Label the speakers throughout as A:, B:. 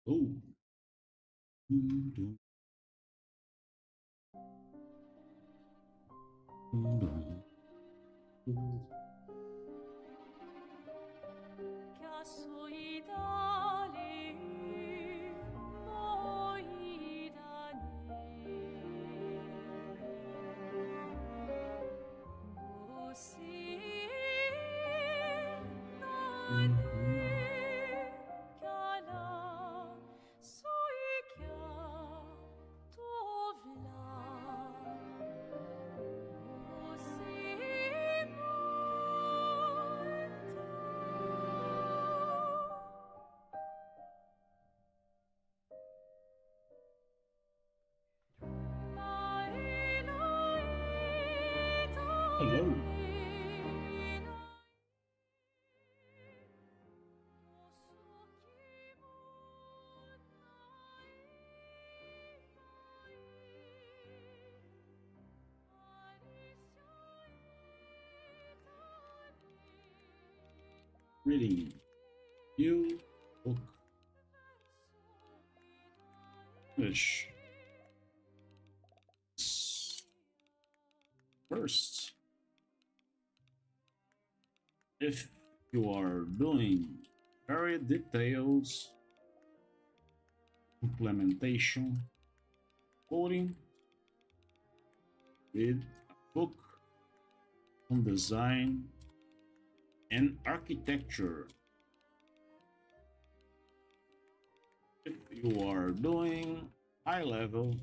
A: Oh. Dun, dun, dun, dun, dun. Hello. Reading new book. English. First, if you are doing very detailed implementation coding, read a book on design and architecture. If you are doing high level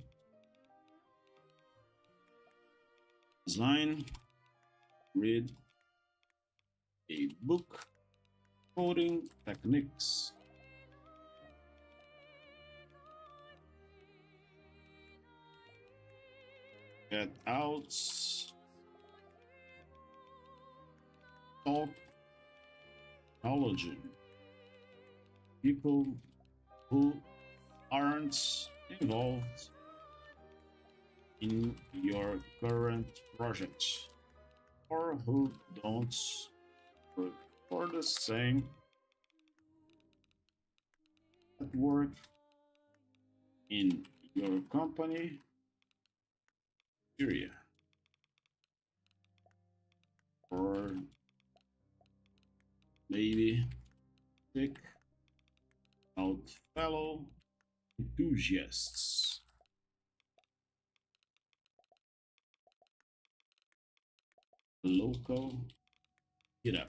A: design, read a book coding techniques. Get out top knowledge people who aren't involved in your current project or who don't work for the same network in your company area, or maybe check out fellow enthusiasts. Local meetup.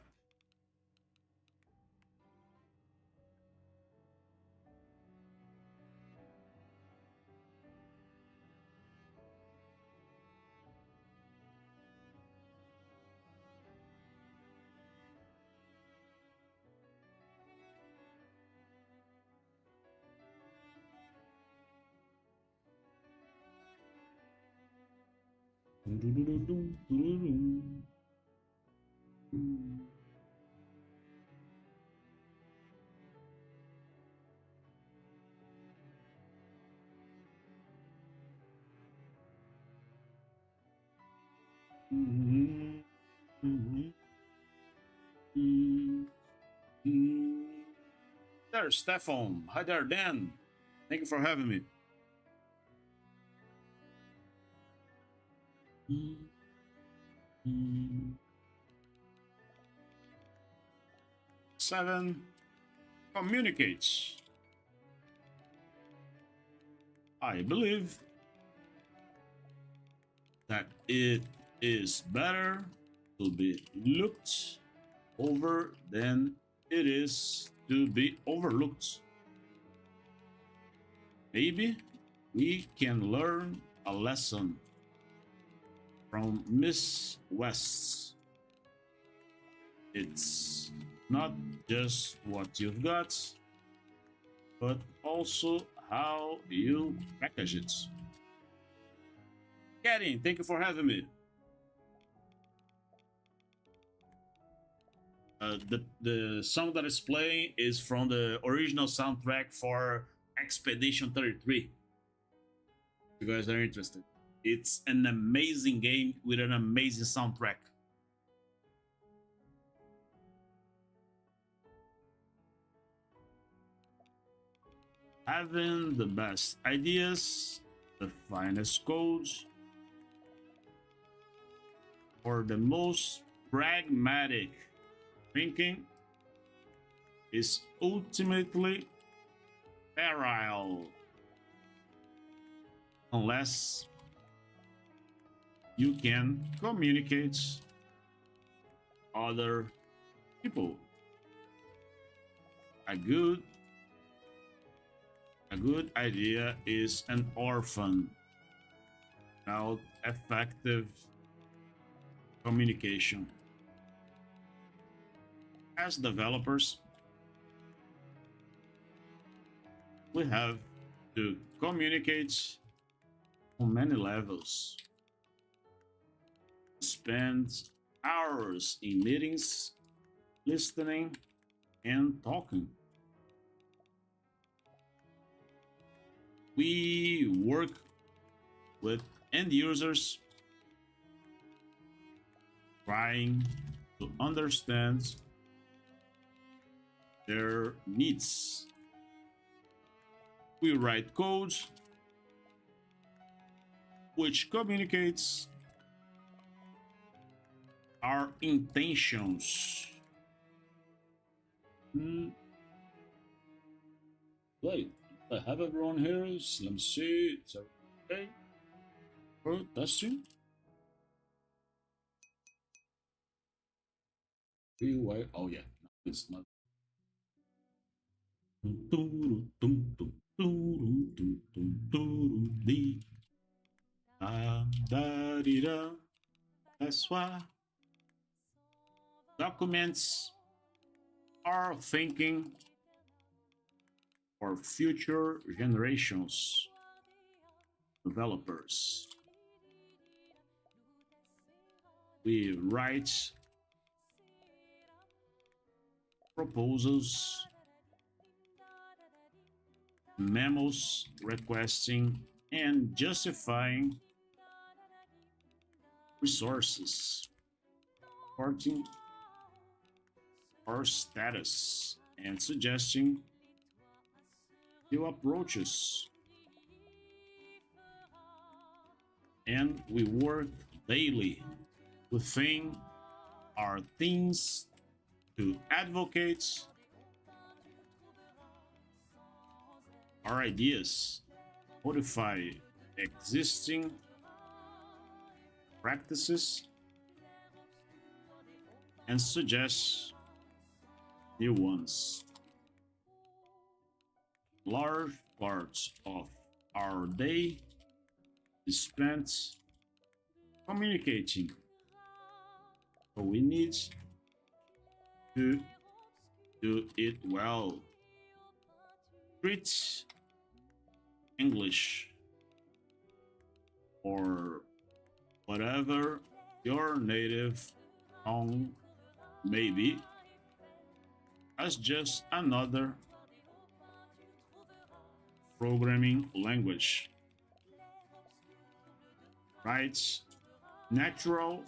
A: There's Stefan. Hi there, Dan. Thank you for having me. Seven, communicates. I believe that it is better to be looked over than it is to be overlooked. Maybe we can learn a lesson from Miss West. It's not just what you've got, but also how you package it. Karin, thank you for having me. The song that is playing is from the original soundtrack for Expedition 33. If you guys are interested, it's an amazing game with an amazing soundtrack. Having the best ideas, the finest codes, or the most pragmatic thinking is ultimately sterile unless you can communicate other people. A good idea is an orphan without effective communication. As developers, we have to communicate on many levels. Spend hours in meetings, listening, and talking. We work with end users, trying to understand their needs. We write code which communicates our intentions. Wait, I have everyone here. Let me see. It's okay. Oh, that's you. Oh yeah, no, it's not. That's why documents are thinking for future generations, developers. We write proposals, memos requesting and justifying resources, reporting our status, and suggesting new approaches. And we work daily within our teams to advocate our ideas, modify existing practices, and suggest new ones. Large parts of our day is spent communicating, so we need to do it well. Treat English or whatever your native tongue may be as just another programming language. Write natural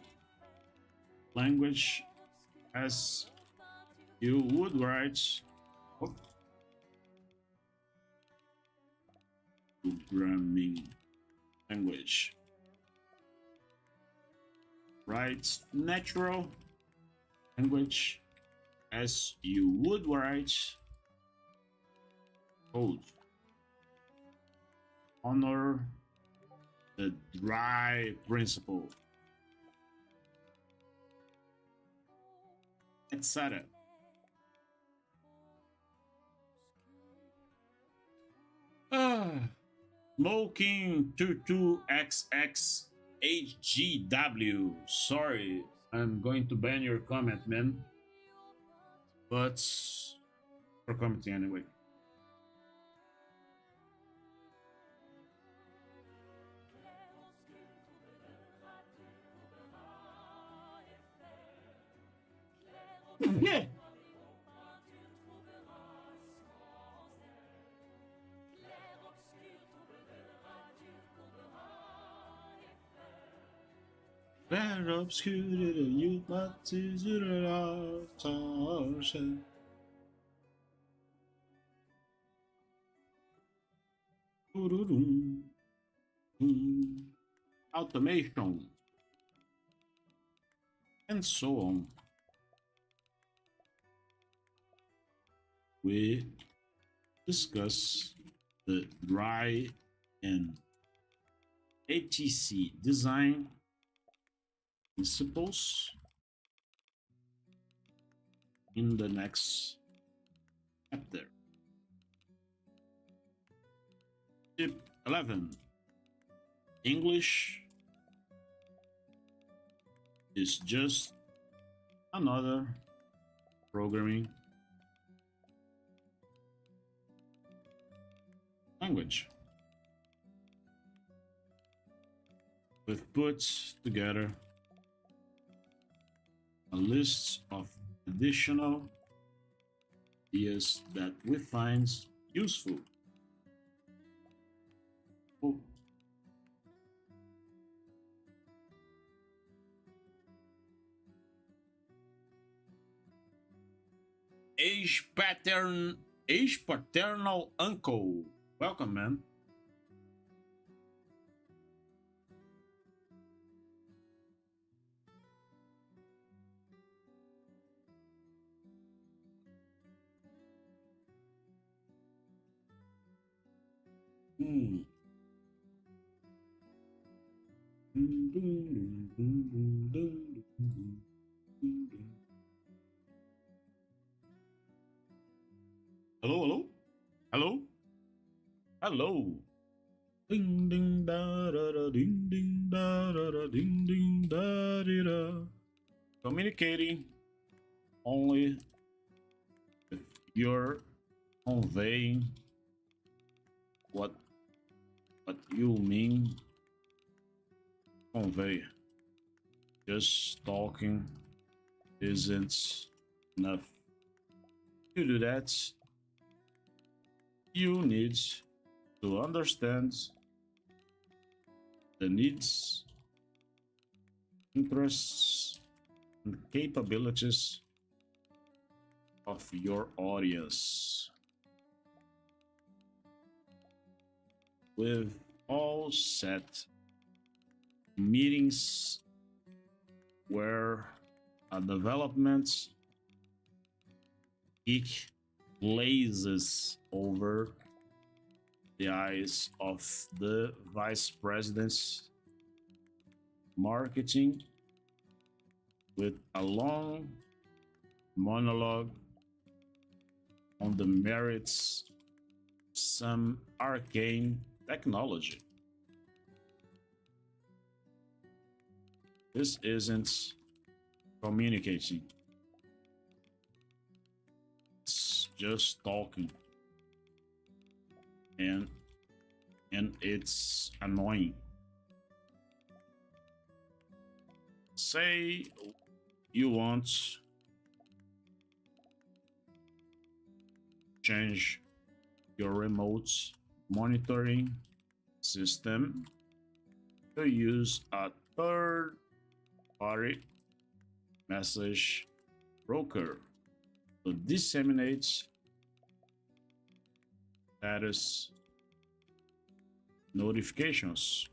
A: language as you would write programming language. Write natural language as you would write code. Honor the dry principle, etc. Smoking 22XX HGW. Sorry, I'm going to ban your comment, man. But for commenting anyway. Yeah. Clair obscure you baptiseras torche. automation, and so on. We discuss the dry and ATC design principles in the next chapter. Tip 11. English is just another programming language. We've put together a list of additional ideas that we find useful. Age paternal uncle. Welcome, man. Hmm. Hello, hello, hello, hello. Ding ding da da da ding ding da da da ding ding da da da. Communicating only if you're conveying what you mean convey. Just talking isn't enough. To do that, you need to understand the needs, interests, and capabilities of your audience. We've all set meetings where a development geek glazes over the eyes of the vice president's marketing with a long monologue on the merits of some arcane technology. This isn't communicating. It's just talking. And it's annoying. Say you want to change your remote monitoring system to use a third party message broker to disseminate status notifications.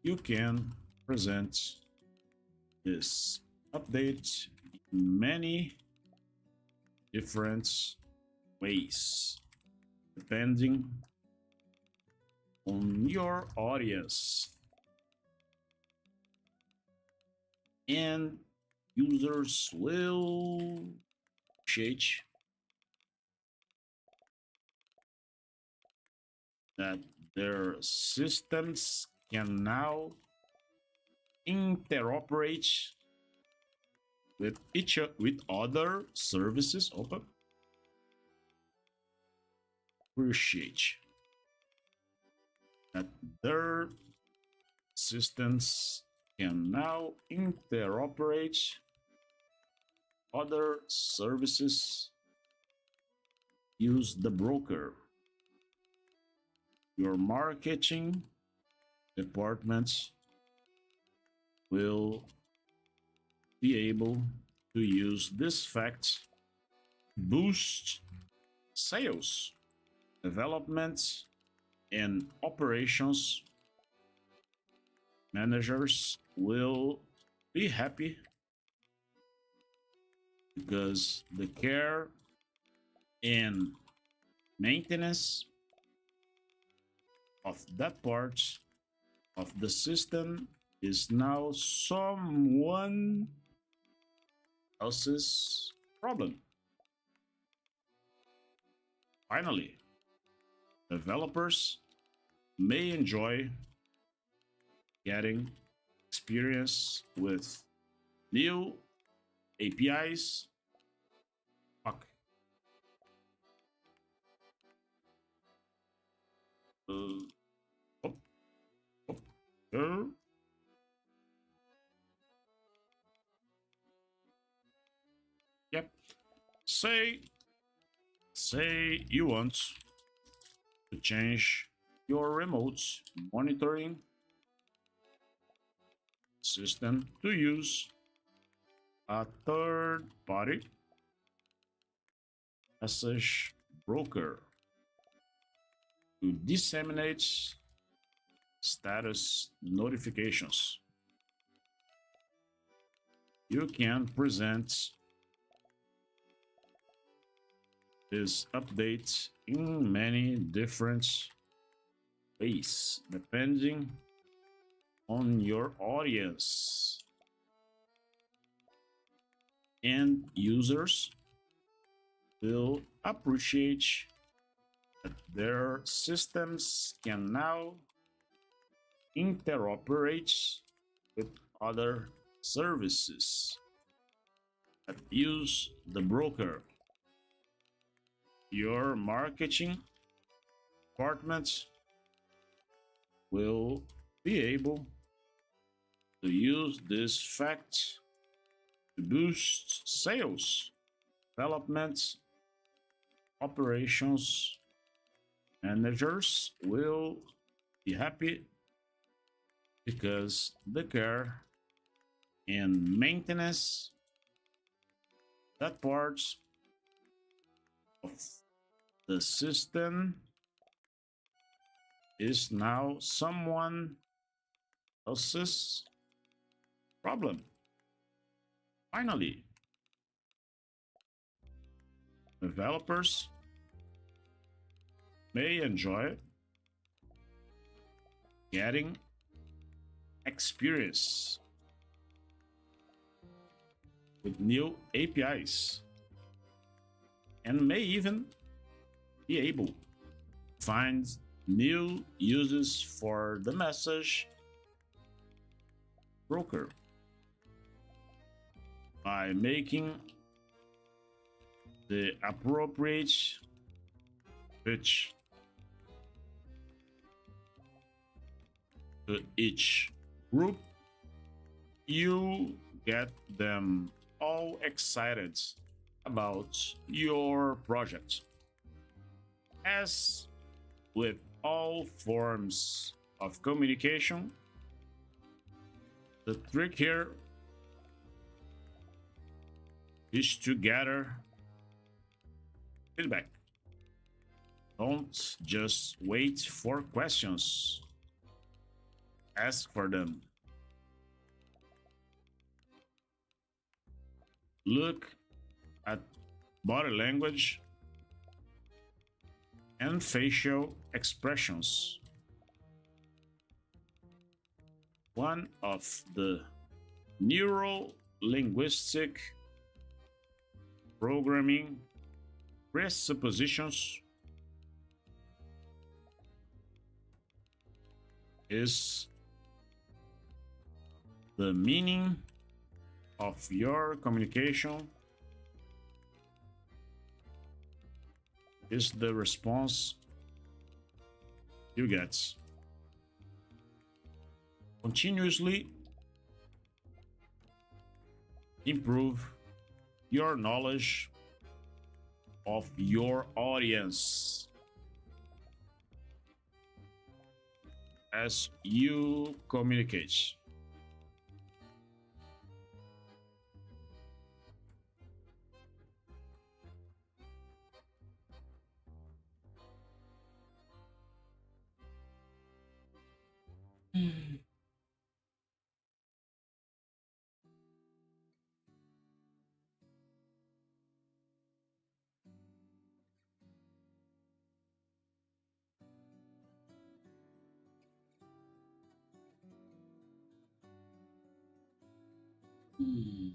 A: You can present this update in many different ways depending on your audience, and users will appreciate that their systems can now interoperate with other services. Open. Appreciate that their systems can now interoperate other services. Use the broker. Your marketing department will be able to use this fact to boost sales, development, and operations managers will be happy because the care and maintenance of that part of the system is now someone else's problem. Finally, developers may enjoy getting experience with new APIs. Fuck. Up, up, there. Yep. Say you want to change your remote monitoring system to use a third party message broker to disseminate status notifications. You can present this update in many different ways depending on your audience. And users will appreciate that their systems can now interoperate with other services that use the broker. Your marketing department will be able to use this fact to boost sales, development, operations. Managers will be happy because the care and maintenance that part of the system is now someone else's problem. Finally, developers may enjoy getting experience with new APIs and may even be able to find new uses for the message broker by making the appropriate pitch to each group. You get them all excited about your project. As with all forms of communication, the trick here is to gather feedback. Don't just wait for questions. Ask for them. Look at body language and facial expressions. One of the neuro-linguistic programming presuppositions is the meaning of your communication is the response you get. Continuously improve your knowledge of your audience as you communicate. Hmm.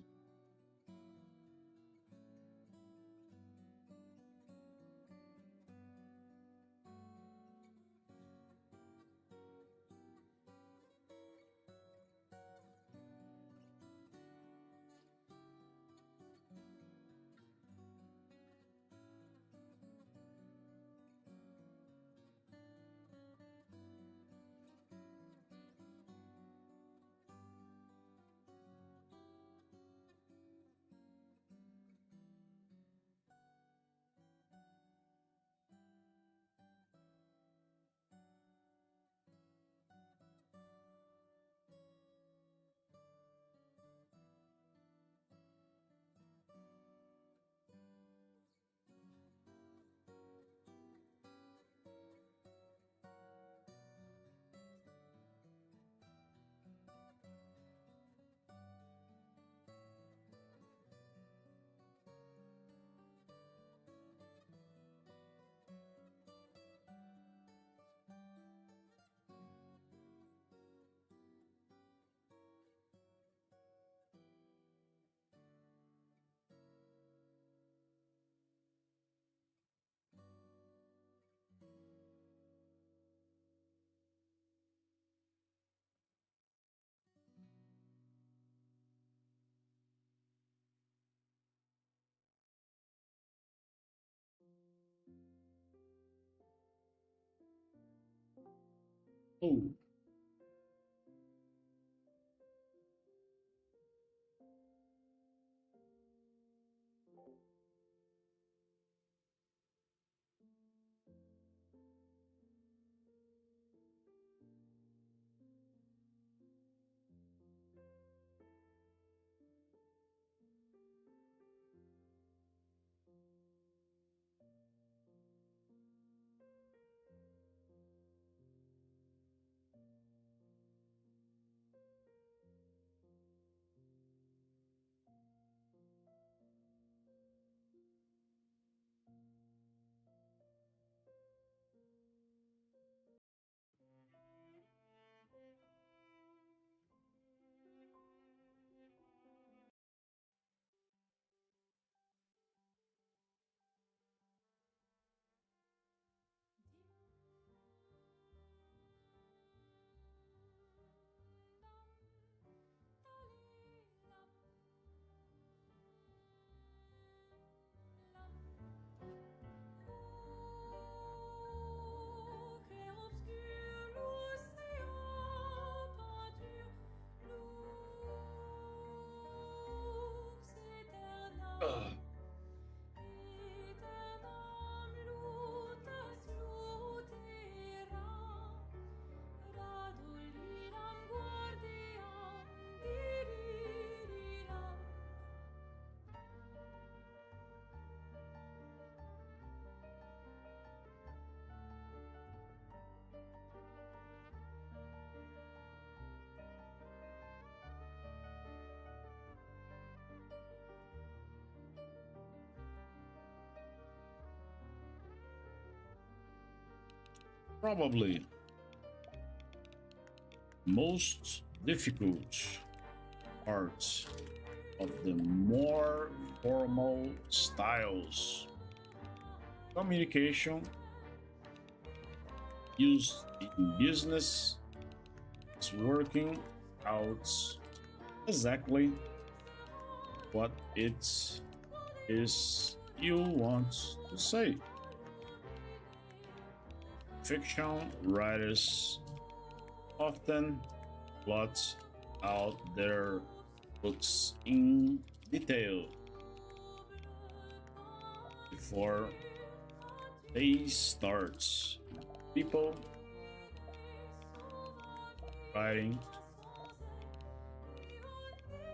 A: Oh. Ugh. Probably most difficult part of the more formal styles. Communication used in business is working out exactly what it is you want to say. Fiction writers often plot out their books in detail before they start. People writing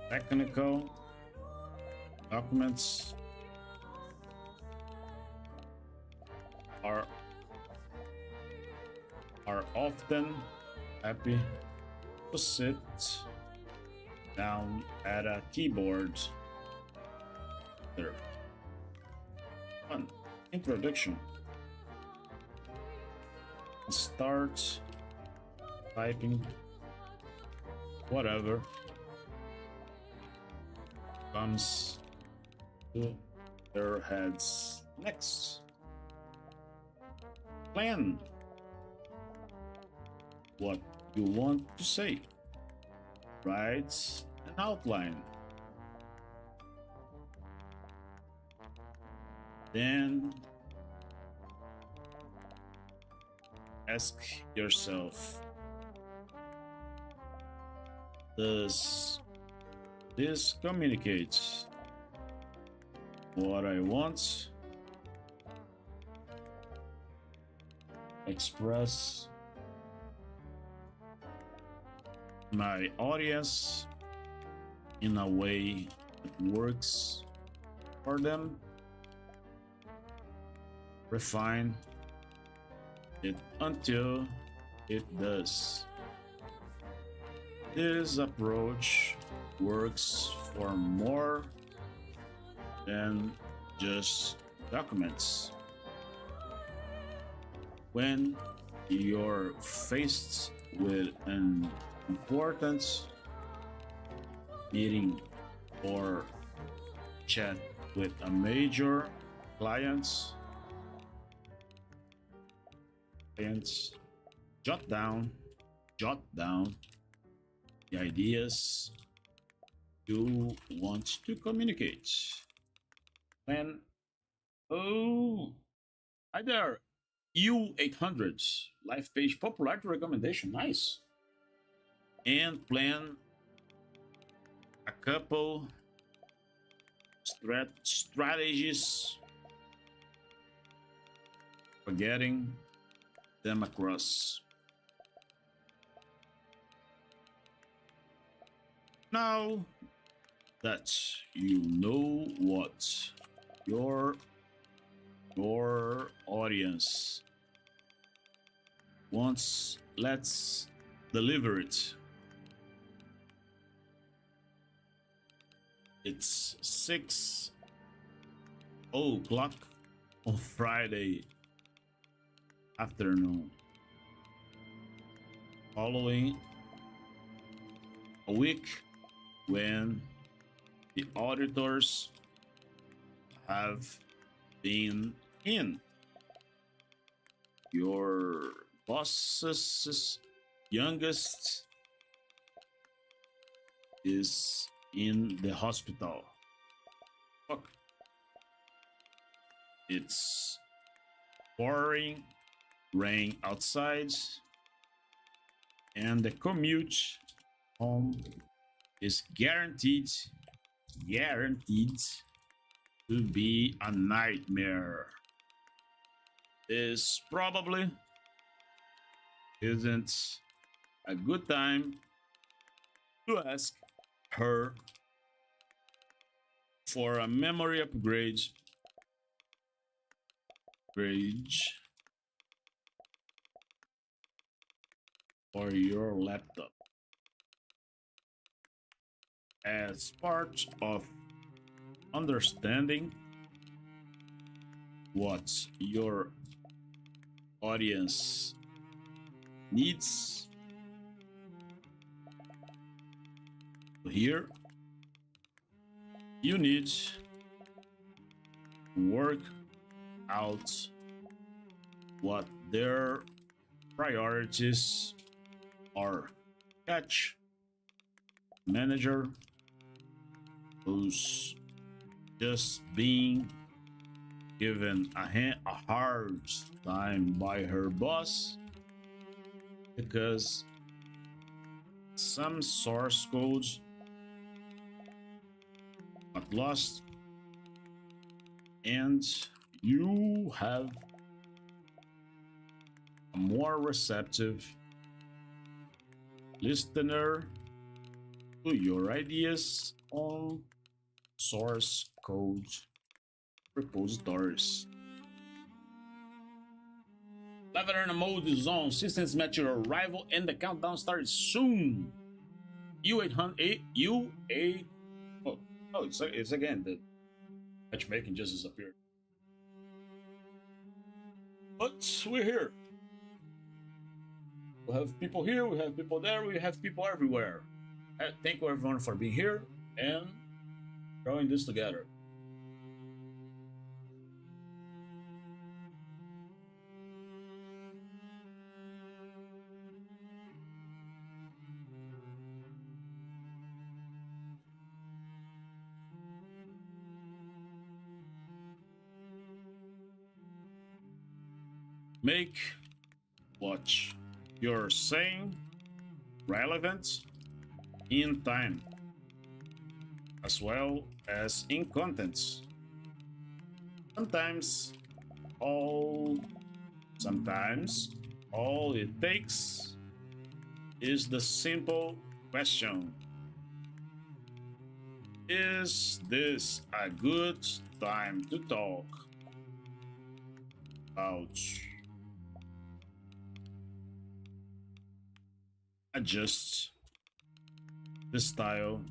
A: technical documents are often happy to sit down at a keyboard. There. One introduction. Start typing whatever comes to their heads next. Plan what you want to say. Write an outline. Then ask yourself, does this communicate what I want? Express my audience in a way that works for them. Refine it until it does. This approach works for more than just documents. When you're faced with an important meeting or chat with a major client, jot down the ideas you want to communicate. Plan. Oh, hi there. U800 live page popularity recommendation. Nice. And plan a couple strategies for getting them across. Now that you know what your audience wants, let's deliver it. It's 6:00 on Friday afternoon, following a week when the auditors have been in. Your boss's youngest is in the hospital. Fuck. It's pouring rain outside, and the commute home is guaranteed to be a nightmare. This probably isn't a good time to ask her for a memory upgrade for your laptop. As part of understanding what your audience needs to hear, you need to work out what their priorities are. Catch manager who's just being given a hard time by her boss because some source codes got lost, and you have a more receptive listener to your ideas on source code repositories. Lavender mode is on. Systems match your arrival, and the countdown starts soon. U800 U8. Oh, it's again the matchmaking just disappeared. But we're here. We have people here. We have people there. We have people everywhere. Thank you everyone for being here, and Drawing this together. Make what you're saying relevant in time as well as in contents. Sometimes all sometimes all it takes is the simple question: is this a good time to talk about? Adjust the style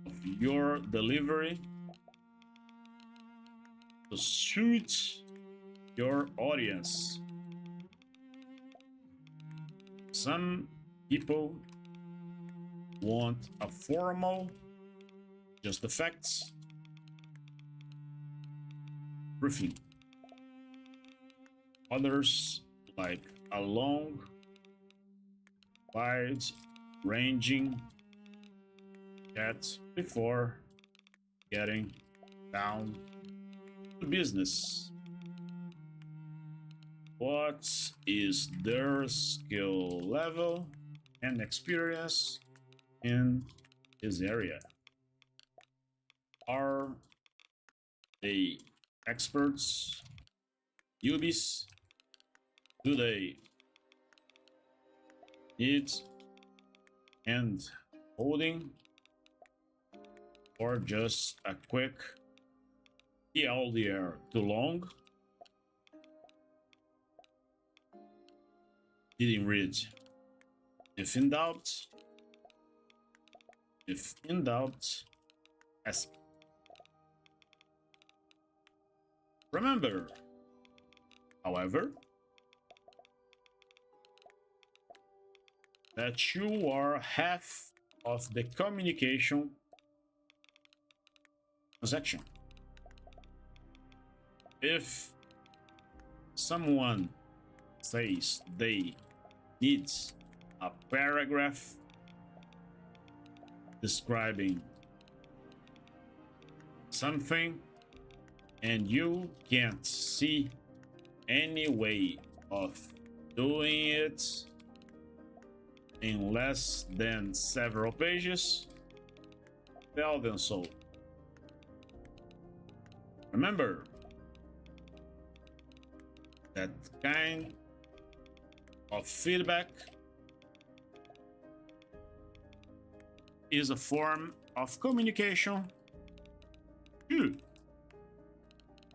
A: of your delivery to suit your audience. Some people want a formal, just the facts briefing. Others like a long, wide-ranging chat before getting down to business. What is their skill level and experience in this area? Are they experts, newbies? Do they need hand holding or just a quick TLDR? Too long? Didn't read. If in doubt, ask. Remember, however, that you are half of the communication transaction. If someone says they need a paragraph describing something and you can't see any way of doing it in less than several pages, tell them so. Remember that kind of feedback is a form of communication too.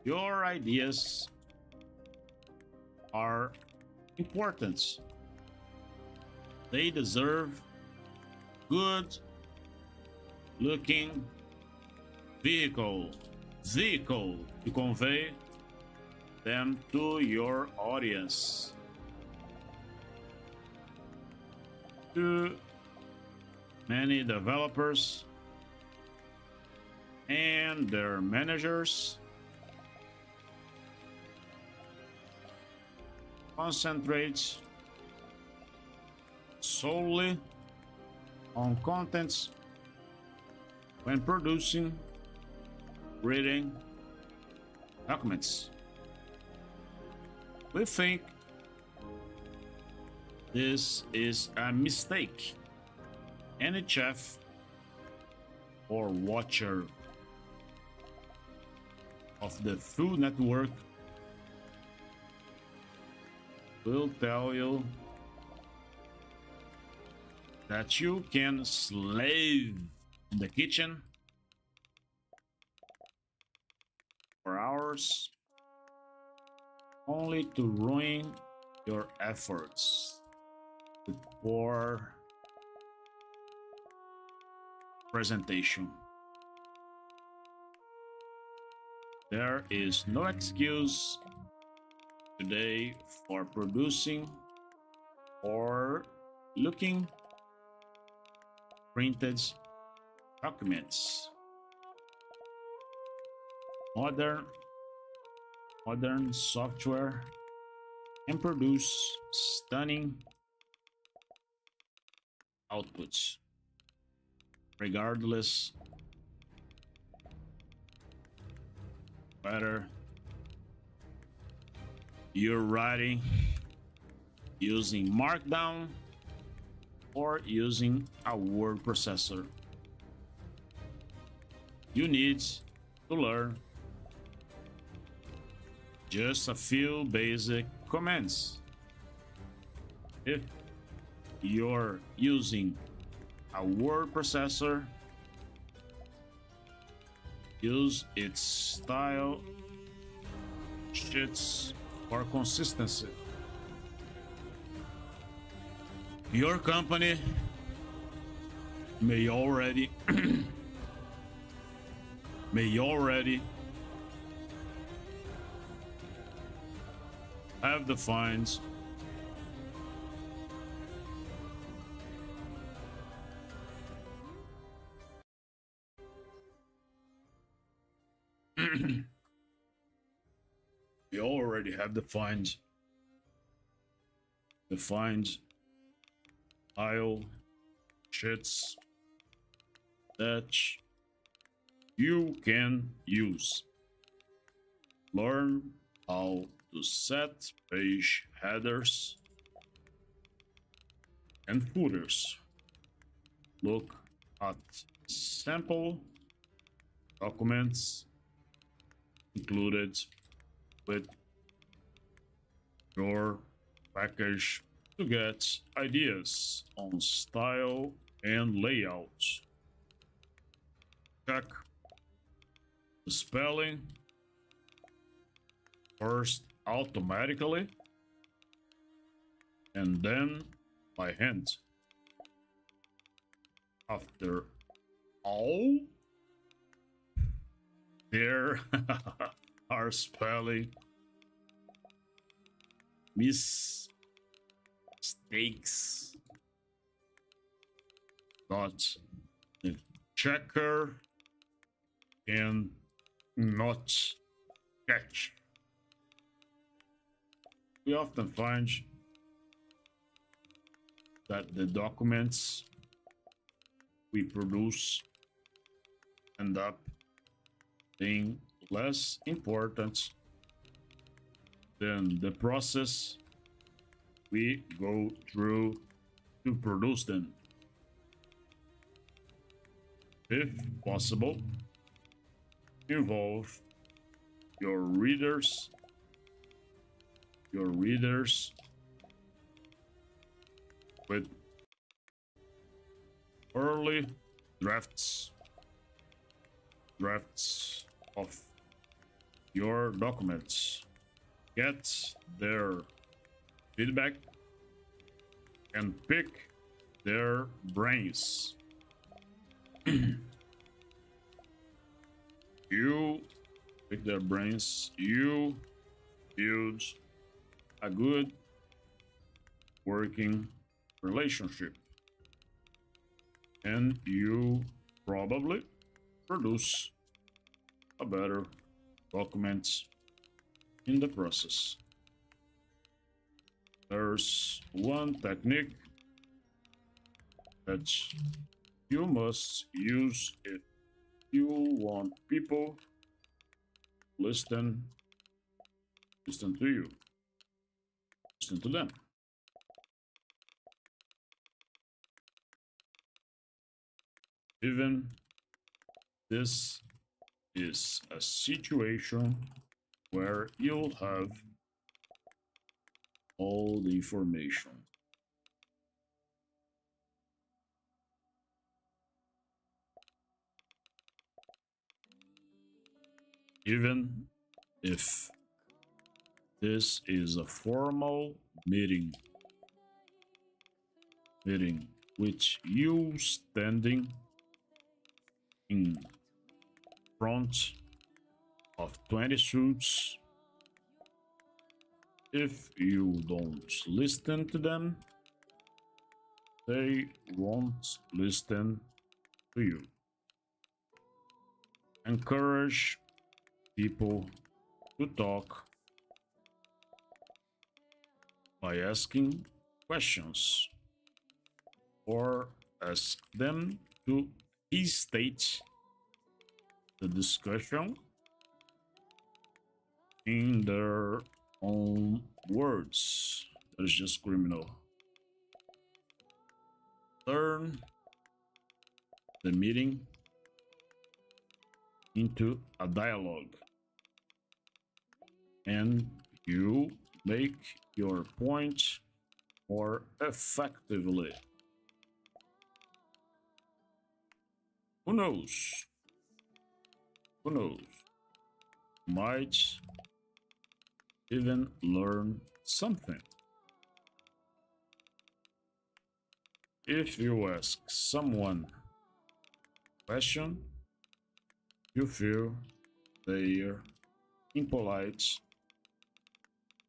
A: Your ideas are important. They deserve good looking vehicle to convey them to your audience. Too many developers and their managers concentrate solely on contents when producing reading documents. We think this is a mistake. Any chef or watcher of the Food Network will tell you that you can slave in the kitchen for hours only to ruin your efforts with poor presentation. There is no excuse today for producing or looking printed Documents. Modern software can produce stunning outputs regardless whether you're writing using Markdown or using a word processor. You need to learn just a few basic commands. If you're using a word processor, use its style sheets for consistency. Your company may already have defined we already have defined style sheets that you can use. Learn how to set page headers and footers. Look at sample documents included with your package to get ideas on style and layout. Check the spelling first automatically and then by hand. After all, there are spelling mistakes that the checker can not catch. We often find that the documents we produce end up being less important than the process we go through to produce them. If possible, involve your readers with early drafts of your documents. Get their feedback and pick their brains. You pick their brains, you build a good working relationship, and you probably produce a better document in the process. There's one technique that you must use if you want people listen to you, listen to them. Even this is a situation where you'll have all the information. Even if this is a formal meeting with you standing in front of 20 suits, if you don't listen to them, they won't listen to you. encourage people to talk by asking questions or ask them to restate the discussion in their own words. That is just criminal. Turn the meeting into a dialogue, and you make your point more effectively. Who knows? Who knows? Might even learn something. If you ask someone a question, you feel they're impolite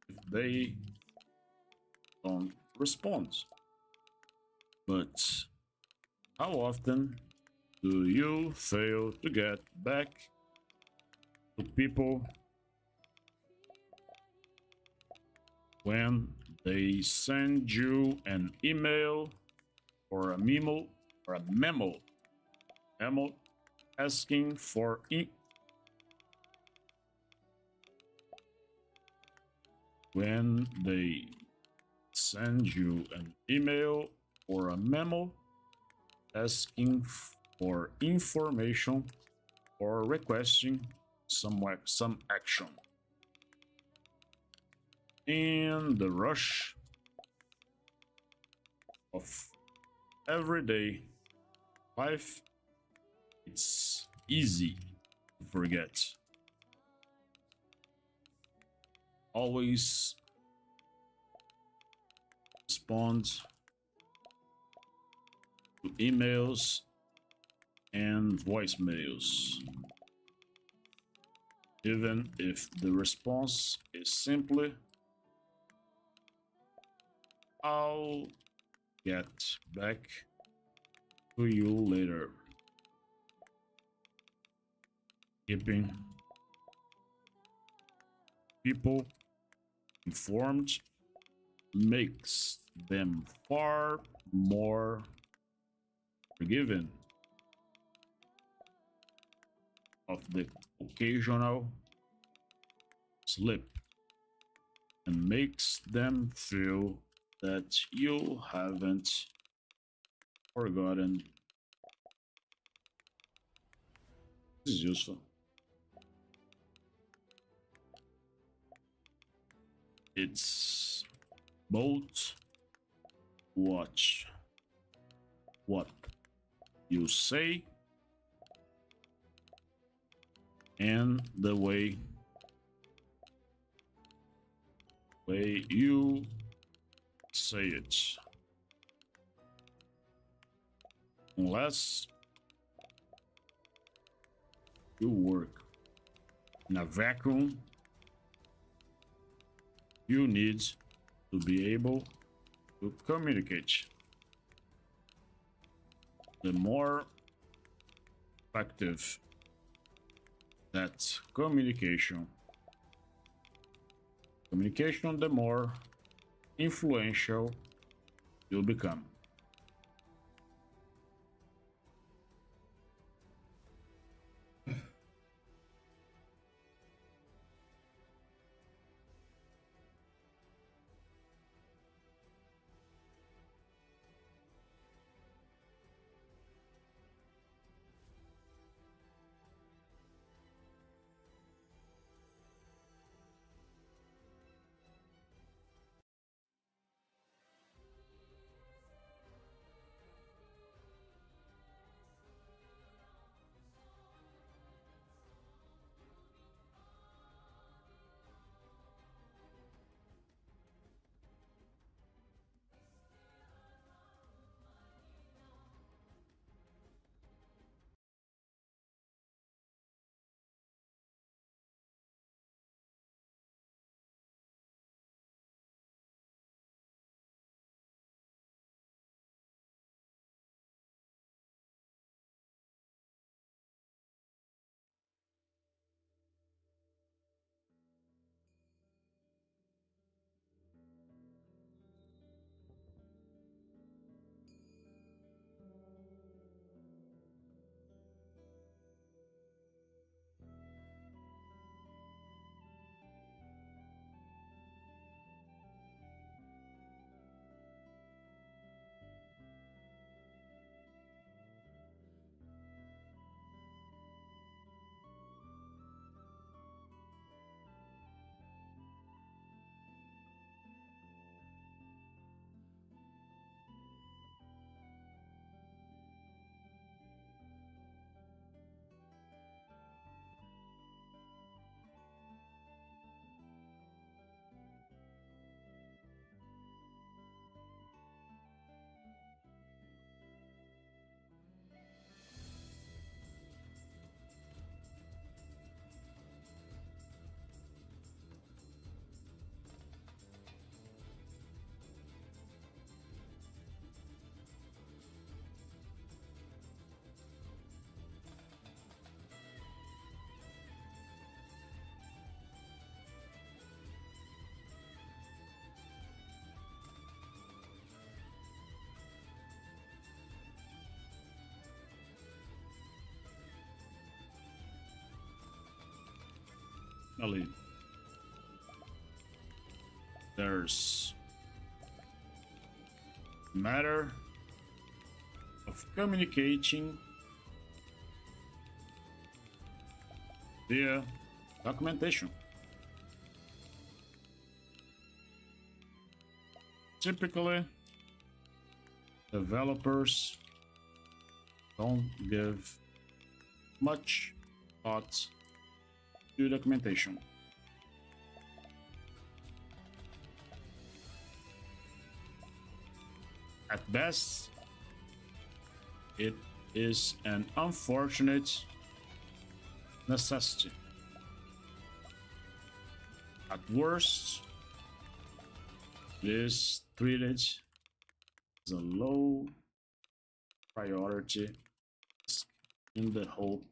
A: if they don't respond. But how often do you fail to get back to people when they send you an email or a memo asking for when they send you an email or a memo asking for information or requesting some action. In the rush of everyday life, it's easy to forget. Always respond to emails and voicemails, even if the response is simply, "I'll get back to you later." Keeping people informed makes them far more forgiving of the occasional slip and makes them feel that you haven't forgotten. This is useful. It's both watch what you say and the way you say it. Unless you work in a vacuum, you need to be able to communicate. The more effective that communication, the more influential you'll become. Finally, there's a matter of communicating via documentation. Typically, developers don't give much thought to documentation. At best, it is an unfortunate necessity. At worst, it is treated as a low priority in the hope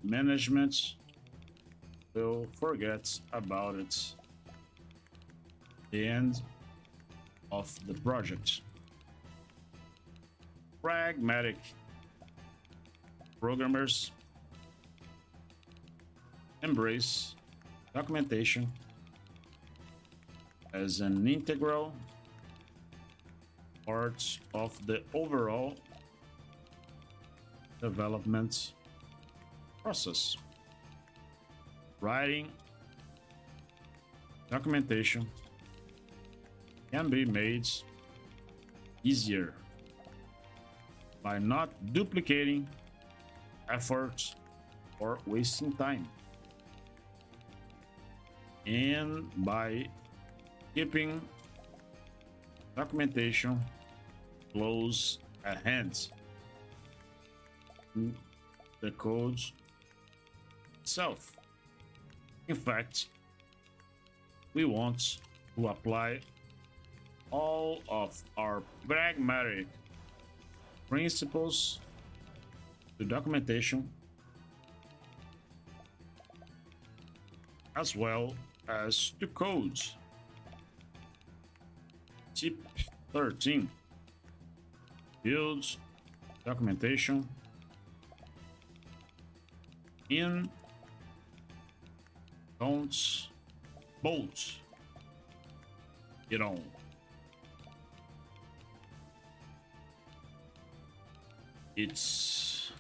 A: management will forget about it at the end of the project. Pragmatic programmers embrace documentation as an integral part of the overall development process. Writing documentation can be made easier by not duplicating effort or wasting time, and by keeping documentation close at hand to the code itself. In fact, we want to apply all of our pragmatic principles to documentation as well as to codes. Tip 13. Build documentation in don't bolt it on. It's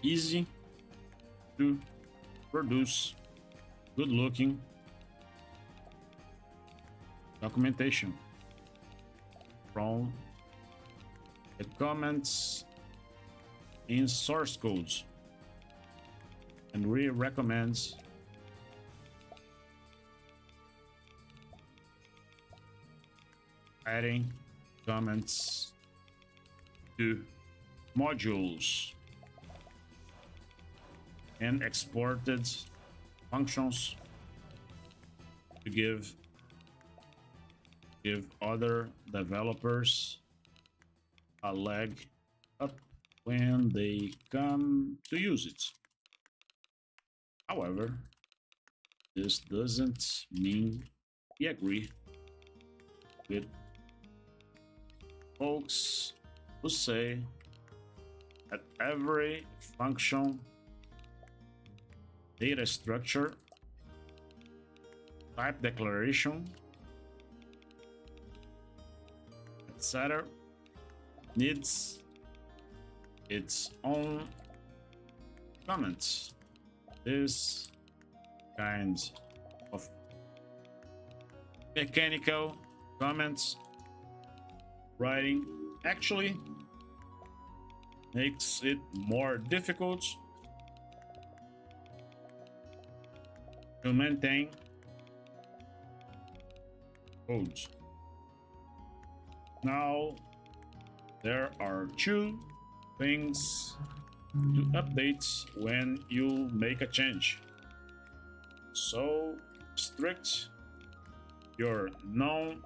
A: easy to produce good looking documentation from the comments in source codes, and we recommend adding comments to modules and exported functions to give other developers a leg up when they come to use it. However, this doesn't mean we agree with folks who say that every function, data structure, type declaration, etc. needs its own comments. This kind of mechanical comments writing actually makes it more difficult to maintain codes. Now, there are two things to update when you make a change. So, restrict your non-API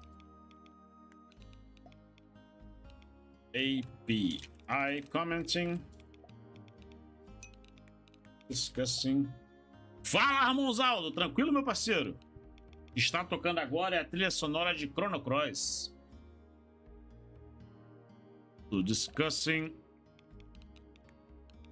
A: commenting, discussing. Fala, Ramonzaldo! Tranquilo, meu parceiro? Está tocando agora a trilha sonora de Chrono Cross. To discussing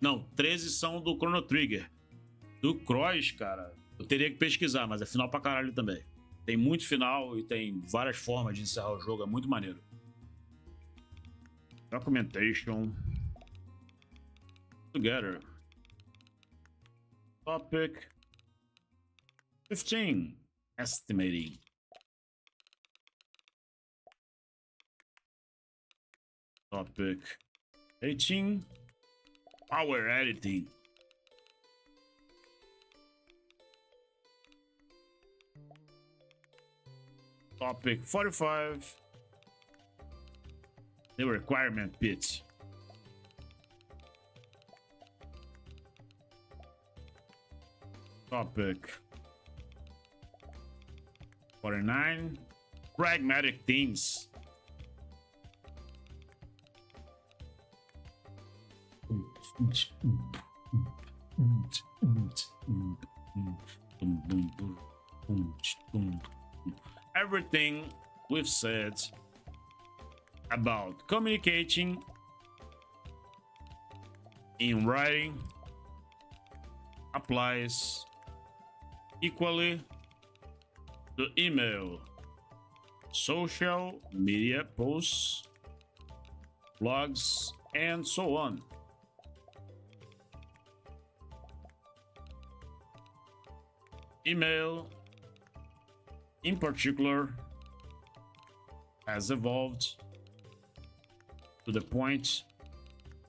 A: Não, 13 são do Chrono Trigger. Do Cross, cara, eu teria que pesquisar, mas é final pra caralho também. Tem muito final e tem várias formas de encerrar o jogo, é muito maneiro. Documentation. Together. Topic 15. Estimating. Topic 18. Power editing. Topic 45. The requirement pit. Topic 49. Pragmatic themes. Everything we've said about communicating in writing applies equally to email, social media posts, blogs, and so on. Email, in particular, has evolved to the point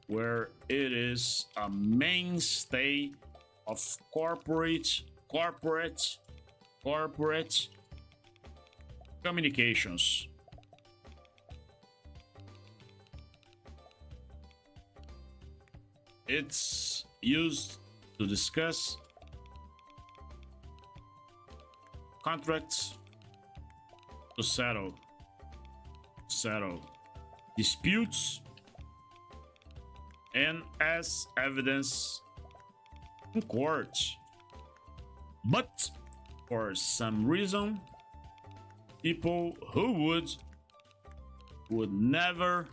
A: where it is a mainstay of corporate communications. It's used to discuss contracts, to settle disputes, and as evidence in court. But for some reason, people who would never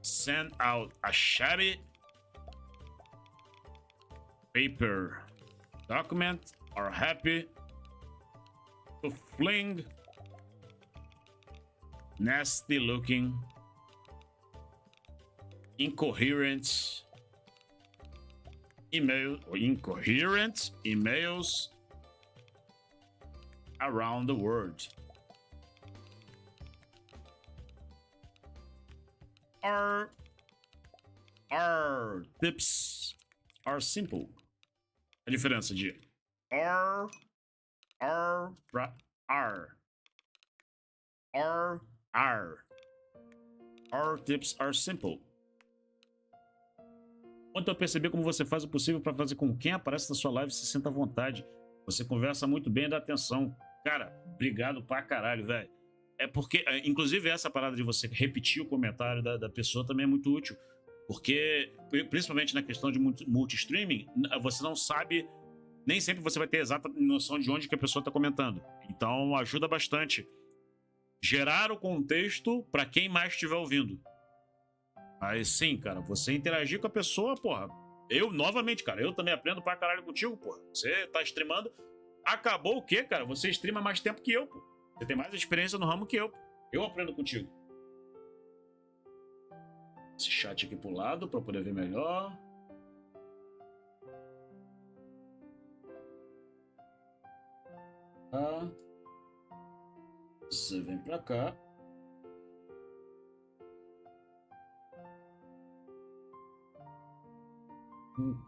A: send out a shabby paper document are happy to fling nasty looking, incoherent emails around the world. Our tips are simple. A diferença de our tips are simple. Quanto a perceber como você faz o possível para fazer com que quem aparece na sua live se sinta à vontade. Você conversa muito bem e dá atenção. Cara, obrigado pra caralho, velho. É porque, inclusive, essa parada de você repetir o comentário da pessoa também é muito útil. Porque, principalmente na questão de multi-streaming, você não sabe, nem sempre você vai ter exata noção de onde que a pessoa está comentando. Então, ajuda bastante. Gerar o contexto para quem mais estiver ouvindo. Mas sim, cara, você interagir com a pessoa, porra. Eu, novamente, cara, eu também aprendo pra caralho contigo, porra. Você tá streamando. Acabou o quê, cara? Você streama mais tempo que eu, pô. Você tem mais experiência no ramo que eu. Eu aprendo contigo. Esse chat aqui pro lado pra poder ver melhor. Tá. Você vem pra cá.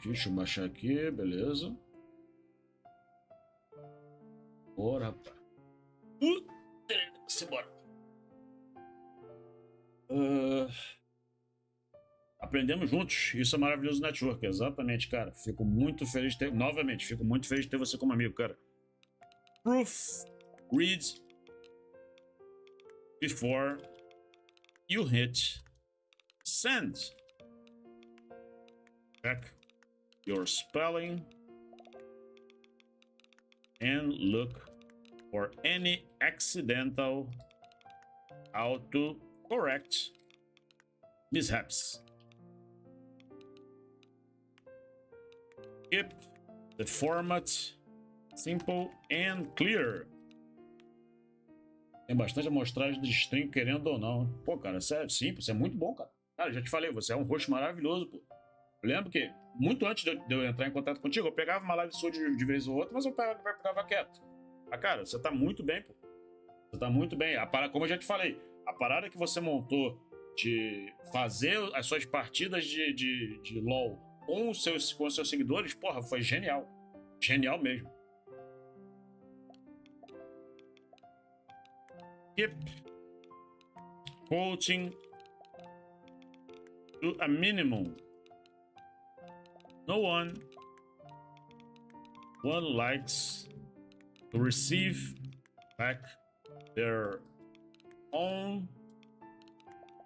A: Deixa eu baixar aqui, beleza. Bora, rapaz. Simbora. Aprendemos juntos. Isso é maravilhoso network. Exatamente, cara. Fico muito feliz de ter... Novamente, fico muito feliz de ter você como amigo, cara. Proof. Read. Before you hit send. Check your spelling and look for any accidental autocorrect mishaps. Keep the format simple and clear. Tem bastante amostragem de string, querendo ou não. Pô, cara, isso é simples, isso é muito bom, cara. Cara, já te falei, você é um host maravilhoso, pô. Eu lembro que, muito antes de eu entrar em contato contigo, eu pegava uma live sua de vez ou outra, mas eu ficava quieto. Ah, cara, você tá muito bem, pô. Você tá muito bem. Como eu já te falei, a parada que você montou de fazer as suas partidas de LoL com os seus seguidores, porra, foi genial. Genial mesmo. Keep quoting to a minimum. No one likes to receive back their own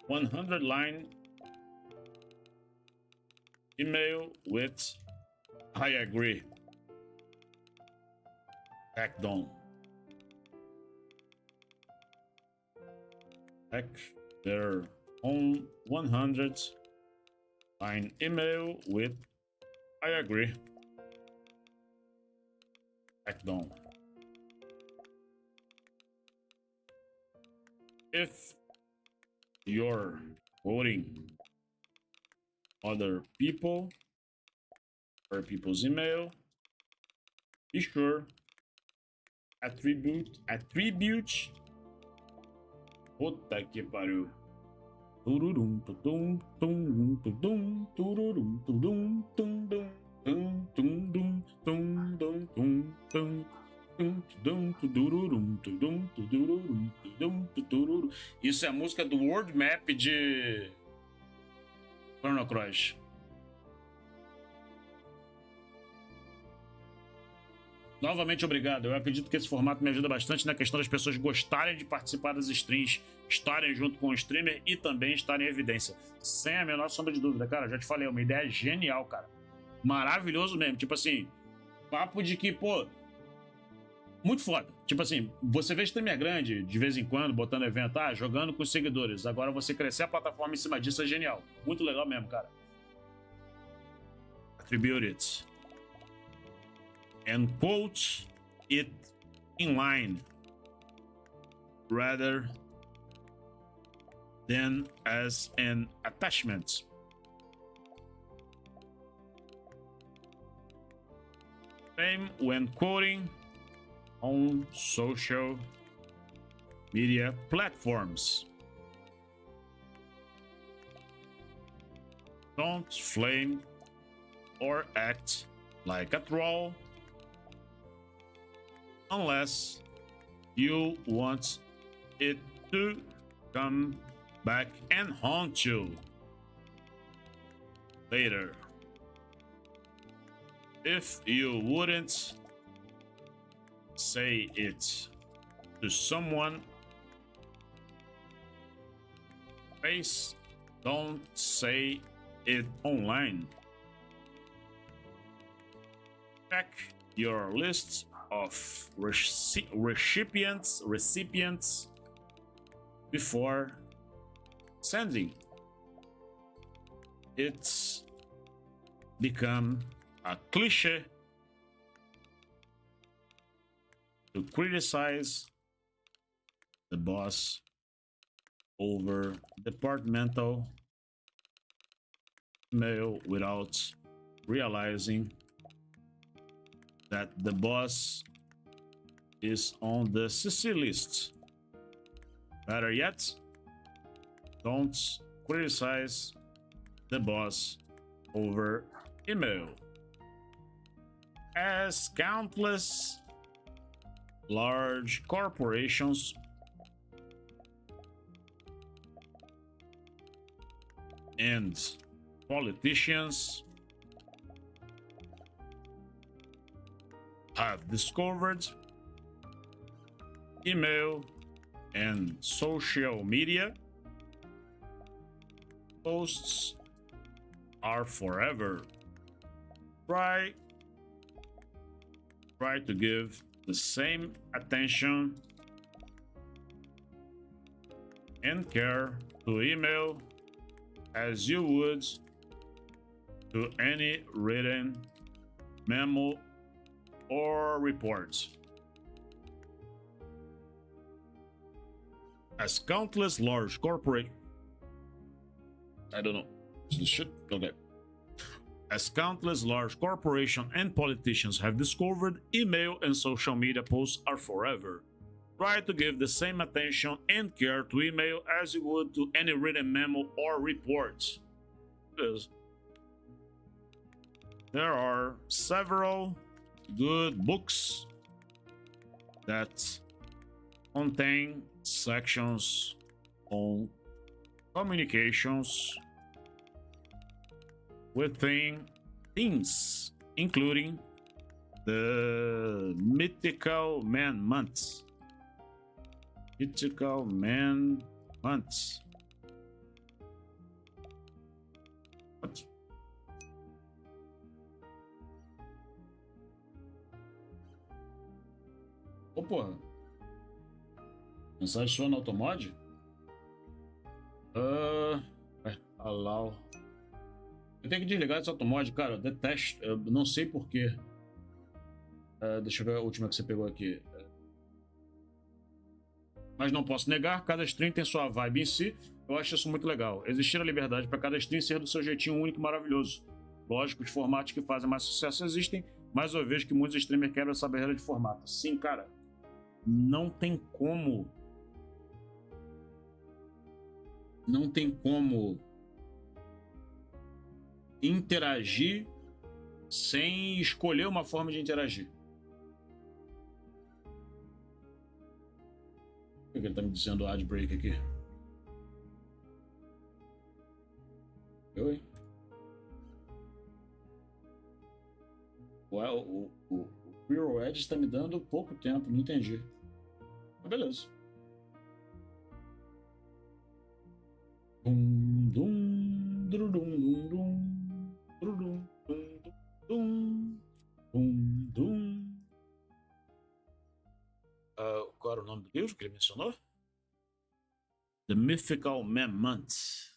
A: 100-line email with "I agree." Back down. Back their own 100-line email with "I agree." Back down. If you're quoting other people or people's email, be sure attribute. Puta que pariu. Tururum, tudum, tum, tudum, tururum, tudum, tum, dum, tum, dum, tum, dum, tum, tum. Isso é a música do World Map de Chrono Cross. Novamente, obrigado. Eu acredito que esse formato me ajuda bastante na questão das pessoas gostarem de participar das streams, estarem junto com o streamer e também estarem em evidência. Sem a menor sombra de dúvida, cara. Já te falei, é uma ideia genial, cara. Maravilhoso mesmo. Tipo assim, papo de que, pô, muito foda. Tipo assim, você vê streamer grande, de vez em quando, botando evento, jogando com os seguidores. Agora você crescer a plataforma em cima disso é genial. Muito legal mesmo, cara. Attribute it. And quote it in line rather than as an attachment. Same when quoting on social media platforms. Don't flame or act like a troll unless you want it to come back and haunt you later. If you wouldn't say it to someone face, don't say it online. Check your list of recipients before sending. It's become a cliche to criticize the boss over departmental mail without realizing that the boss is on the CC list. Better yet, don't criticize the boss over email, as countless large corporations and politicians have discovered. Email and social media posts are forever. Try to give the same attention and care to email as you would to any written memo, or report. As countless large corporate... I don't know. Is this shit? Okay. As countless large corporations and politicians have discovered, email and social media posts are forever. Try to give the same attention and care to email as you would to any written memo or report. Yes. There are several good books that contain sections on communications within teams, including the Mythical Man Months. Mythical Man Months. What? Ô, porra. Mensagem sua no Automod? Allow. Eu tenho que desligar esse Automod, cara. Eu detesto. Eu não sei porquê. Deixa eu ver a última que você pegou aqui. Mas não posso negar, cada stream tem sua vibe em si. Eu acho isso muito legal. Existir a liberdade para cada stream ser do seu jeitinho único e maravilhoso. Lógico, os formatos que fazem mais sucesso existem, mas eu vejo que muitos streamers quebram essa barreira de formato. Sim, cara. Não tem como. Não tem como interagir sem escolher uma forma de interagir. O que ele tá me dizendo ad break aqui? Oi? Ué, o Hero Edge está me dando pouco tempo, não entendi. Mas beleza. Dum, dum, dum, dum, dum, dum, dum, dum, dum. Qual era o nome do livro que ele mencionou? The Mythical Man Months.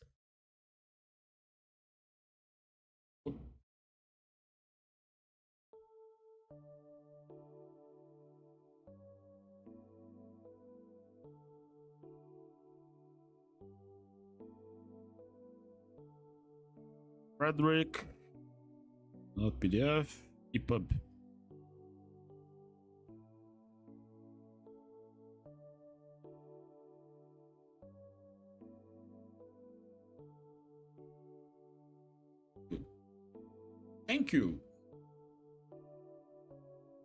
A: Frederick, not PDF, EPUB. Thank you.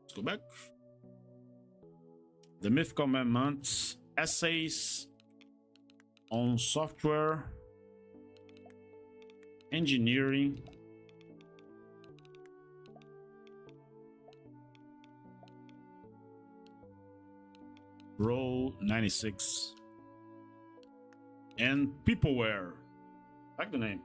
A: Let's go back. The Mythical Man Months, essays on software engineering, Row 96, and Peopleware. I like the name.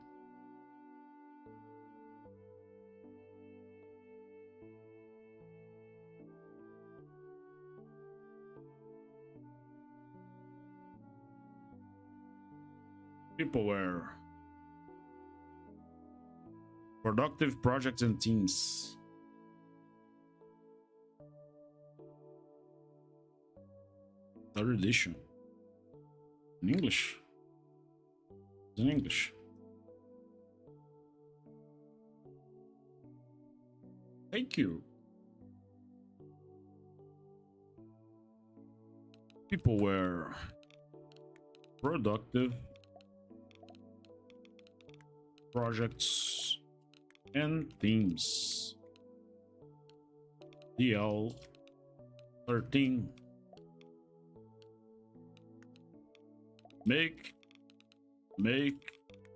A: Peopleware. Productive projects and teams. Third edition. In English. It's in English. Thank you. Peopleware. Productive projects and themes. DL 13. Make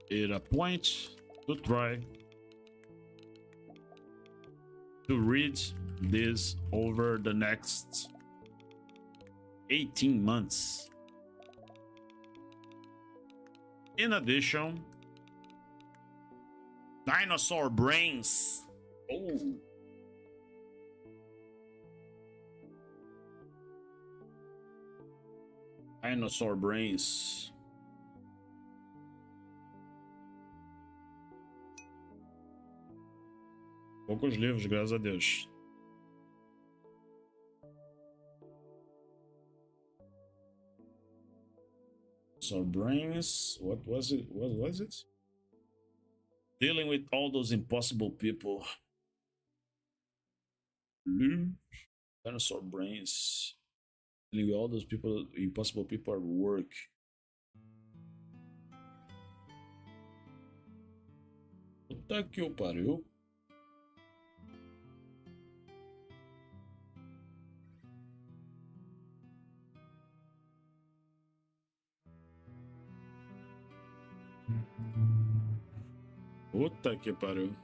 A: it a point to try to read this over the next 18 months. In addition, Dinosaur Brains. Oh. Dinosaur Brains. Poucos livros, graças a Deus. So brains, what was it? What was it? Dealing with all those impossible people. Dinosaur brains. Dealing with all those people, impossible people at work. Puta que o pariu. Puta que pariu.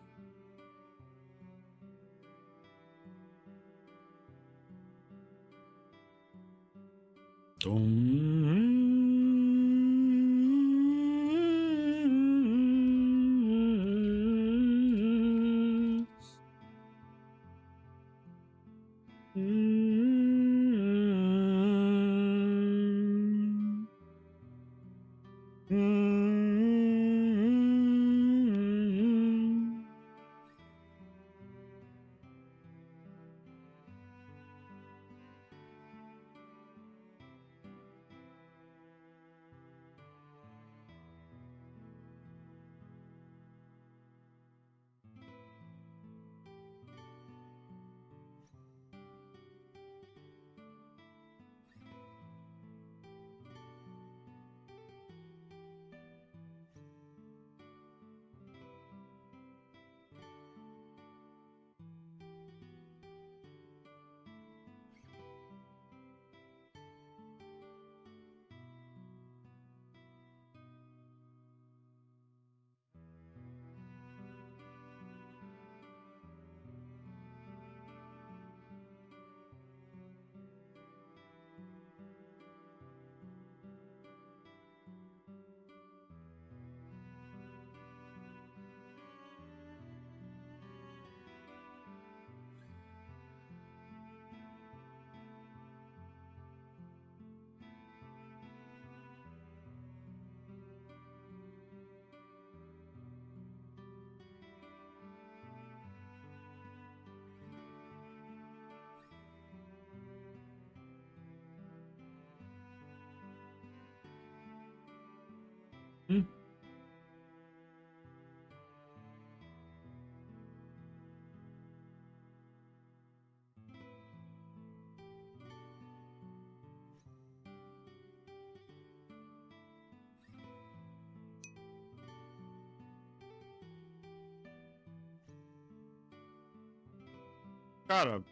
A: Cara,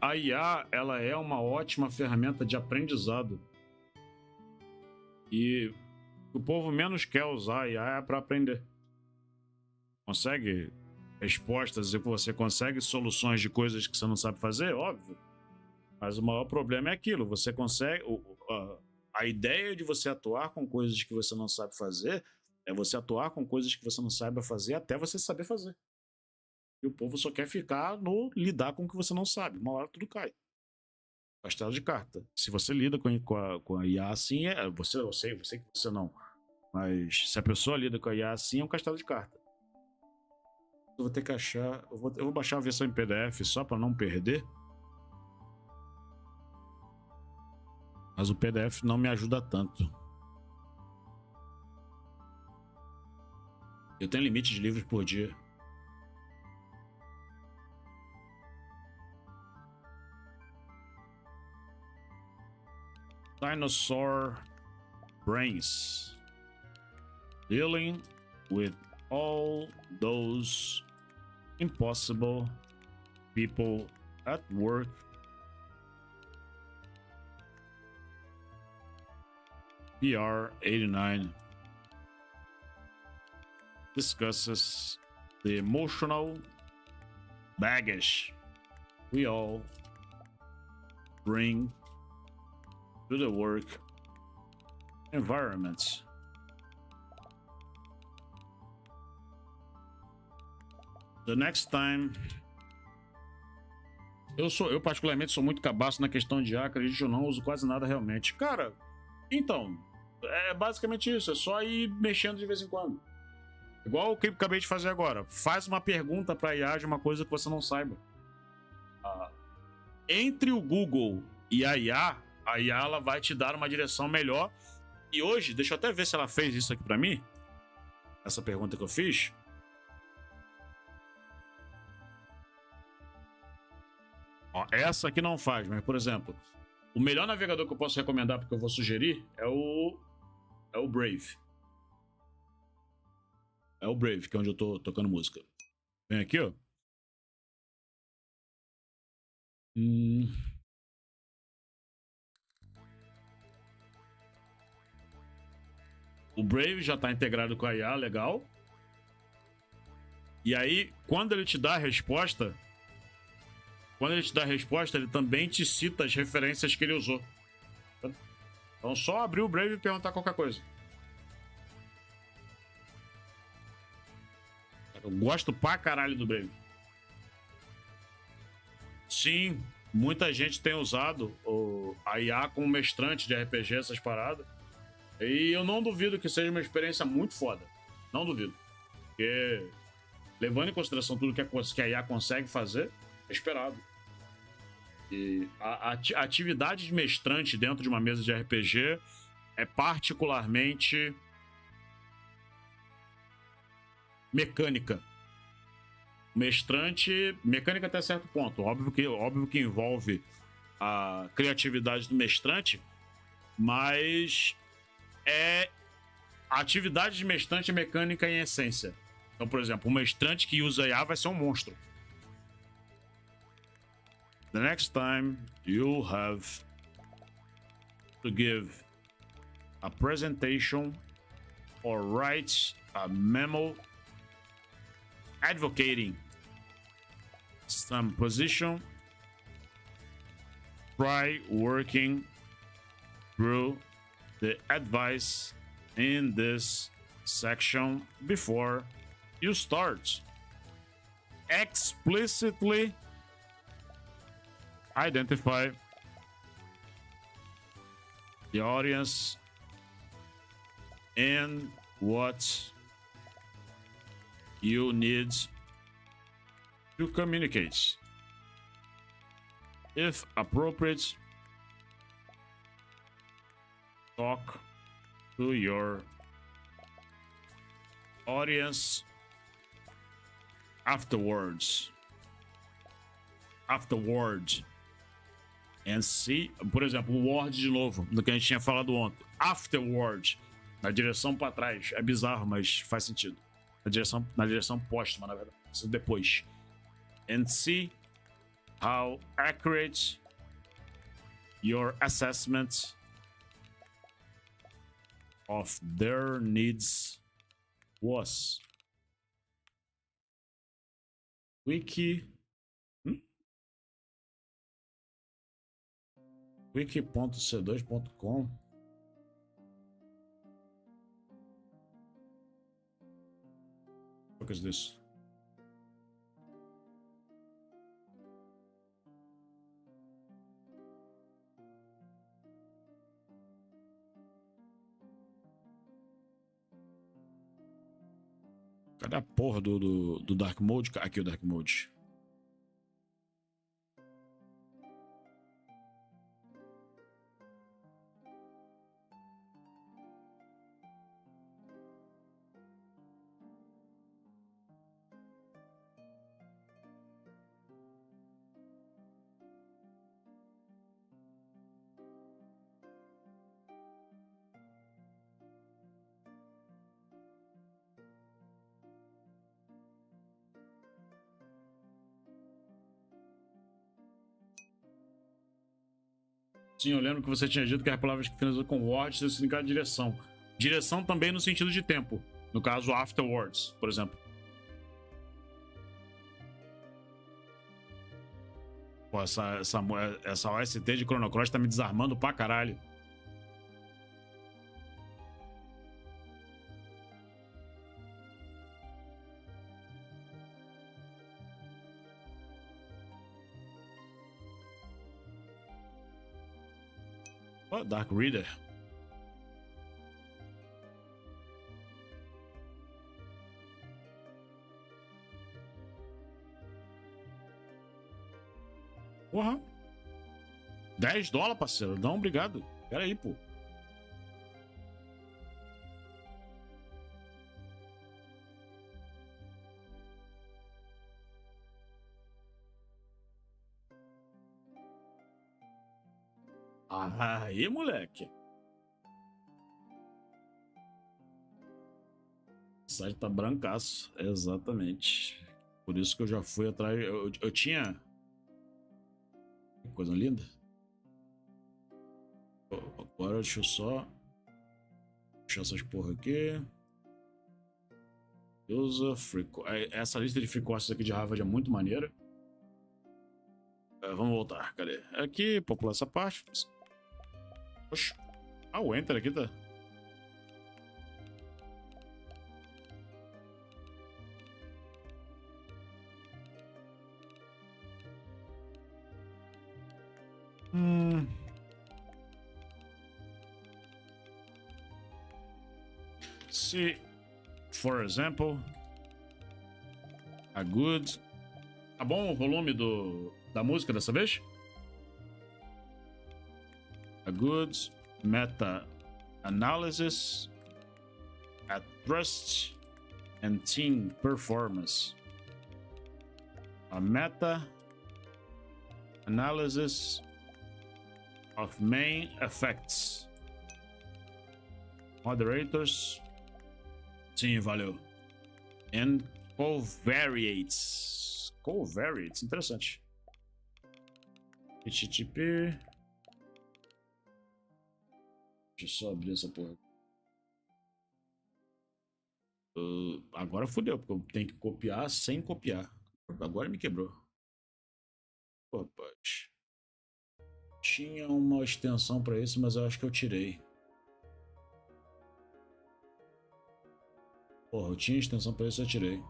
A: a IA, ela é uma ótima ferramenta de aprendizado. E o povo menos quer usar a IA é para aprender. Consegue respostas e você consegue soluções de coisas que você não sabe fazer, óbvio. Mas o maior problema é aquilo, você consegue... A ideia de você atuar com coisas que você não sabe fazer é você atuar com coisas que você não saiba fazer até você saber fazer. E o povo só quer ficar no lidar com o que você não sabe. Uma hora tudo cai. Castelo de carta. Se você lida com a IA assim, eu sei que você não. Mas se a pessoa lida com a IA assim, é um castelo de carta. Eu vou ter que achar... Eu vou baixar a versão em PDF só para não perder. Mas o PDF não me ajuda tanto. Eu tenho limite de livros por dia. Dinosaur brains. Dealing with all those impossible people at work. PR 89 discusses the emotional baggage we all bring to the work environment. The next time... Eu particularmente sou muito cabaço na questão de acredito ou não, uso quase nada realmente. Cara, então, é basicamente isso, é só ir mexendo de vez em quando. Igual o que eu acabei de fazer agora. Faz uma pergunta para a IA de uma coisa que você não saiba. Entre o Google e a IA ela vai te dar uma direção melhor. E hoje, deixa eu até ver se ela fez isso aqui para mim. Essa pergunta que eu fiz. Ó, essa aqui não faz, mas, por exemplo, o melhor navegador que eu posso recomendar, porque eu vou sugerir, é o Brave. É o Brave, que é onde eu tô tocando música. Vem aqui, ó. O Brave já está integrado com a IA, legal. E aí, quando ele te dá a resposta, ele também te cita as referências que ele usou. Então, só abrir o Brave e perguntar qualquer coisa. Eu gosto pra caralho do Brave. Sim, muita gente tem usado a IA como mestrante de RPG, essas paradas. E eu não duvido que seja uma experiência muito foda. Não duvido. Porque, levando em consideração tudo que a IA consegue fazer, é esperado. E a atividade de mestrante dentro de uma mesa de RPG é particularmente mecânica. Mecânica até certo ponto. Óbvio que envolve a criatividade do mestrante, mas a atividade de mestrante é mecânica em essência. Então, por exemplo, um mestrante que usa IA vai ser um monstro. The next time you have to give a presentation or write a memo advocating some position, try working through the advice in this section before you start. Explicitly identify the audience and what you need to communicate. If appropriate, talk to your audience afterwards. And see, por exemplo, o Word de novo, do que a gente tinha falado ontem. Afterward, na direção para trás. É bizarro, mas faz sentido. Na direção póstuma, na verdade. Isso depois. And see how accurate your assessment of their needs was. Wiki.c2.com. What is this? Cadê a porra do Dark Mode? Aqui o Dark Mode. Sim, eu lembro que você tinha dito que as palavras que finalizam com words se significam direção. Direção também no sentido de tempo. No caso, afterwards, por exemplo. Pô, essa OST de Chrono Cross tá me desarmando pra caralho. Oh, Dark Reader. Porra. $10, parceiro. Não, obrigado. Pera aí, pô. Aí, moleque. O site tá brancaço. Exatamente. Por isso que eu já fui atrás. Eu tinha. Que coisa linda. Agora deixa eu só. Deixa essas porra aqui. Usa free. Essa lista de free courses aqui de Harvard é muito maneira. Vamos voltar. Cadê? Aqui, popular essa parte. Oxe. Ah, o Enter aqui tá. See, for example, a good. Tá bom o volume da música dessa vez? A good meta-analysis at trust and team performance. A meta-analysis of main effects. Moderators. Sim, valeu. And covariates. Covariates, interessante. HTTP. Deixa eu só abrir essa porra. Agora fodeu, porque eu tenho que copiar sem copiar. Agora me quebrou. Opa. Tinha uma extensão para isso, mas eu acho que eu tirei. Porra, eu tinha extensão para isso, eu tirei.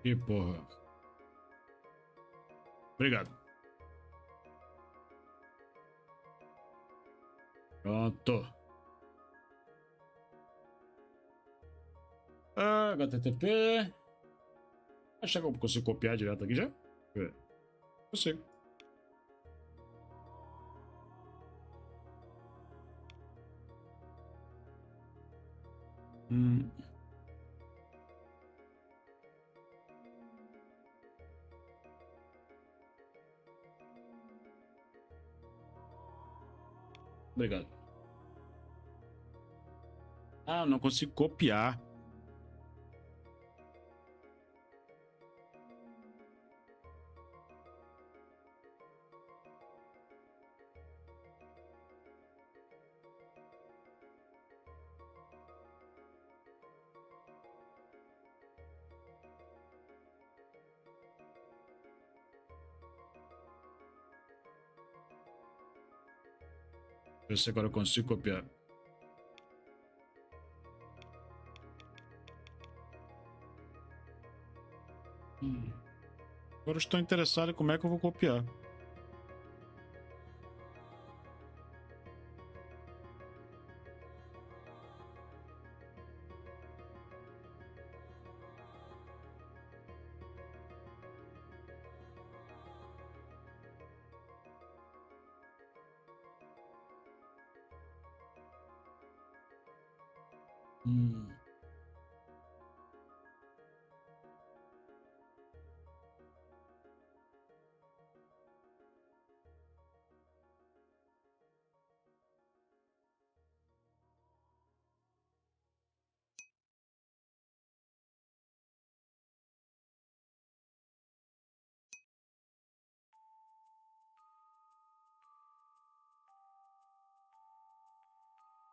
A: Que porra. Obrigado. Pronto. HTTP. Acho que eu consigo copiar direto aqui já? Consigo. Obrigado. Ah, não consigo copiar. Ver se agora eu consigo copiar. Agora eu estou interessado em como é que eu vou copiar. Hum.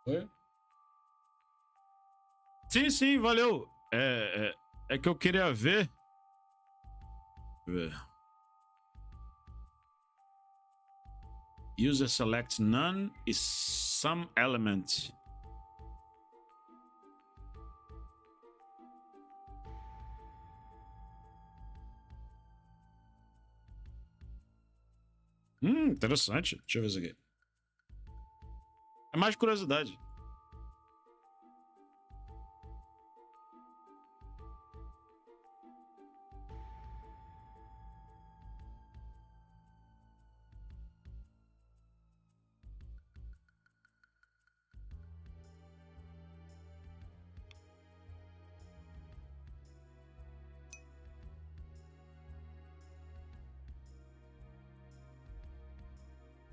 A: Oi? Sim, sim, valeu. É que eu queria ver. User select none is some element. Interessante. Deixa eu ver isso aqui. É mais curiosidade.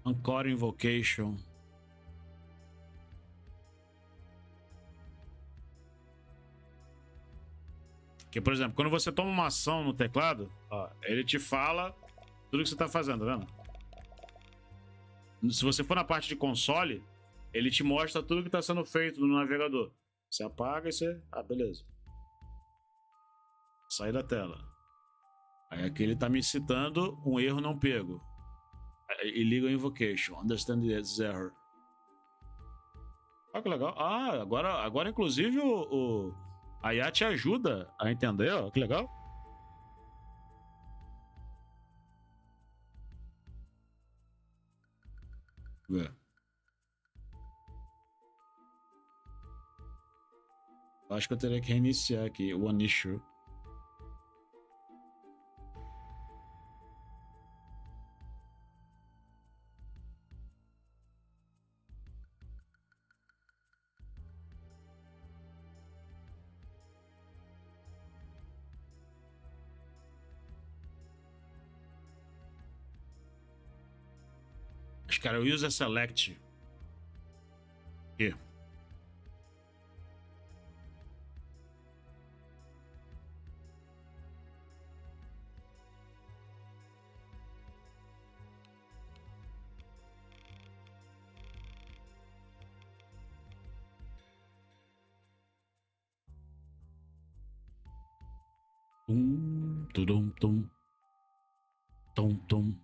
A: Encore invocation. Que, por exemplo, quando você toma uma ação no teclado, ó, ele te fala tudo que você tá fazendo, tá vendo? Se você for na parte de console, ele te mostra tudo que tá sendo feito no navegador. Você apaga e você... Ah, beleza. Sai da tela. Aí aqui ele tá me citando um erro não pego. Illegal invocation. Understand this error. Ah, que legal. Ah, agora inclusive a IA te ajuda a entender, ó. Que legal. É. Acho que eu teria que reiniciar aqui o One Issue. Acho que era o User Select. Aqui. Tudum, tum. Tum, tum.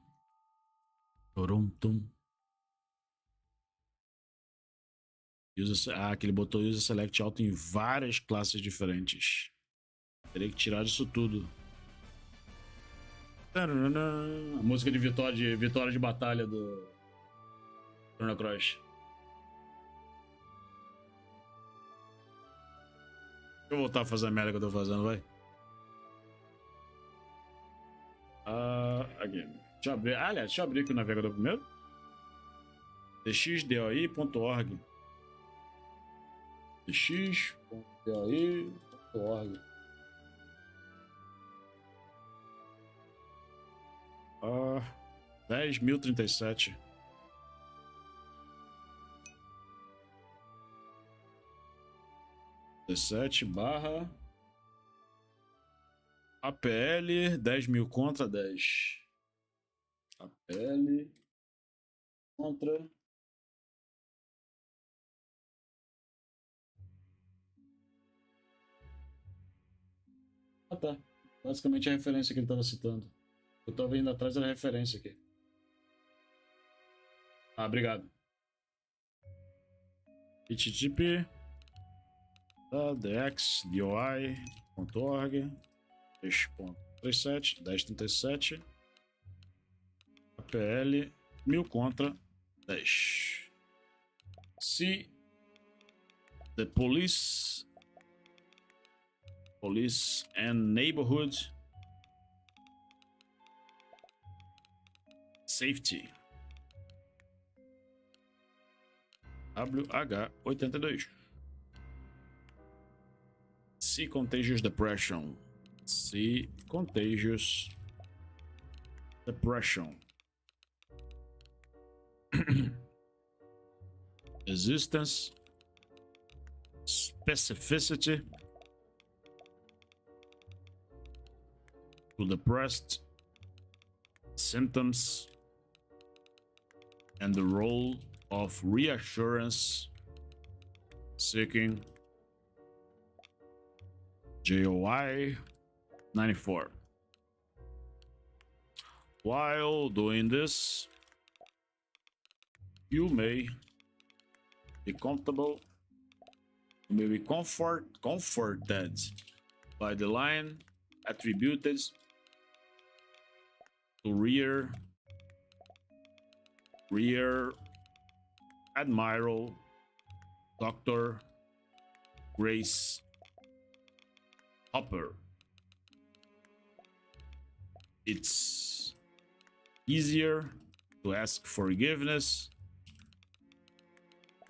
A: Turum, tum. Que ele botou User Select Auto em várias classes diferentes. Teria que tirar isso tudo. A música de vitória de batalha do Chrono Cross. Deixa eu voltar a fazer a merda que eu tô fazendo, vai. Aqui. Deixa eu abrir. Aliás, deixa eu abrir aqui o navegador primeiro. txdoi.org. tx.doi.org. 10.037. barra APL 10.000 contra 10. APL contra. Ah, tá. Basicamente a referência que ele estava citando. Eu tô vendo atrás da referência aqui. Ah, obrigado. http dxdoi.org 3.37 1037 APL 1000 contra 10. Se the police and neighborhood safety WH82. See contagious depression. See contagious depression. Existence, specificity to depressed, symptoms, and the role of reassurance seeking. JOI 94. While doing this, you may be comfortable, you may be comforted by the line attributed to Rear Admiral Dr. Grace Hopper. It's easier to ask forgiveness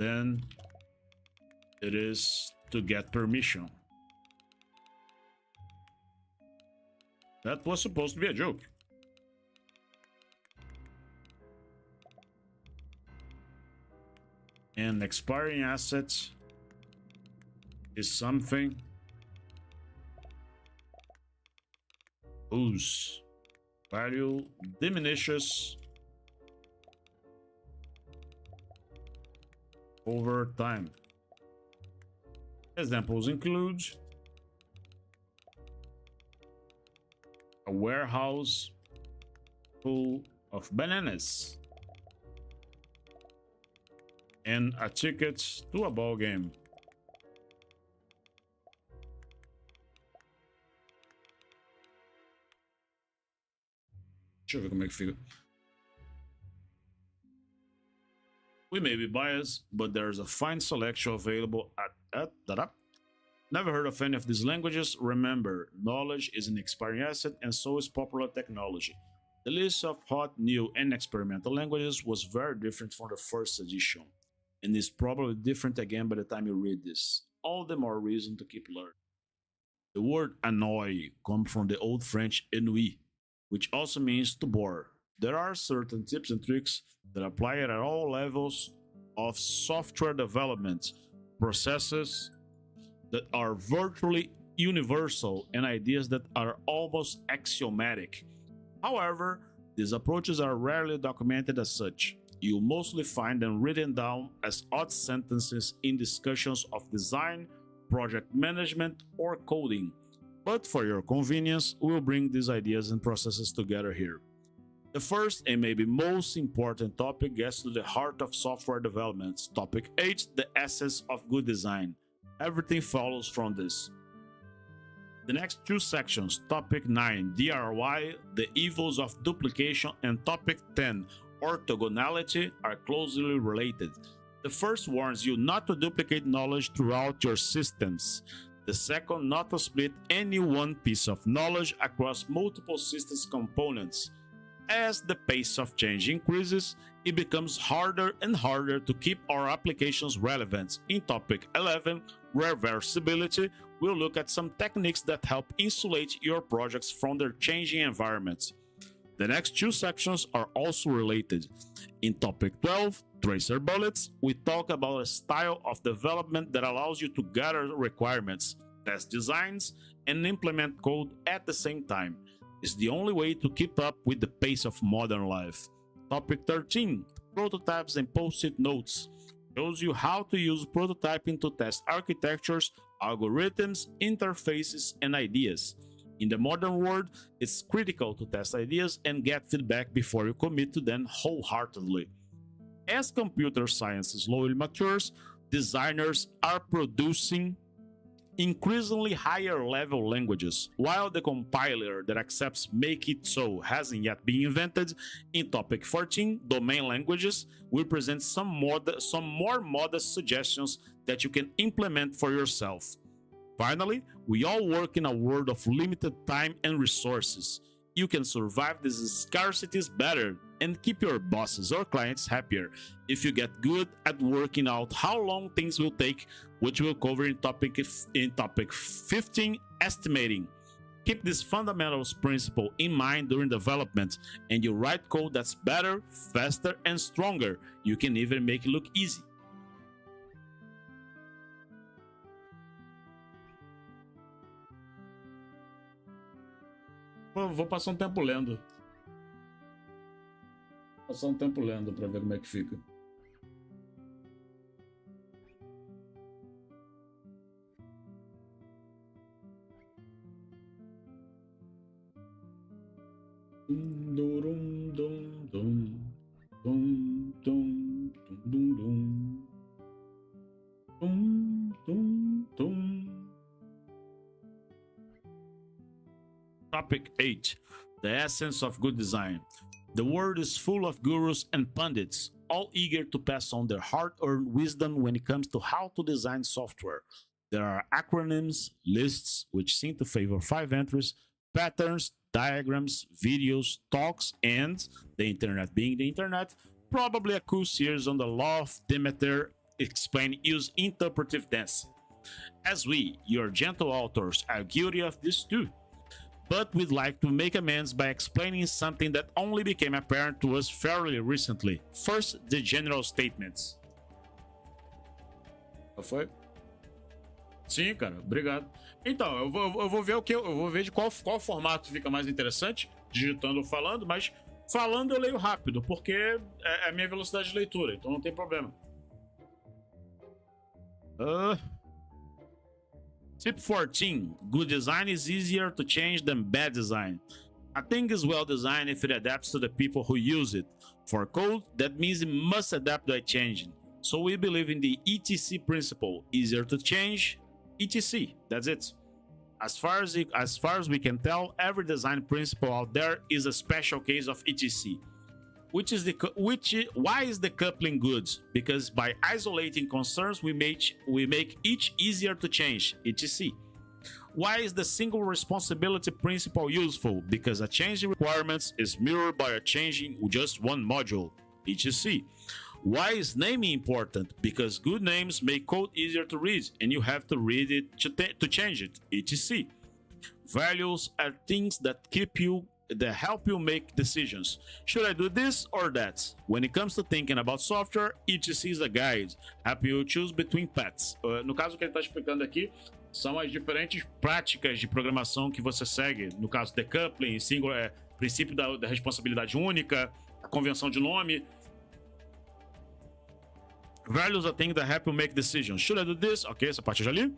A: than it is to get permission. That was supposed to be a joke. And expiring assets is something whose value diminishes over time. Examples include a warehouse full of bananas and a ticket to a ball game. Deixa eu ver como é que fica. We may be biased, but there's a fine selection available at Never heard of any of these languages? Remember, knowledge is an expiring asset and so is popular technology. The list of hot, new, and experimental languages was very different from the first edition, and is probably different again by the time you read this. All the more reason to keep learning. The word annoy comes from the Old French ennui, which also means to bore. There are certain tips and tricks that apply at all levels of software development, processes that are virtually universal, and ideas that are almost axiomatic. However, these approaches are rarely documented as such. You'll mostly find them written down as odd sentences in discussions of design, project management, or coding. But for your convenience, we'll bring these ideas and processes together here. The first and maybe most important topic gets to the heart of software development. Topic 8, the essence of good design. Everything follows from this. The next two sections, topic 9, DRY, the evils of duplication, and topic 10, orthogonality, are closely related. The first warns you not to duplicate knowledge throughout your systems. The second, not to split any one piece of knowledge across multiple systems components. As the pace of change increases, it becomes harder and harder to keep our applications relevant. In topic 11, reversibility, we'll look at some techniques that help insulate your projects from their changing environments. The next two sections are also related. In topic 12, tracer bullets, we talk about a style of development that allows you to gather requirements, test designs, and implement code at the same time. It's the only way to keep up with the pace of modern life. Topic 13, prototypes and post-it notes, shows you how to use prototyping to test architectures, algorithms, interfaces, and ideas. In the modern world, it's critical to test ideas and get feedback before you commit to them wholeheartedly. As computer science slowly matures, designers are producing increasingly higher level languages. While the compiler that accepts make it so hasn't yet been invented, in topic 14, domain languages, we present some more modest suggestions that you can implement for yourself. Finally, we all work in a world of limited time and resources. You can survive these scarcities better and keep your bosses or clients happier if you get good at working out how long things will take, which we'll cover in topic 15, estimating. Keep this fundamentals principle in mind during development, and you write code that's better, faster, and stronger. You can even make it look easy. Vou passar tempo lendo. Passar tempo lendo para ver como é que fica. Topic 8. The essence of good design. The world is full of gurus and pundits, all eager to pass on their hard-earned wisdom when it comes to how to design software. There are acronyms, lists, which seem to favor 5 entries, patterns, diagrams, videos, talks, and, the internet being the internet, probably a cool series on the law of Demeter explain use interpretive dance. As we, your gentle authors, are guilty of this too. But we'd like to make amends by explaining something that only became apparent to us fairly recently. First, the general statements. Foi? Sim, cara, obrigado. Então, eu vou ver eu vou ver de qual formato fica mais interessante, digitando ou falando, mas falando eu leio rápido, porque é a minha velocidade de leitura, então não tem problema. Tip 14. Good design is easier to change than bad design. A thing is well designed if it adapts to the people who use it. For code, that means it must adapt by changing. So we believe in the ETC principle. Easier to change, ETC. That's it. As far as we can tell, every design principle out there is a special case of ETC. Why is the coupling good? Because by isolating concerns, we make each easier to change, etc. Why is the single responsibility principle useful? Because a change in requirements is mirrored by a change in just one module, etc. Why is naming important? Because good names make code easier to read, and you have to read it to change it, etc. Values are things that help you make decisions. Should I do this or that? When it comes to thinking about software, ETC is a guide, helping you choose between paths. No caso que ele está explicando aqui, são as diferentes práticas de programação que você segue. No caso, decoupling, princípio da responsabilidade única, a convenção de nome. Values are things that help you make decisions. Should I do this? Ok, essa parte eu já li.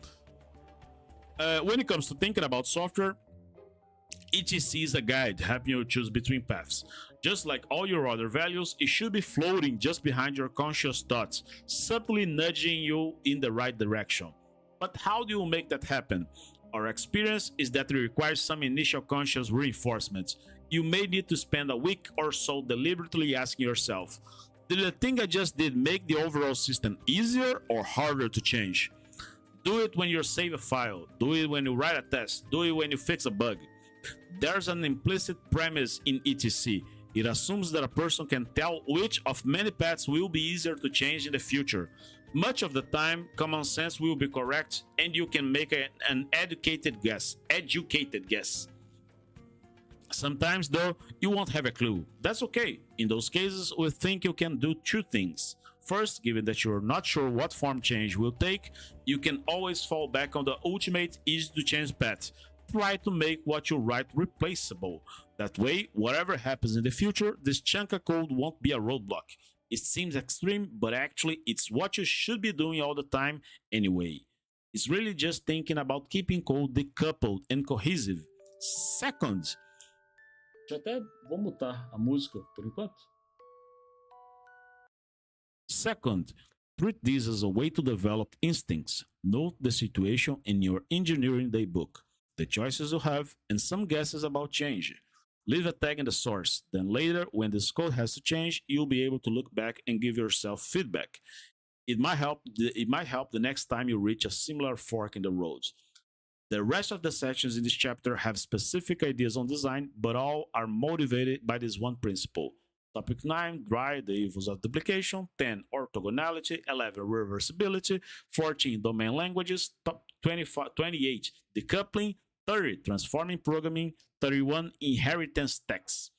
A: When it comes to thinking about software, ETC is a guide, helping you choose between paths. Just like all your other values, it should be floating just behind your conscious thoughts, subtly nudging you in the right direction. But how do you make that happen? Our experience is that it requires some initial conscious reinforcement. You may need to spend a week or so deliberately asking yourself, did the thing I just did make the overall system easier or harder to change? Do it when you save a file. Do it when you write a test. Do it when you fix a bug. There's an implicit premise in ETC. It assumes that a person can tell which of many paths will be easier to change in the future. Much of the time, common sense will be correct, and you can make an educated guess. Sometimes, though, you won't have a clue. That's okay. In those cases, we think you can do 2 things. First, given that you're not sure what form change will take, you can always fall back on the ultimate easy-to-change path. Try to make what you write replaceable. That way, whatever happens in the future, this chunk of code won't be a roadblock. It seems extreme, but actually it's what you should be doing all the time anyway. It's really just thinking about keeping code decoupled and cohesive. Second, deixa eu até vou mutar a música por enquanto. Second, treat this as a way to develop instincts. Note the situation in your engineering daybook, the choices you have, and some guesses about change. Leave a tag in the source. Then later, when this code has to change, you'll be able to look back and give yourself feedback. It might help the next time you reach a similar fork in the road. The rest of the sections in this chapter have specific ideas on design, but all are motivated by this one principle. Topic 9, dry, the evils of duplication. 10, orthogonality. 11, reversibility. 14, domain languages. 28, decoupling. 30, transforming programming. 31, inheritance text.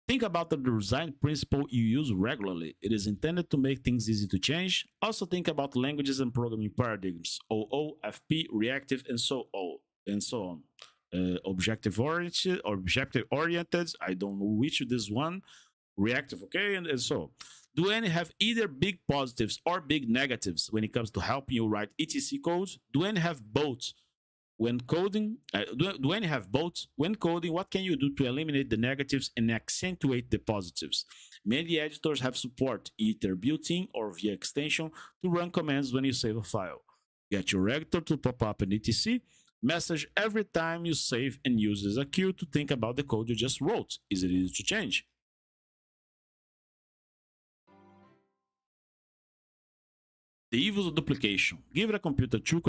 A: Think about the design principle you use regularly. It is intended to make things easy to change. Also think about languages and programming paradigms, OO, FP, reactive, and so on. Objective oriented, I don't know which this one, reactive, okay, and so on. Do any have either big positives or big negatives when it comes to helping you write etc code? Do any have both? When coding, do any have both? When coding, what can you do to eliminate the negatives and accentuate the positives? Many editors have support, either built-in or via extension, to run commands when you save a file. Get your editor to pop up an etc message every time you save and use as a cue to think about the code you just wrote. Is it easy to change? The evils of duplication. Give a computer two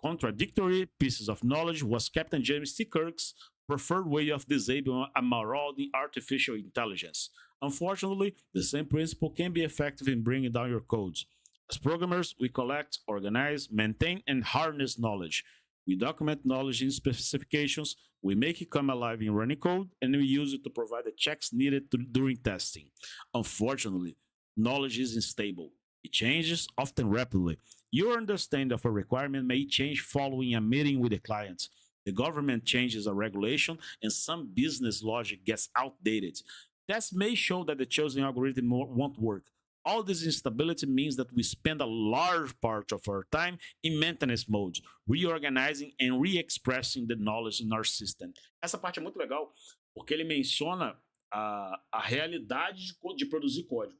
A: contradictory pieces of knowledge was Captain James T. Kirk's preferred way of disabling a marauding artificial intelligence. Unfortunately, the same principle can be effective in bringing down your codes. As programmers, we collect, organize, maintain, and harness knowledge. We document knowledge in specifications, we make it come alive in running code, and we use it to provide the checks needed during testing. Unfortunately, knowledge is unstable. It changes, often rapidly. Your understanding of a requirement may change following a meeting with the client. The government changes a regulation, and some business logic gets outdated. Tests may show that the chosen algorithm won't work. All this instability means that we spend a large part of our time in maintenance mode, reorganizing and re-expressing the knowledge in our system. Essa parte é muito legal, porque ele menciona a realidade de produzir código.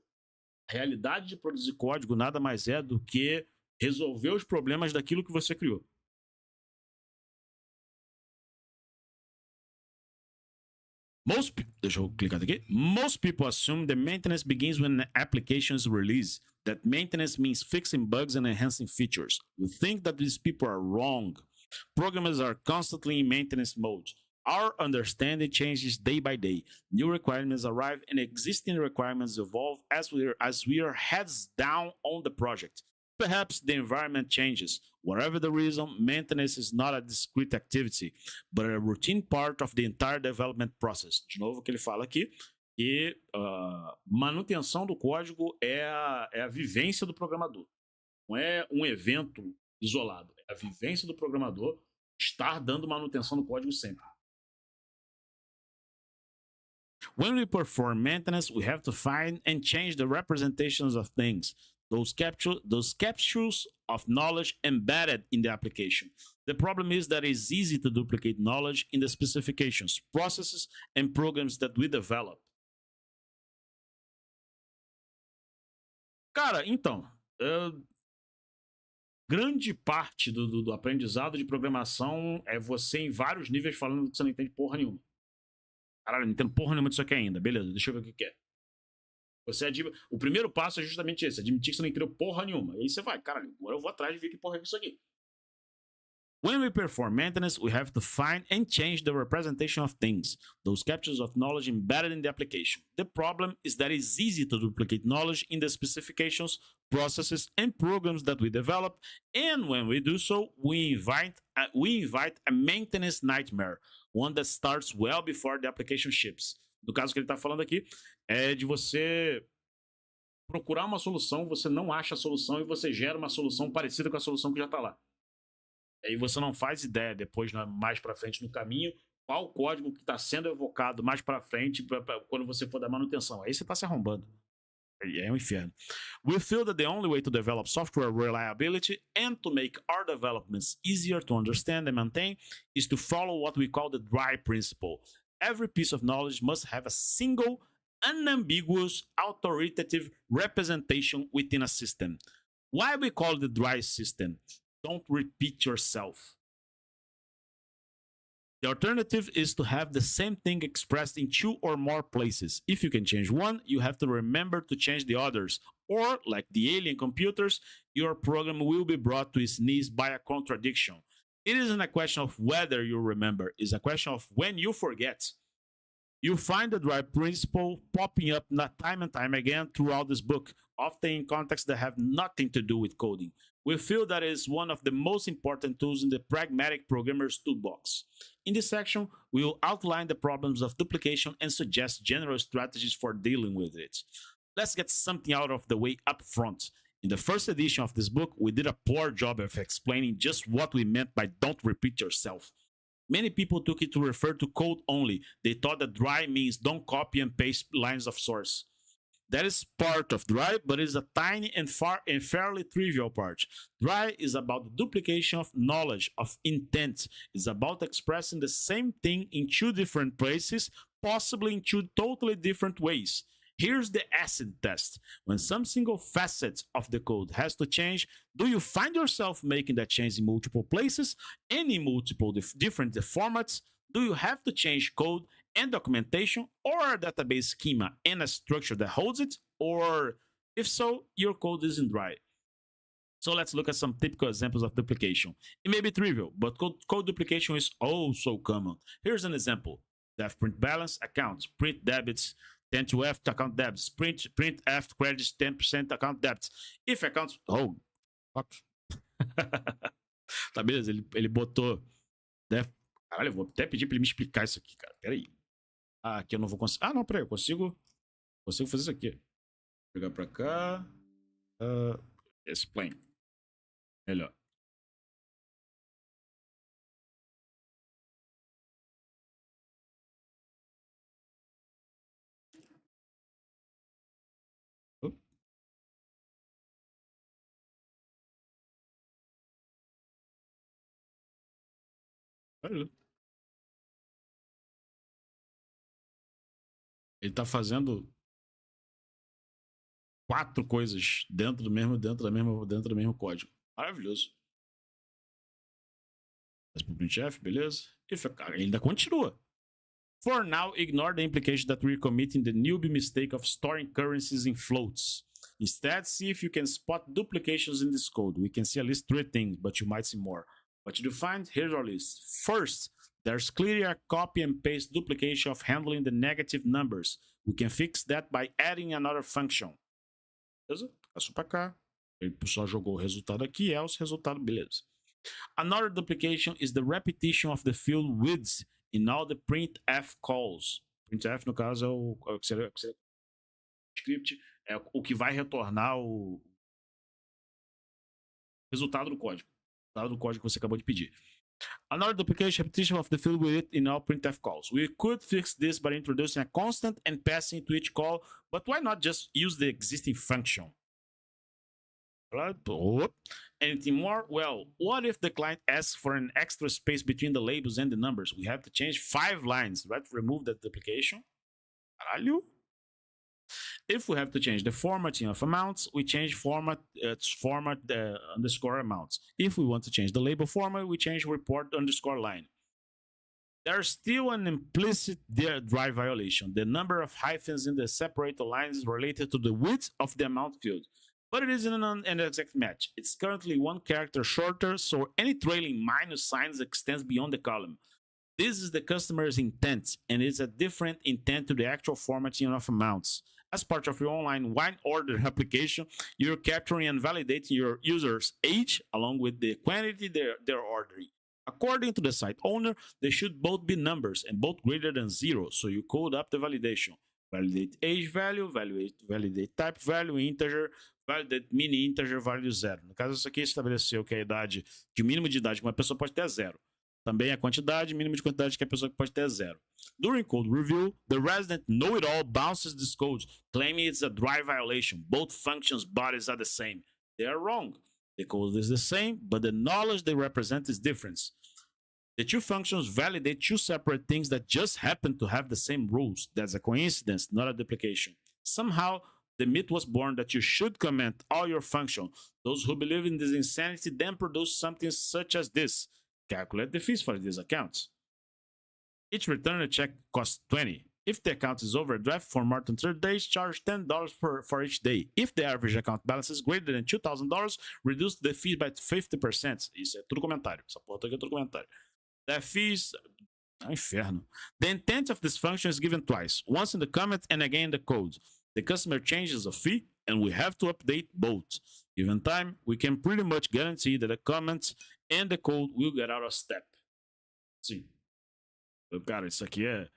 A: A realidade de produzir código nada mais é do que resolver os problemas daquilo que você criou. Deixa eu clicar aqui. Most people assume that maintenance begins when an application is released. That maintenance means fixing bugs and enhancing features. We think that these people are wrong. Programmers are constantly in maintenance mode. Our understanding changes day by day. New requirements arrive and existing requirements evolve as we are heads down on the project. Perhaps the environment changes. Whatever the reason, maintenance is not a discrete activity, but a routine part of the entire development process. De novo, o que ele fala aqui, que manutenção do código é a vivência do programador. Não é um evento isolado. É a vivência do programador estar dando manutenção no código sempre. When we perform maintenance, we have to find and change the representations of things. Those capsules of knowledge embedded in the application. The problem is that it's easy to duplicate knowledge in the specifications, processes, and programs that we develop. Cara, então, grande parte do aprendizado de programação é você em vários níveis falando que você não entende porra nenhuma. Caralho, não entendo porra nenhuma disso aqui ainda. Beleza, deixa eu ver o que é. O primeiro passo é justamente esse, admitir que você não entendeu porra nenhuma. E aí você vai, caralho, agora eu vou atrás de ver que porra é isso aqui. When we perform maintenance, we have to find and change the representation of things, those capsules of knowledge embedded in the application. The problem is that it's easy to duplicate knowledge in the specifications, processes, and programs that we develop, and when we do so, we invite a maintenance nightmare, one that starts well before the application ships. No caso que ele está falando aqui, é de você procurar uma solução, você não acha a solução e você gera uma solução parecida com a solução que já está lá. Aí você não faz ideia depois, mais para frente no caminho, qual código que está sendo evocado mais para frente quando você for dar manutenção. Aí você está se arrombando. É um inferno. We feel that the only way to develop software reliability and to make our developments easier to understand and maintain is to follow what we call the dry principle. Every piece of knowledge must have a single, unambiguous, authoritative representation within a system. Why we call it the dry system? Don't repeat yourself. The alternative is to have the same thing expressed in two or more places. If you can change one, you have to remember to change the others. Or, like the alien computers, your program will be brought to its knees by a contradiction. It isn't a question of whether you remember, it's a question of when you forget. You find the drive principle popping up time and time again throughout this book, often in contexts that have nothing to do with coding. We feel that it is one of the most important tools in the pragmatic programmer's toolbox. In this section, we will outline the problems of duplication and suggest general strategies for dealing with it. Let's get something out of the way up front. In the first edition of this book, we did a poor job of explaining just what we meant by don't repeat yourself. Many people took it to refer to code only. They thought that dry means don't copy and paste lines of source. That is part of dry, but it is a tiny and fairly trivial part. Dry is about the duplication of knowledge, of intent. It's about expressing the same thing in two different places, possibly in two totally different ways. Here's the acid test. When some single facet of the code has to change, do you find yourself making that change in multiple places and in multiple different formats? Do you have to change code and documentation or a database schema and a structure that holds it? Or if so, your code isn't dry. So let's look at some typical examples of duplication. It may be trivial, but code duplication is so common. Here's an example. Def print balance accounts, print debits, 10 to F account debits, print F credits, 10% account debits. If accounts... Oh, fuck. Tá, beleza, ele botou... Def... Caralho, eu vou até pedir pra ele me explicar isso aqui, cara. Peraí. Ah, aqui eu não vou conseguir... Ah, não, peraí, eu consigo fazer isso aqui. Vou pegar pra cá. Explain. Melhor. Olha. Ele tá fazendo 4 coisas dentro do mesmo código. Maravilhoso. Mas pro printf, beleza? E ele ainda continua. For now, ignore the implication that we're committing the newbie mistake of storing currencies in floats. Instead, see if you can spot duplications in this code. We can see at least 3 things, but you might see more. What did you find? Here's our list. First, there's clearly a copy and paste duplication of handling the negative numbers. We can fix that by adding another function. Beleza? Passou para cá. Ele só jogou o resultado aqui, else resultado, beleza. Another duplication is the repetition of the field widths in all the printf calls. Printf, no caso, é o script, é o que vai retornar o resultado do código. O resultado do código que você acabou de pedir. Another duplication repetition of the field width in all printf calls. We could fix this by introducing a constant and passing to each call, but why not just use the existing function? Anything more? Well, what if the client asks for an extra space between the labels and the numbers? We have to change 5 lines, right? Remove that duplication. Caralho. If we have to change the formatting of amounts, we change format underscore amounts. If we want to change the label format, we change report underscore line. There's still an implicit dry violation. The number of hyphens in the separator lines is related to the width of the amount field, but it isn't an exact match. It's currently 1 character shorter, so any trailing minus signs extends beyond the column. This is the customer's intent, and it's a different intent to the actual formatting of amounts. As part of your online wine order application, you're capturing and validating your user's age along with the quantity they're ordering. According to the site owner, they should both be numbers and both greater than 0, so you code up the validation. Validate age value, validate type value, integer, validate mini integer value 0. No caso, isso aqui estabeleceu que a idade, que o mínimo de idade que uma pessoa pode ter é 0. Também a quantidade, mínimo de quantidade que a pessoa pode ter é 0. During code review, the resident know-it-all bounces this code, claiming it's a dry violation. Both functions' bodies are the same. They are wrong. The code is the same, but the knowledge they represent is different. The 2 functions validate 2 separate things that just happen to have the same rules. That's a coincidence, not a duplication. Somehow, the myth was born that you should comment all your functions. Those who believe in this insanity then produce something such as this. Calculate the fees for these accounts. Each return a check costs 20. If the account is overdraft for more than 30 days, charge $10 for each day. If the average account balance is greater than $2,000, reduce the fee by 50%. Isso é tudo comentário. Essa porra aqui é tudo comentário. The fees É um inferno. The intent of this function is given twice, once in the comment and again in the code. The customer changes a fee and we have to update both. Given time, we can pretty much guarantee that the comments and the code will get out of step. Sim. Cara, isso aqui é.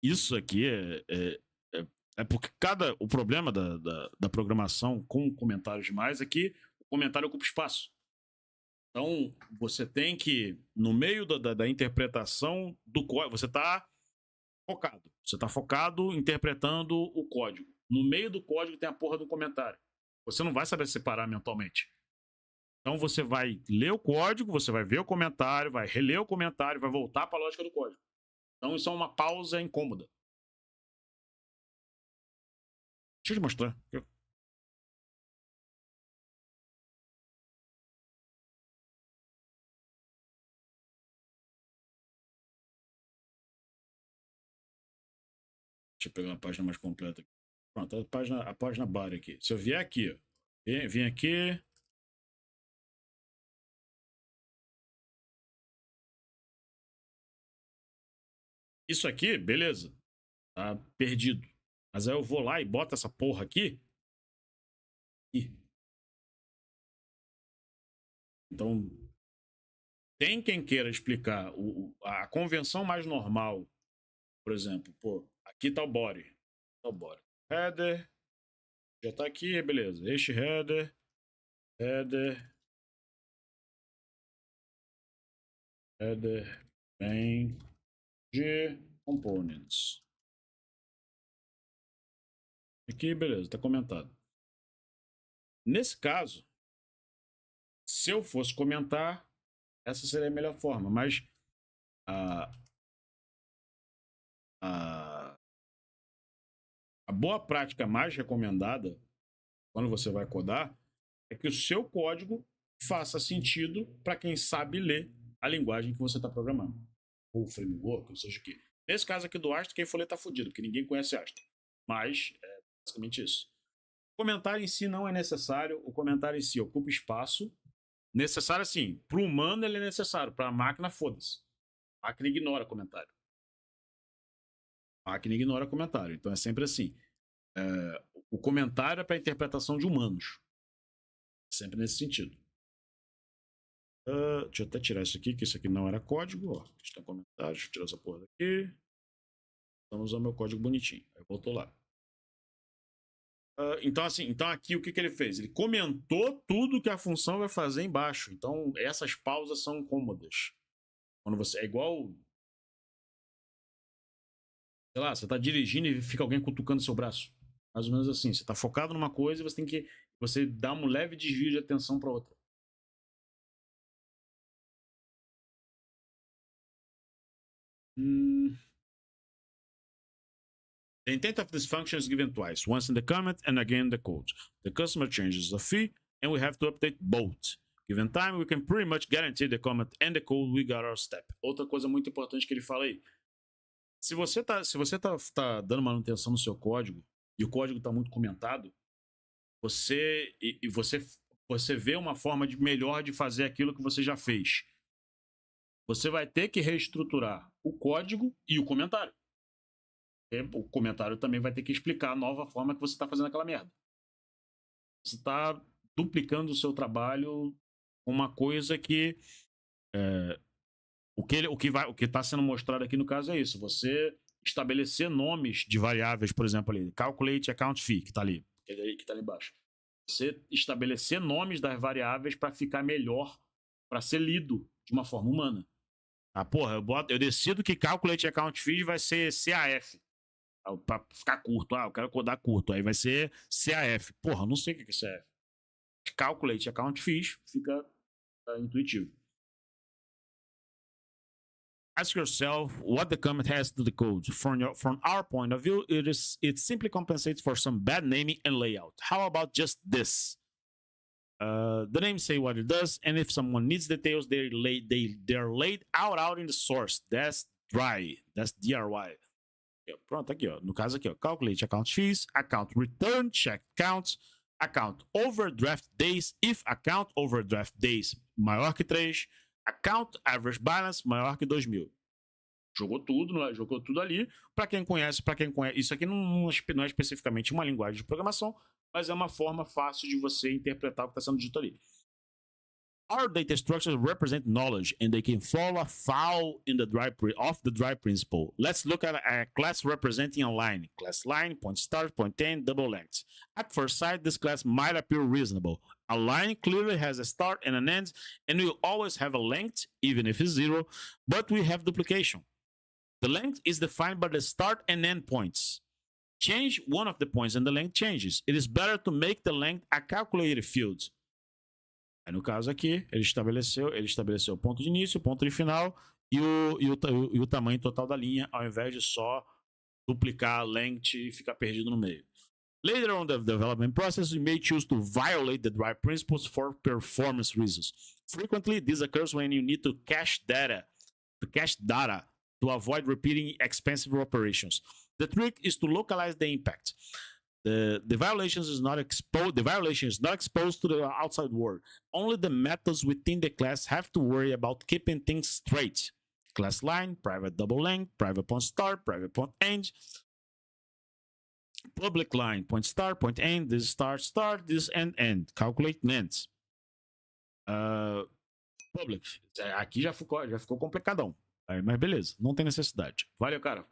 A: Isso aqui é porque o problema da programação com comentários demais é que o comentário ocupa espaço. Então, você tem que, no meio da interpretação do código, você está focado. Você está focado interpretando o código. No meio do código tem a porra do comentário. Você não vai saber separar mentalmente. Então, você vai ler o código, você vai ver o comentário, vai reler o comentário, vai voltar para a lógica do código. Então, isso é uma pausa incômoda. Deixa eu te mostrar. Deixa eu pegar uma página mais completa aqui. Pronto, a página bar aqui. Se eu vier aqui, ó. Vem aqui. Isso aqui, beleza. Tá perdido. Mas aí eu vou lá e boto essa porra aqui. Então, tem quem queira explicar a convenção mais normal. Por exemplo, pô, aqui tá o body. Tá o body. Header. Já tá aqui, beleza. Este header. Header. Header. Vem de components. Aqui, beleza, tá comentado. Nesse caso, se eu fosse comentar, essa seria a melhor forma, mas a boa prática mais recomendada quando você vai codar é que o seu código faça sentido para quem sabe ler a linguagem que você está programando. Ou framework, ou seja o quê. Nesse caso aqui do Astra, quem for ler tá fudido, porque ninguém conhece Astra. Mas é basicamente isso. O comentário em si não é necessário, o comentário em si ocupa espaço. Necessário assim, para o humano ele é necessário, para a máquina foda-se. A máquina ignora comentário. A máquina ignora comentário, então é sempre assim. O comentário é para interpretação de humanos. Sempre nesse sentido. Deixa eu até tirar isso aqui, que isso aqui não era código. Ó, está comentário, deixa eu tirar essa porra daqui. Vamos usar meu código bonitinho. Aí voltou lá. Então, assim, então aqui o que ele fez? Ele comentou tudo que a função vai fazer embaixo. Então, essas pausas são incômodas. Quando você. É igual. Sei lá, você tá dirigindo e fica alguém cutucando seu braço. Mais ou menos assim. Você tá focado numa coisa e você tem que. Você dá um leve desvio de atenção para outra. The intent of this function is given twice, once in the comment and again in the code. The customer changes the fee and we have to update both. Given time, we can pretty much guarantee the comment and the code we got our step. Outra coisa muito importante que ele fala aí. Se você tá dando manutenção no seu código e o código está muito comentado, você vê uma forma melhor de fazer aquilo que você já fez. Você vai ter que reestruturar o código e o comentário. O comentário também vai ter que explicar a nova forma que você está fazendo aquela merda. Você está duplicando o seu trabalho com uma coisa que o que está sendo mostrado aqui no caso é isso. Você estabelecer nomes de variáveis, por exemplo, ali, calculate account fee, que está ali embaixo. Você estabelecer nomes das variáveis para ficar melhor, para ser lido de uma forma humana. Porra, eu decido que calculate account fee vai ser CAF. Pra ficar curto, eu quero codar curto, aí vai ser CAF. Porra, eu não sei o que é CAF. Calculate account fees, fica intuitivo. Ask yourself what the comment has to the code. From our point of view, it simply compensates for some bad naming and layout. How about just this? The names say what it does, and if someone needs details, they're laid out in the source. That's dry. That's DRY. Pronto, aqui, ó. No caso aqui, ó. Calculate account fees, account return, check counts, account overdraft days, if account overdraft days maior que 3, account average balance maior que 2.000. Jogou tudo ali. Para quem conhece, isso aqui não é especificamente uma linguagem de programação, mas é uma forma fácil de você interpretar o que está sendo dito ali. Our data structures represent knowledge, and they can fall afoul in the of the drive principle. Let's look at a class representing a line. Class line, point start, point end, double length. At first sight, this class might appear reasonable. A line clearly has a start and an end, and will always have a length, even if it's 0, but we have duplication. The length is defined by the start and end points. Change one of the points and the length changes. It is better to make the length a calculated field. Aí, no caso aqui, ele estabeleceu o ponto de início, o ponto de final e o tamanho total da linha, ao invés de só duplicar a length e ficar perdido no meio. Later on the development process, we may choose to violate the drive principles for performance reasons. Frequently, this occurs when you need to cache data to avoid repeating expensive operations. The trick is to localize the impact. The violation is not exposed to the outside world. Only the methods within the class have to worry about keeping things straight. Class line, private double length, private point start, private point end, public line, point start, point end, this start, this end. Calculate lengths. Public. Aqui já ficou complicadão. Mas beleza, não tem necessidade. Valeu, cara.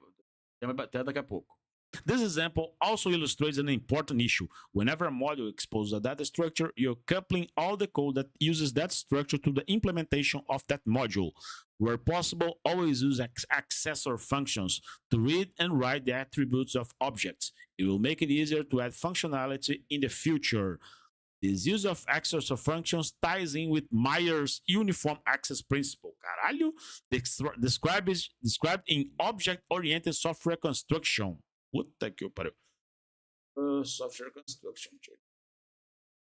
A: Até daqui a pouco. This example also illustrates an important issue. Whenever a module exposes a data structure, you're coupling all the code that uses that structure to the implementation of that module. Where possible, always use accessor functions to read and write the attributes of objects. It will make it easier to add functionality in the future. This use of accessor functions ties in with Meyer's uniform access principle. Caralho! Described in object-oriented software construction. Puta que pariu. Software construction.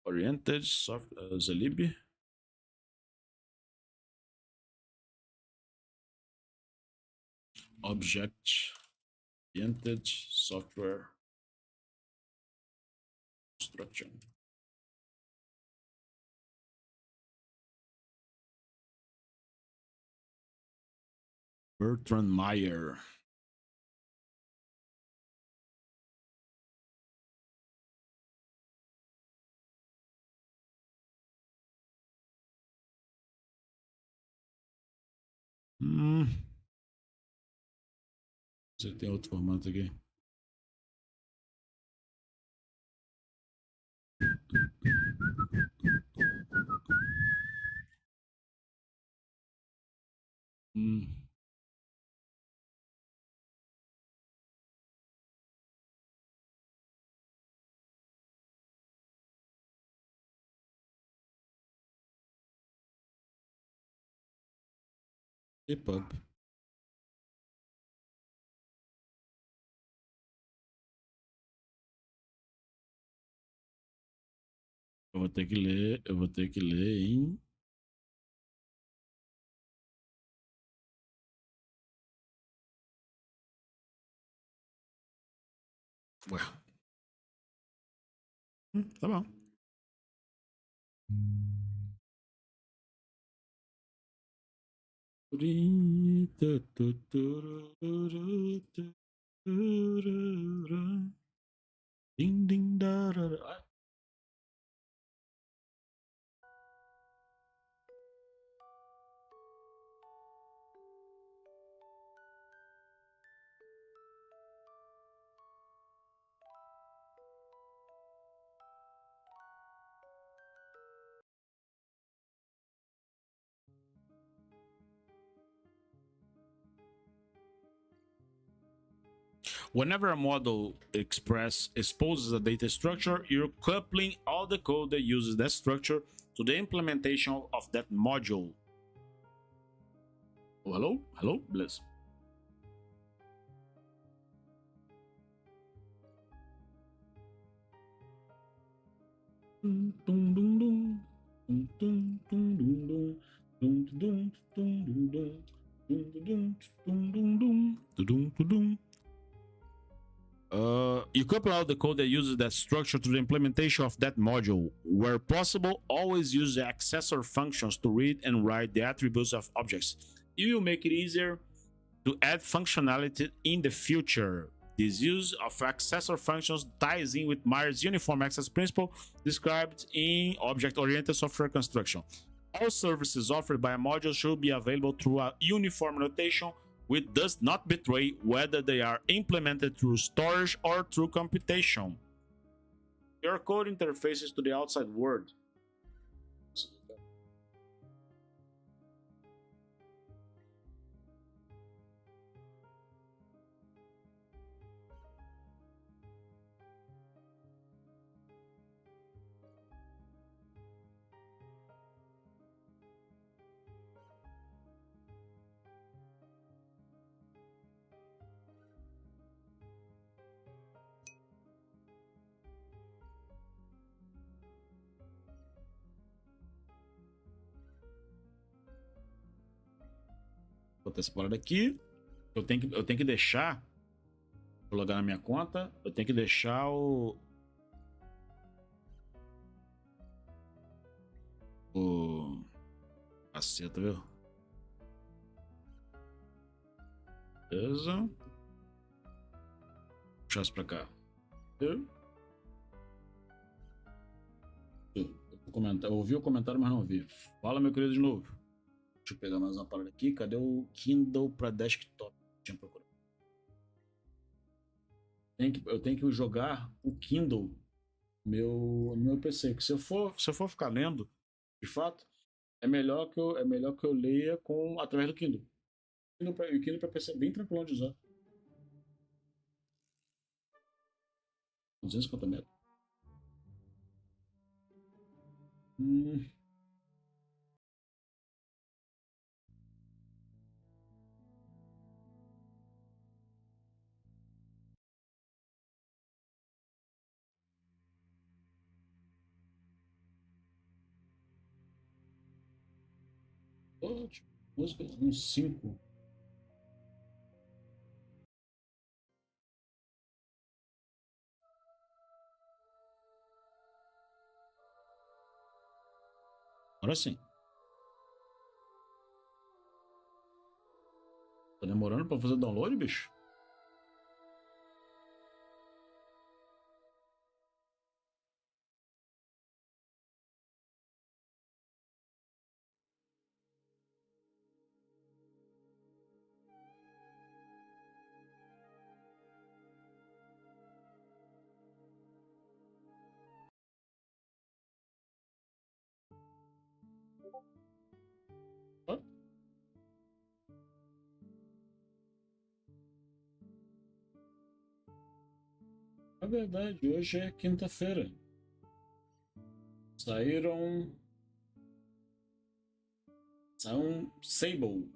A: Oriented software. Zlib. Object-oriented software construction. Bertrand Meyer. Você tem outro formato aqui. EPUB. Eu vou ter que ler em ué. Tá bom. Ding ding da da da. Whenever a model exposes a data structure, you're coupling all the code that uses that structure to the implementation of that module. Oh, hello? Hello? Bless. You couple out the code that uses that structure to the implementation of that module. Where possible, always use the accessor functions to read and write the attributes of objects. It will make it easier to add functionality in the future. This use of accessor functions ties in with Meyer's uniform access principle described in object-oriented software construction. All services offered by a module should be available through a uniform notation, which does not betray whether they are implemented through storage or through computation. Your code interfaces to the outside world. Vou botar essa parada aqui. Eu tenho que deixar. Vou logar na minha conta. Eu tenho que deixar o caceta, viu? Beleza. Vou puxar isso pra cá. Eu ouvi o comentário, mas não ouvi. Fala, meu querido, de novo. Deixa eu pegar mais uma parada aqui. Cadê o Kindle para desktop? Tinha procurado. Eu tenho que jogar o Kindle no meu PC. Porque se eu for ficar lendo, de fato, é melhor que eu leia através do Kindle. O Kindle para PC é bem tranquilo de usar. 250 metros. Música uns 5. Agora sim. Tá demorando pra fazer download, bicho? É verdade, hoje é quinta-feira. Saiu Sable.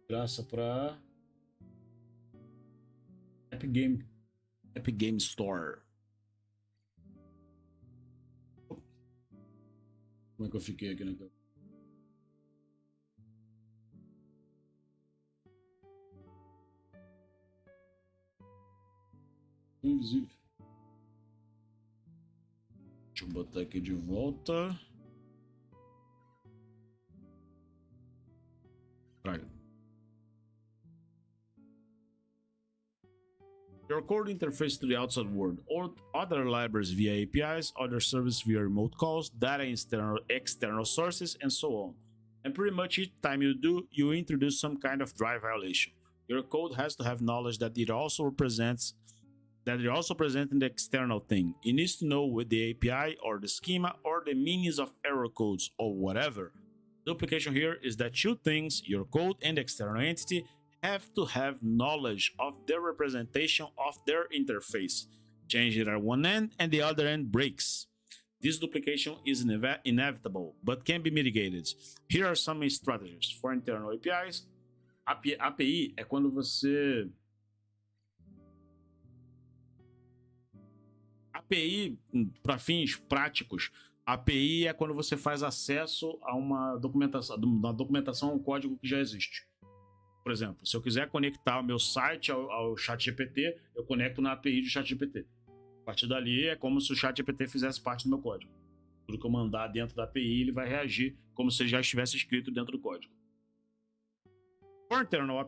A: Graça pra Epic Game Store. Como é que eu fiquei aqui, né? Invisível. Deixa eu botar aqui de volta. Praga. Your code interface to the outside world, or other libraries via APIs, other services via remote calls, data external sources, and so on. And pretty much each time you do, you introduce some kind of drive violation. Your code has to have knowledge that it also represents presenting the external thing. It needs to know with the API or the schema or the meanings of error codes or whatever. The implication here is that two things, your code and the external entity, have to have knowledge of the representation of their interface. Change it at one end and the other end breaks. This duplication is inevitable, but can be mitigated. Here are some strategies for internal APIs. API é quando você... API, para fins práticos, API é quando você faz acesso a uma documentação, a um código que já existe. Por exemplo, se eu quiser conectar o meu site ao ChatGPT, eu conecto na API do ChatGPT. A partir dali, é como se o ChatGPT fizesse parte do meu código. Tudo que eu mandar dentro da API, ele vai reagir como se já estivesse escrito dentro do código. For internal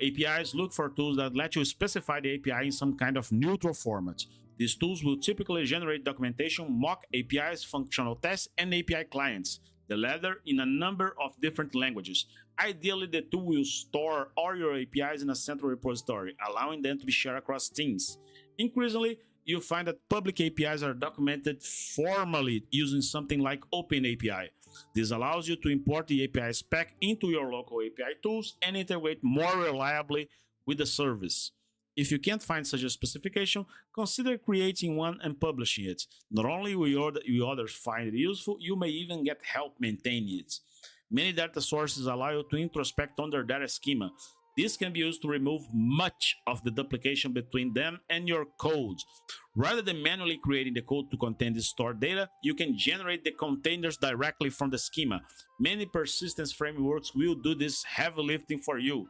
A: APIs, look for tools that let you specify the API in some kind of neutral format. These tools will typically generate documentation, mock APIs, functional tests, and API clients, the latter in a number of different languages. Ideally, the tool will store all your APIs in a central repository, allowing them to be shared across teams. Increasingly, you'll find that public APIs are documented formally using something like OpenAPI. This allows you to import the API spec into your local API tools and integrate more reliably with the service. If you can't find such a specification, consider creating one and publishing it. Not only will others find it useful, you may even get help maintaining it. Many data sources allow you to introspect on their data schema. This can be used to remove much of the duplication between them and your code. Rather than manually creating the code to contain the stored data, you can generate the containers directly from the schema. Many persistence frameworks will do this heavy lifting for you.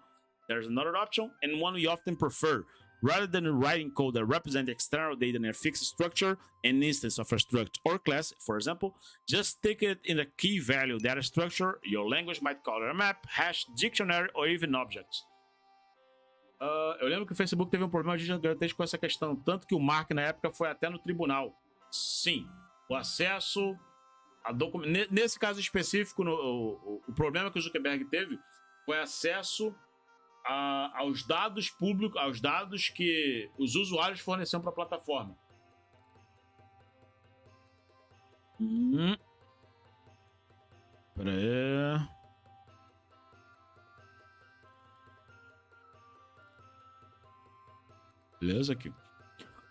A: There's another option, and one we often prefer. Rather than writing code that represents external data in a fixed structure, an instance of a struct or class, for example, just stick it in a key value data structure. Your language might call it a map, hash, dictionary, or even objects. Eu lembro que o Facebook teve um problema gigantesco com essa questão, tanto que o Mark na época foi até no tribunal. Sim, o acesso a documentos. Nesse caso específico, o problema que o Zuckerberg teve foi acesso aos dados públicos, aos dados que os usuários forneciam para a plataforma. Pera aí. Beleza aqui.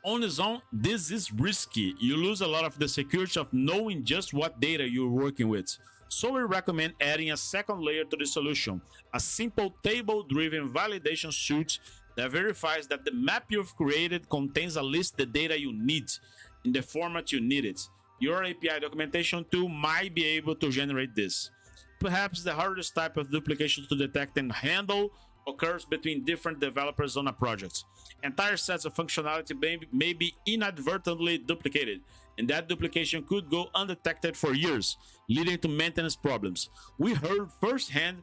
A: On its own, this is risky. You lose a lot of the security of knowing just what data you're working with. So we recommend adding a second layer to the solution, a simple table-driven validation suite that verifies that the map you've created contains at least the data you need in the format you need it. Your API documentation tool might be able to generate this. Perhaps the hardest type of duplication to detect and handle occurs between different developers on a project. Entire sets of functionality may be inadvertently duplicated, and that duplication could go undetected for years, leading to maintenance problems. We heard firsthand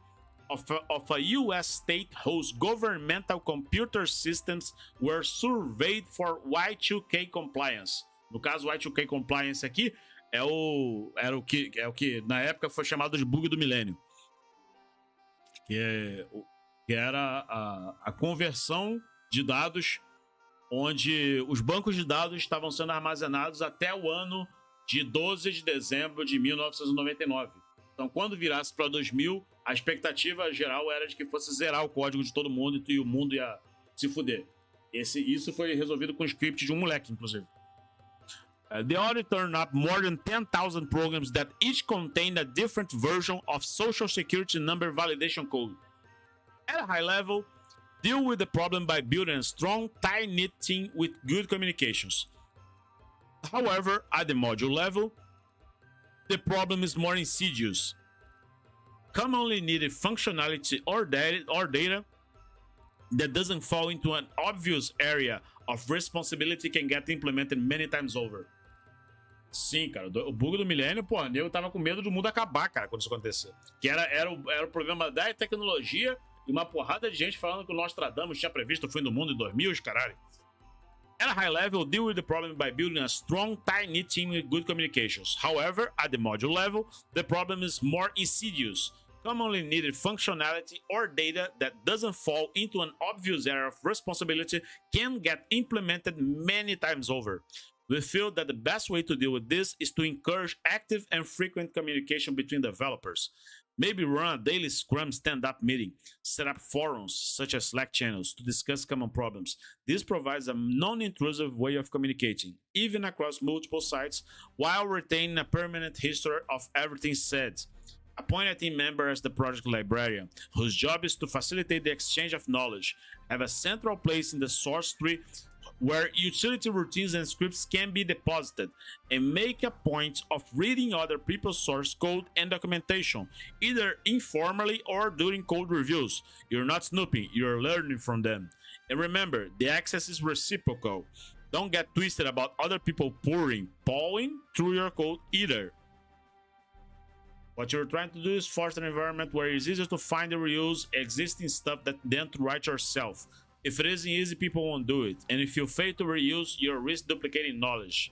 A: of a US state whose governmental computer systems were surveyed for Y2K compliance. No caso, Y2K compliance aqui é o que na época foi chamado de bug do milênio, que era a conversão de dados, onde os bancos de dados estavam sendo armazenados até o ano de 12 de dezembro de 1999. Então, quando virasse para 2000, a expectativa geral era de que fosse zerar o código de todo mundo e o mundo ia se fuder. Isso foi resolvido com o script de um moleque, inclusive. The audit turned up more than 10,000 programs that each contained a different version of Social Security number validation code. At a high level, deal with the problem by building a strong, tight-knit team with good communications. However, at the module level, the problem is more insidious. Commonly needed functionality or data that doesn't fall into an obvious area of responsibility can get implemented many times over. Sim, cara, o bug do milênio, pô, eu tava com medo do mundo acabar, cara, quando isso acontecer. Que era o problema da tecnologia e uma porrada de gente falando que o Nostradamus tinha previsto o fim do mundo em 2000, caralho. At a high level, deal with the problem by building a strong, tight-knit team with good communications. However, at the module level, the problem is more insidious. Commonly needed functionality or data that doesn't fall into an obvious area of responsibility can get implemented many times over. We feel that the best way to deal with this is to encourage active and frequent communication between developers. Maybe run a daily Scrum stand-up meeting, set up forums such as Slack channels to discuss common problems. This provides a non-intrusive way of communicating, even across multiple sites, while retaining a permanent history of everything said. Appoint a team member as the project librarian, whose job is to facilitate the exchange of knowledge, have a central place in the source tree where utility routines and scripts can be deposited, and make a point of reading other people's source code and documentation, either informally or during code reviews. You're not snooping, you're learning from them. And remember, the access is reciprocal. Don't get twisted about other people pawing through your code either. What you're trying to do is force an environment where it's easier to find and reuse existing stuff than to write yourself. If it isn't easy, people won't do it. And if you fail to reuse, you'll risk duplicating knowledge.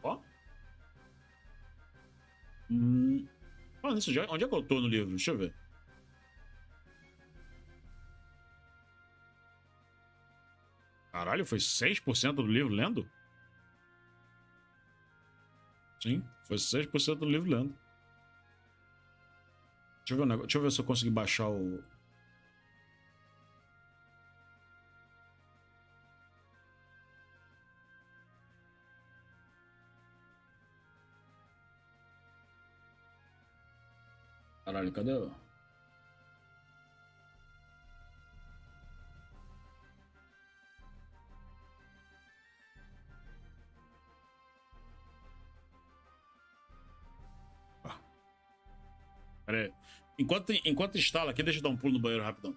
A: Ó. Falando nisso, onde é que eu tô no livro? Deixa eu ver. Caralho, foi 6% do livro lendo? Sim, foi 6% do livro lendo. Deixa eu ver um negócio. Deixa eu ver se eu consegui baixar o... Caralho, cadê o... Pera aí. Enquanto instala aqui, deixa eu dar um pulo no banheiro rapidão.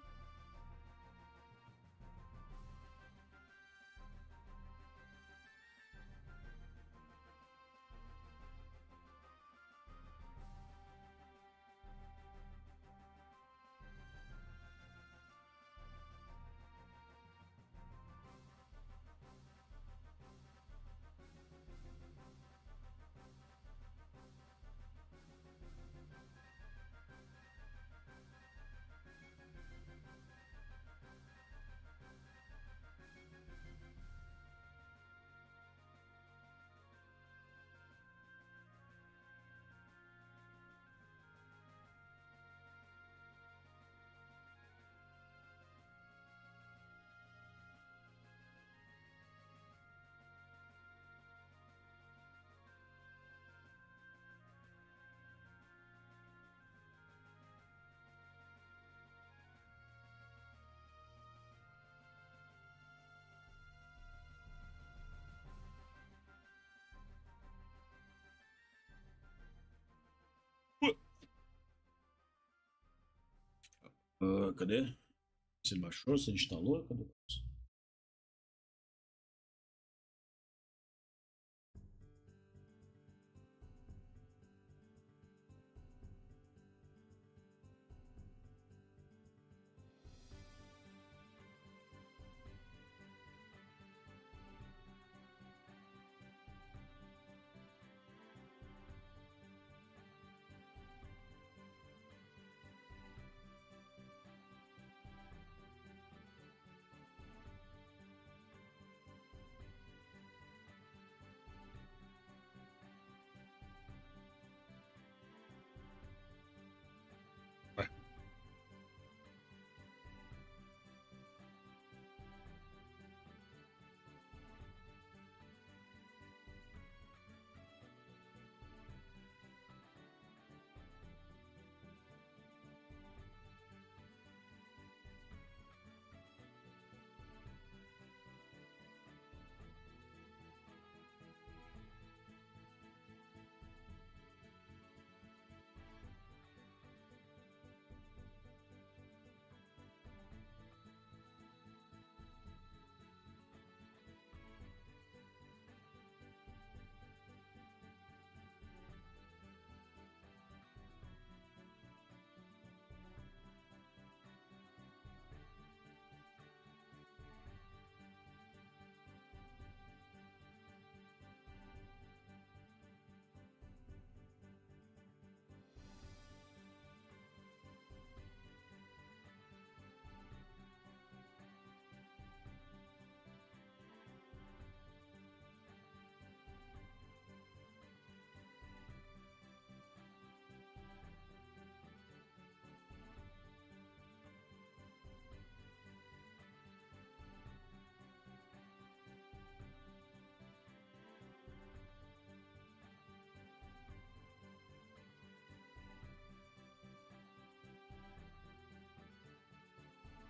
A: Cadê? Você baixou? Você instalou? Cadê?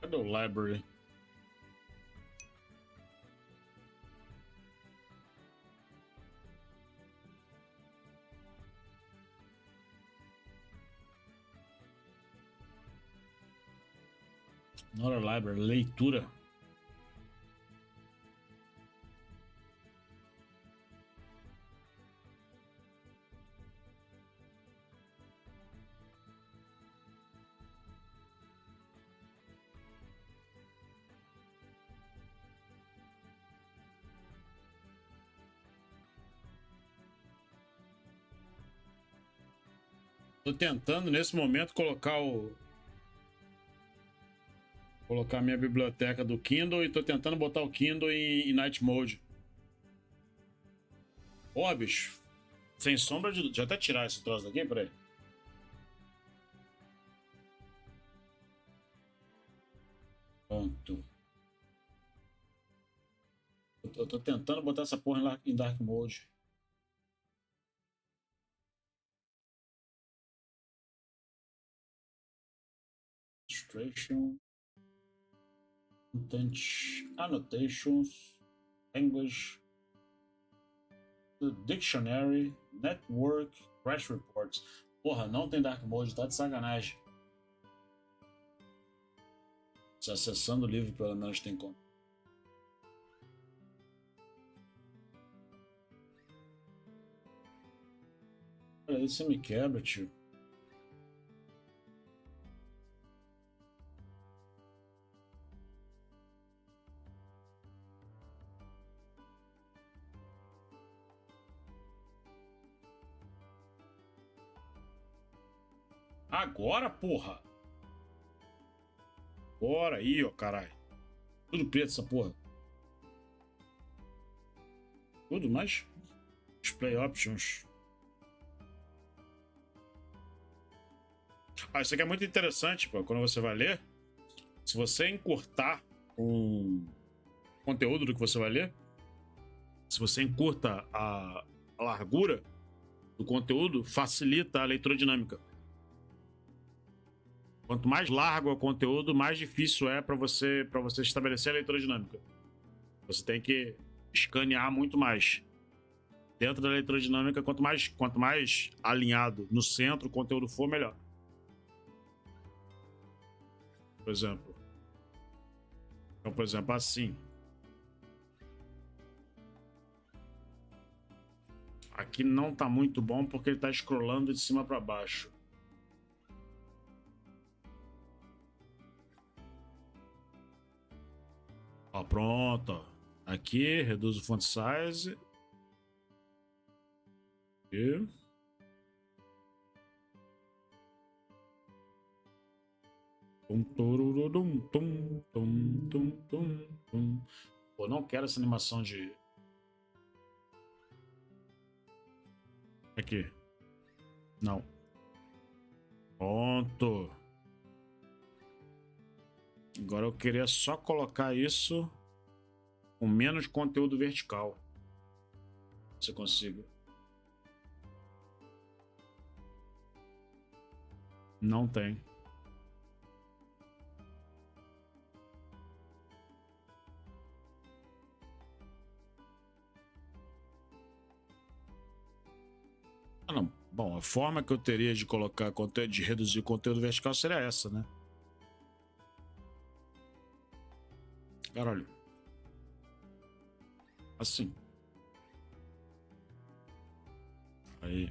A: Cadê o library? Not a library, leitura. Tô tentando, nesse momento, colocar minha biblioteca do Kindle e tô tentando botar o Kindle em Night Mode. Ó, bicho. Sem sombra de... Deixa eu até tirar esse troço daqui, peraí. Pronto. Eu tô tentando botar essa porra em Dark Mode. Illustration. Annotations. Language. Dictionary. Network. Crash Reports. Porra, não tem Dark Mode, tá de sacanagem. Se acessando o livro, pelo menos tem como. Olha aí, você me quebra, tio. Agora, porra! Bora aí, ó, caralho. Tudo preto essa porra. Tudo mais. Display options. Ah, isso aqui é muito interessante, pô. Quando você vai ler, se você encurtar o conteúdo do que você vai ler, se você encurta a largura do conteúdo, facilita a leitura dinâmica. Quanto mais largo é o conteúdo, mais difícil é para você estabelecer a leitura dinâmica. Você tem que escanear muito mais. Dentro da leitura dinâmica, quanto mais alinhado no centro o conteúdo for, melhor. Por exemplo. Então, por exemplo, assim. Aqui não tá muito bom porque ele tá scrollando de cima para baixo. Ó, pronto. Aqui, reduz o font size. E... Pô, não quero essa animação de... Aqui. Não. Pronto. Agora eu queria só colocar isso com menos conteúdo vertical. Se eu consigo. Não tem. Ah, não. Bom, a forma que eu teria de colocar conteúdo, de reduzir o conteúdo vertical seria essa, né? Caralho. Assim. Aí.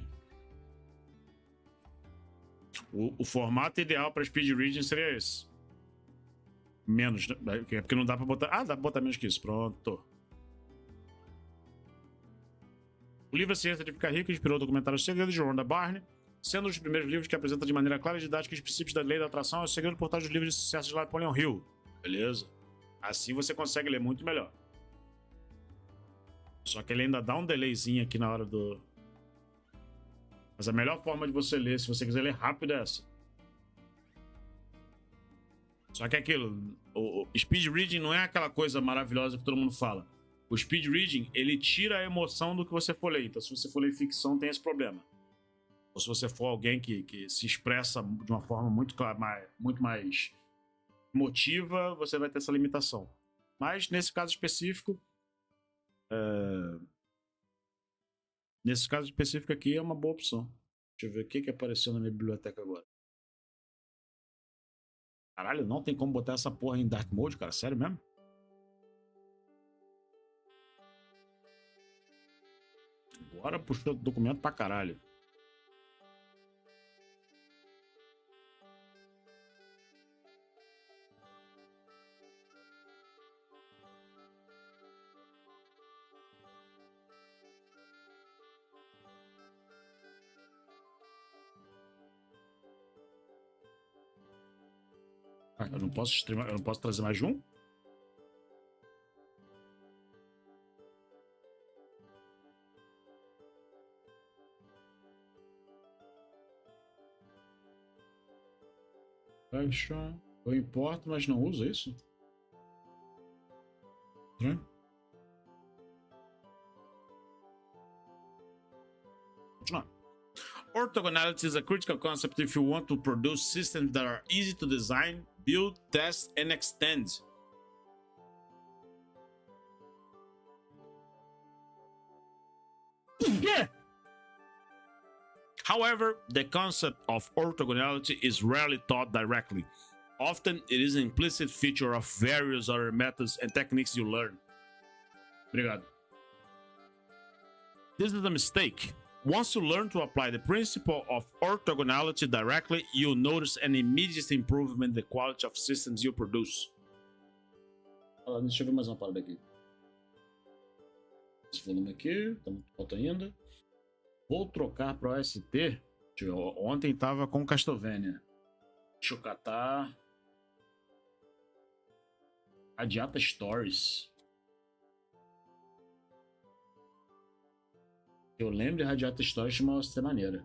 A: O formato ideal para speed reading seria esse. Menos, né? É porque não dá para botar... Ah, dá para botar menos que isso. Pronto. O livro A Ciência de Ficar Rico inspirou o documentário O Segredo de Rhonda Barney, sendo um dos primeiros livros que apresenta de maneira clara e didática os princípios da lei da atração e o segredo por trás dos livros de sucesso de Napoleon Hill. Beleza? Assim você consegue ler muito melhor. Só que ele ainda dá um delayzinho aqui na hora do... Mas a melhor forma de você ler, se você quiser ler rápido, é essa. Só que é aquilo, o speed reading não é aquela coisa maravilhosa que todo mundo fala. O speed reading, ele tira a emoção do que você for ler. Então, se você for ler ficção, tem esse problema. Ou se você for alguém que se expressa de uma forma muito mais emotiva, você vai ter essa limitação. Mas, nesse caso específico... Nesse caso específico aqui, é uma boa opção. Deixa eu ver o que apareceu na minha biblioteca agora. Caralho, não tem como botar essa porra em Dark Mode, cara? Sério mesmo? Agora puxou o documento pra caralho. Ah, eu não posso streamar, eu não posso trazer mais de um? Fecha. Eu importo, mas não uso isso? Estranho. Continuar. Orthogonality is a critical concept if you want to produce systems that are easy to design, build, test, and extend. Yeah. However, the concept of orthogonality is rarely taught directly. Often, it is an implicit feature of various other methods and techniques you learn. Obrigado. This is a mistake. Once you learn to apply the principle of orthogonality directly, you'll notice an immediate improvement in the quality of systems you produce. Deixa eu ver mais uma parada aqui. Esse volume aqui, tá muito alto ainda. Vou trocar para OST. Ontem tava com Castlevania. Deixa eu catar. Radiata Stories. Eu lembro de Radiata Stories de uma OST maneira.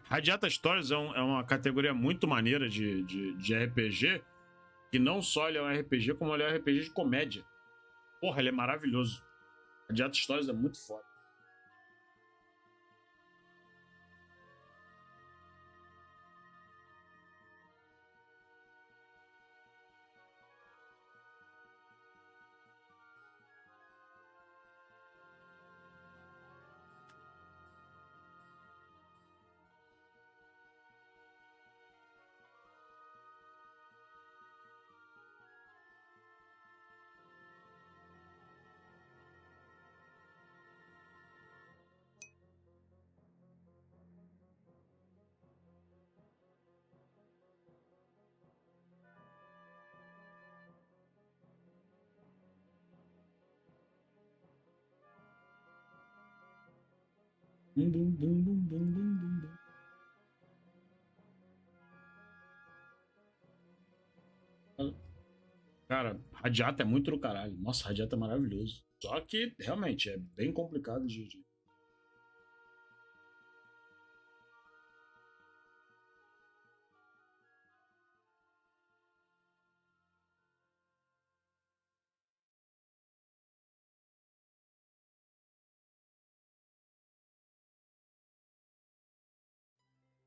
A: Radiata Stories é uma categoria muito maneira de RPG, que não só ele é um RPG, como ele é um RPG de comédia. Porra, ele é maravilhoso. Radiata Stories é muito foda. Bum, bum, bum, bum, bum, bum, bum. Cara, Radiata é muito do caralho. Nossa, Radiata é maravilhoso. Só que, realmente, é bem complicado de...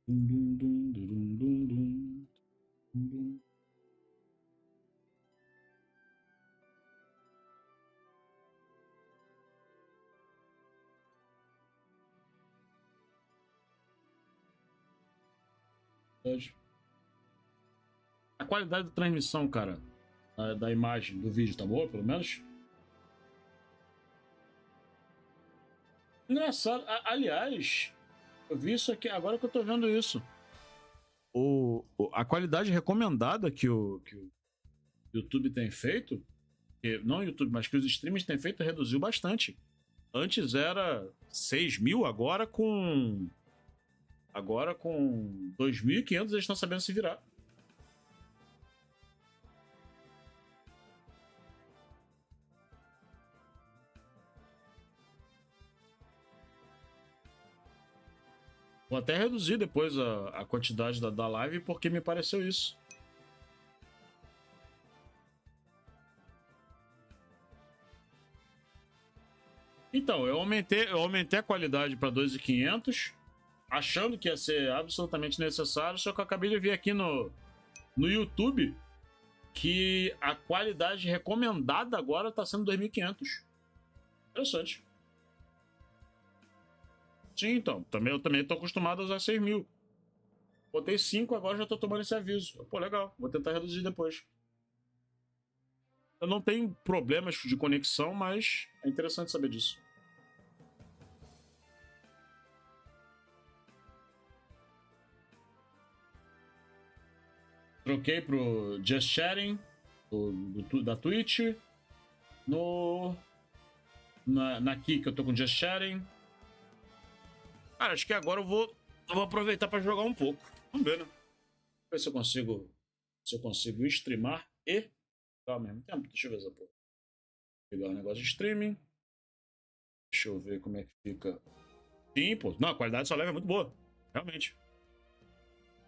A: Dum, dum, dum, dum, dum, dum, dum. A qualidade da transmissão, cara, da imagem, do vídeo, tá boa, pelo menos? Engraçado. Aliás, eu vi isso aqui, agora que eu tô vendo isso. A qualidade recomendada que o YouTube tem feito, não o YouTube, mas que os streamers têm feito, reduziu bastante. Antes era 6.000, agora com 2.500 eles estão sabendo se virar. Vou até reduzir depois a quantidade da live porque me pareceu isso. Então, eu aumentei a qualidade para 2.500, achando que ia ser absolutamente necessário, só que eu acabei de ver aqui no YouTube que a qualidade recomendada agora está sendo 2.500. Interessante. Sim, então. Eu também tô acostumado a usar 6.000. Botei 5, agora já tô tomando esse aviso. Pô, legal. Vou tentar reduzir depois. Eu não tenho problemas de conexão, mas é interessante saber disso. Troquei pro Just Chatting. da Twitch. Na Kik eu tô com Just Chatting. Cara, acho que agora eu vou aproveitar pra jogar um pouco. Vamos ver, né? Ver se eu consigo streamar e jogar ao mesmo tempo. Deixa eu ver essa porra. Pegar o negócio de streaming. Deixa eu ver como é que fica. Sim, pô. Não, a qualidade só leva é muito boa. Realmente.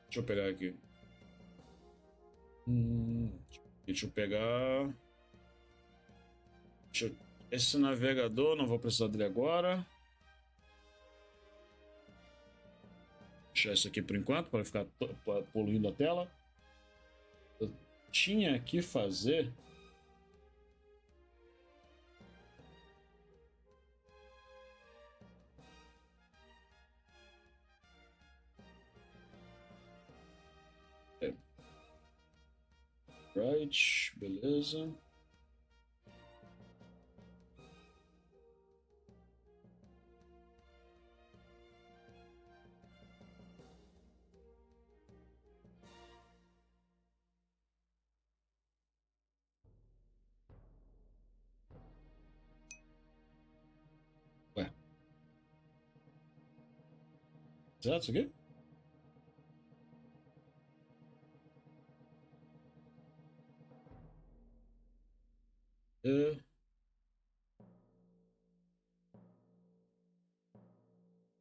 A: Deixa eu pegar aqui. Deixa eu pegar. Esse navegador, não vou precisar dele agora. Deixar isso aqui por enquanto, para ficar poluindo a tela. Eu tinha que fazer. Right, beleza. Ué. Certo isso aqui?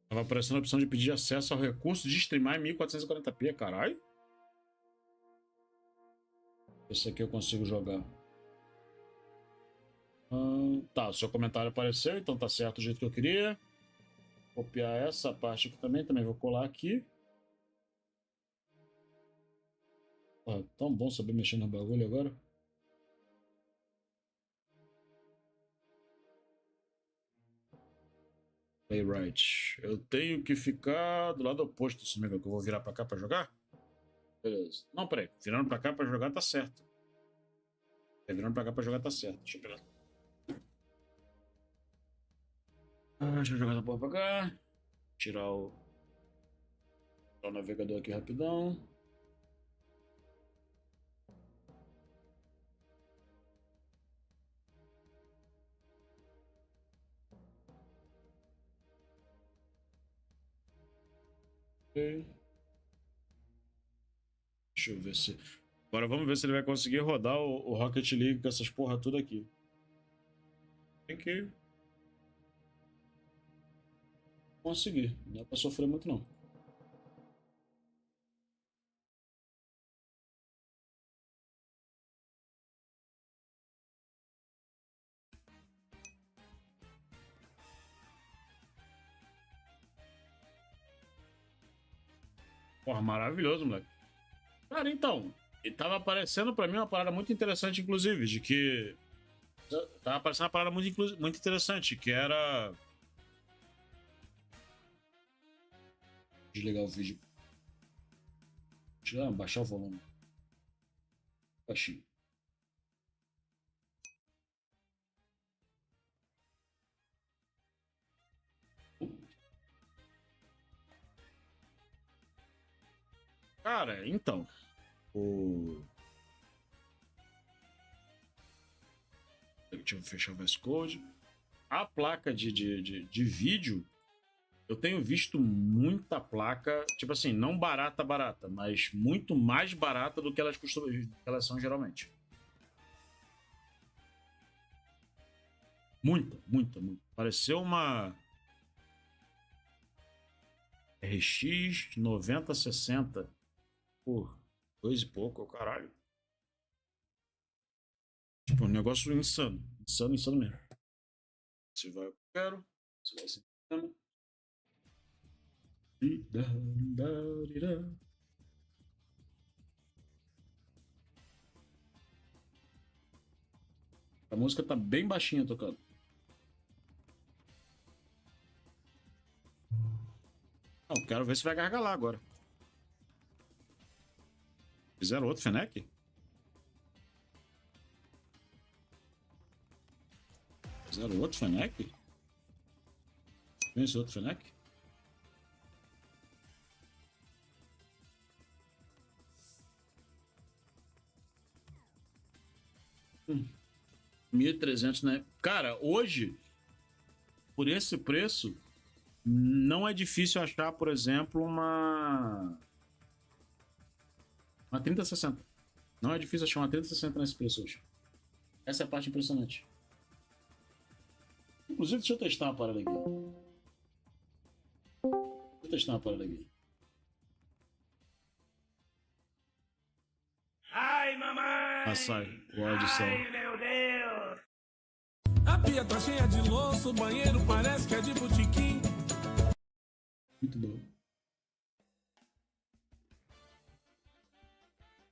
A: Tava aparecendo a opção de pedir acesso ao recurso de streamar em 1440p, caralho. Esse aqui eu consigo jogar. Tá, o seu comentário apareceu, então tá certo do jeito que eu queria. Copiar essa parte aqui também vou colar aqui. Tão bom saber mexer no bagulho agora. Playwright. Eu tenho que ficar do lado oposto desse negócio, que eu vou virar pra cá pra jogar? Beleza. Não, peraí. Virando pra cá pra jogar tá certo. Virando pra cá pra jogar tá certo. Deixa eu pegar. Deixa eu jogar essa porra pra cá. Tirar o navegador aqui rapidão. Ok. Deixa eu ver se... Agora vamos ver se ele vai conseguir rodar o Rocket League com essas porra tudo aqui. Tem que... conseguir. Não dá pra sofrer muito, não. Porra, maravilhoso, moleque. Cara, então, ele tava aparecendo pra mim uma parada muito interessante, inclusive, de que... Tava aparecendo uma parada muito interessante, que era... Desligar o vídeo. Deixa eu baixar o volume. Baixinho. Cara, então... Deixa eu fechar o VS Code. A placa de vídeo, eu tenho visto muita placa, tipo assim, não barata, mas muito mais barata do que elas são geralmente. Muita. Pareceu uma RX 9060 por 2 e pouco, caralho. Tipo, um negócio insano. Insano mesmo. Se vai, eu quero. Se vai ser. A música tá bem baixinha tocando. Não, quero ver se vai gargalar agora. Fizeram outro Fennec? Fizeram outro Fennec? Vem esse outro Fennec? 1.300, né? Cara, hoje, por esse preço, não é difícil achar, por exemplo, uma 3060. Não é difícil achar uma 3060 nesse preço hoje. Essa é a parte impressionante. Inclusive, deixa eu testar uma parada aqui. Deixa eu testar uma parada aqui.
B: Ai, mamãe!
A: Ah, sai. O áudio sai.
B: Ai, meu Deus!
C: A pia tá cheia de louça, o banheiro parece que é de botiquim.
A: Muito bom.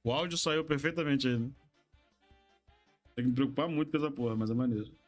A: O áudio saiu perfeitamente aí, né? Tem que me preocupar muito com essa porra, mas é maneiro.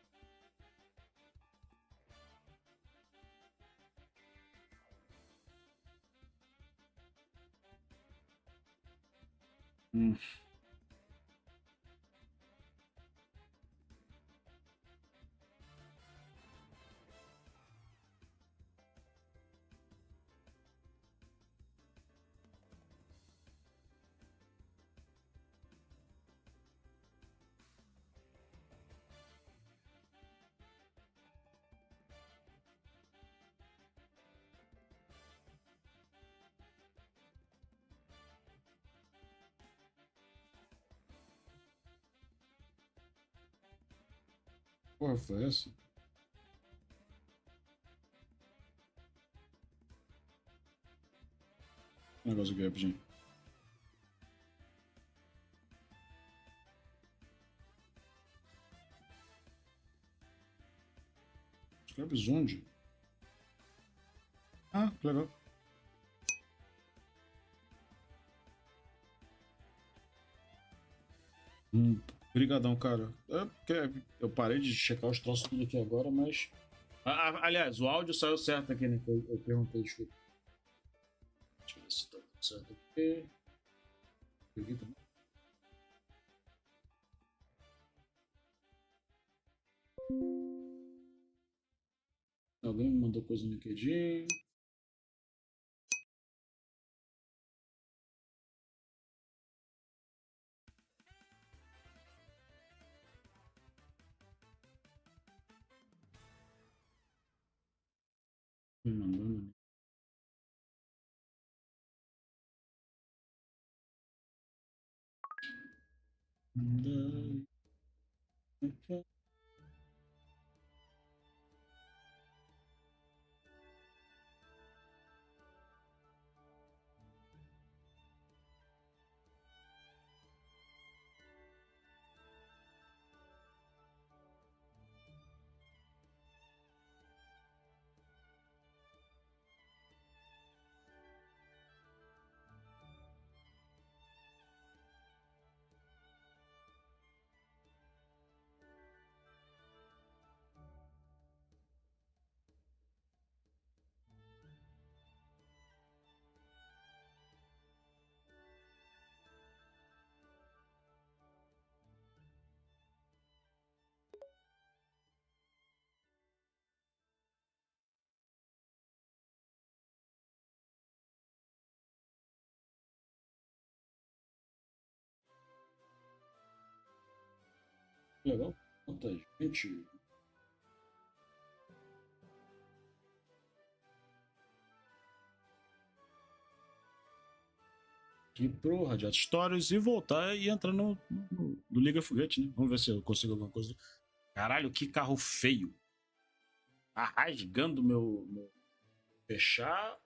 A: Porra, foi essa? Negócio aqui, rapidinho. Escreve Zonde. Ah, que legal. Obrigadão, cara. É porque eu parei de checar os troços tudo aqui agora, mas... aliás, o áudio saiu certo aqui, né? Eu perguntei, desculpa. Deixa eu ver se tá tudo certo aqui. Aqui também. Alguém me mandou coisa no LinkedIn. Me mandou no... Legal. Quanta gente. Aqui pro Radiato Stories e voltar e entrar no Liga Foguete, né? Vamos ver se eu consigo alguma coisa. Caralho, que carro feio. Tá rasgando meu... Fechar.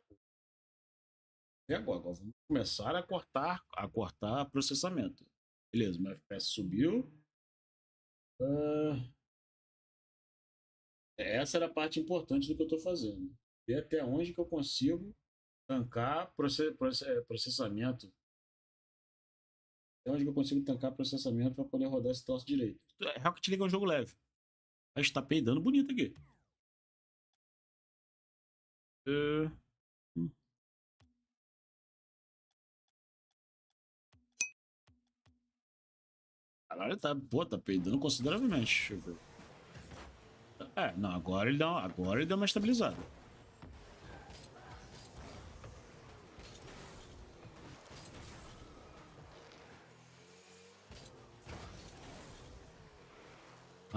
A: E agora? Agora vamos começar a cortar processamento. Beleza, meu FPS subiu. Essa era a parte importante do que eu estou fazendo. Ver até onde que eu consigo tancar processamento. Até onde que eu consigo tancar processamento para poder rodar esse troço direito. Rocket League é um jogo leve. Mas tá peidando bonito aqui. Uh... Caralho, tá peidando consideravelmente. Deixa eu ver. Não, agora ele deu uma estabilizada.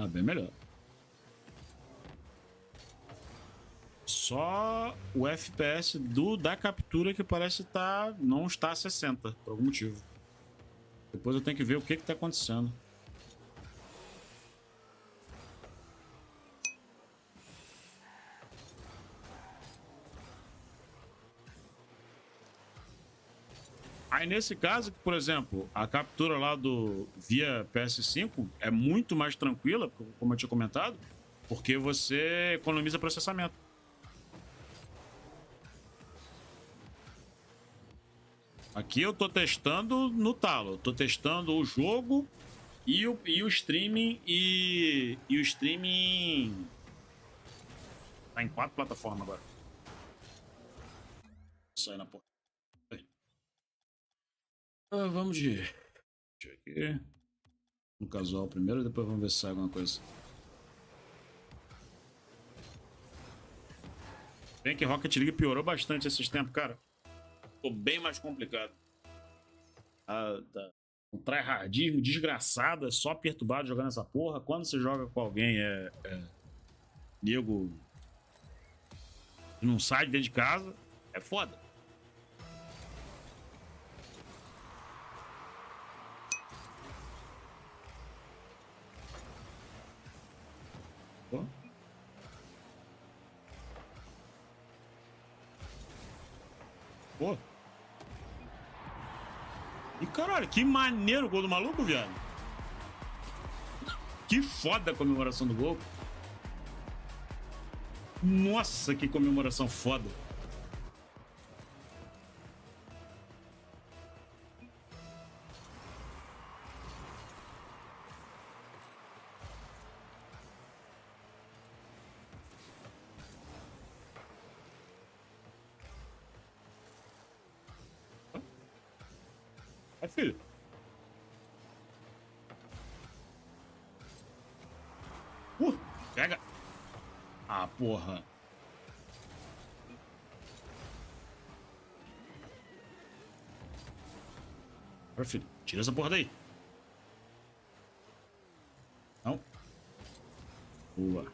A: Ah, bem melhor. Só o FPS da captura que parece não está a 60, por algum motivo. Depois eu tenho que ver o que está acontecendo. Aí nesse caso, por exemplo, a captura lá via PS5 é muito mais tranquila, como eu tinha comentado, porque você economiza processamento. Aqui eu tô testando no talo, eu tô testando o jogo e o streaming e o streaming tá em 4 plataformas agora. Isso aí na porta. Vamos de... Deixa eu aqui. No casual primeiro, depois vamos ver se sai alguma coisa. Bem que Rocket League piorou bastante esses tempos, cara. Ficou bem mais complicado. Um tryhardismo desgraçado, é só perturbado jogando essa porra. Quando você joga com alguém, nego que não sai de dentro de casa, é foda. Pô. Pô. E caralho, que maneiro o gol do maluco, viado. Que foda a comemoração do gol. Nossa, que comemoração foda. É, filho. Pega. Ah, porra. Filho, tira essa porra daí. Não. Boa.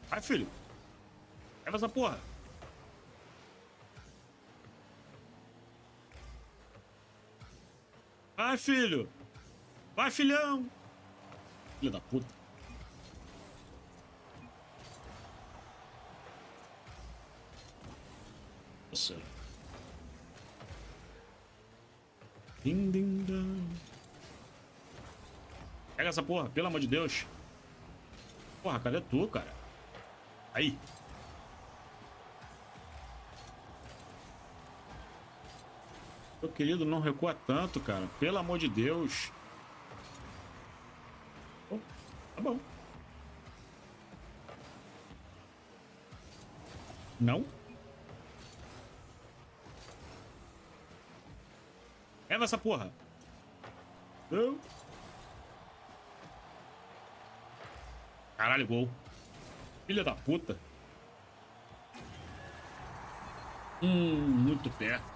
A: Vai, filho. Leva essa porra. Vai, filho. Vai, filhão. Filho da puta. Nossa. Ding, ding, ding. Pega essa porra, pelo amor de Deus. Porra, cadê tu, cara? Aí. Meu querido, não recua tanto, cara. Pelo amor de Deus. Oh, tá bom. Não. Leva essa porra. Não. Caralho, gol. Filha da puta. Muito perto.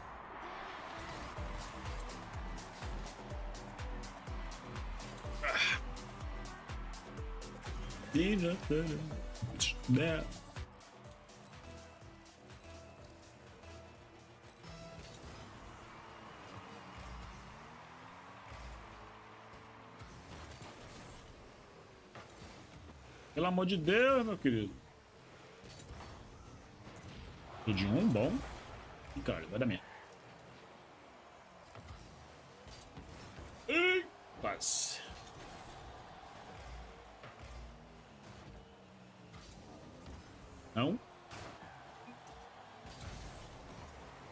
A: Né? Pelo amor de Deus, meu querido. Tô de um bom. E cara, vai dar merda. Quase. Não.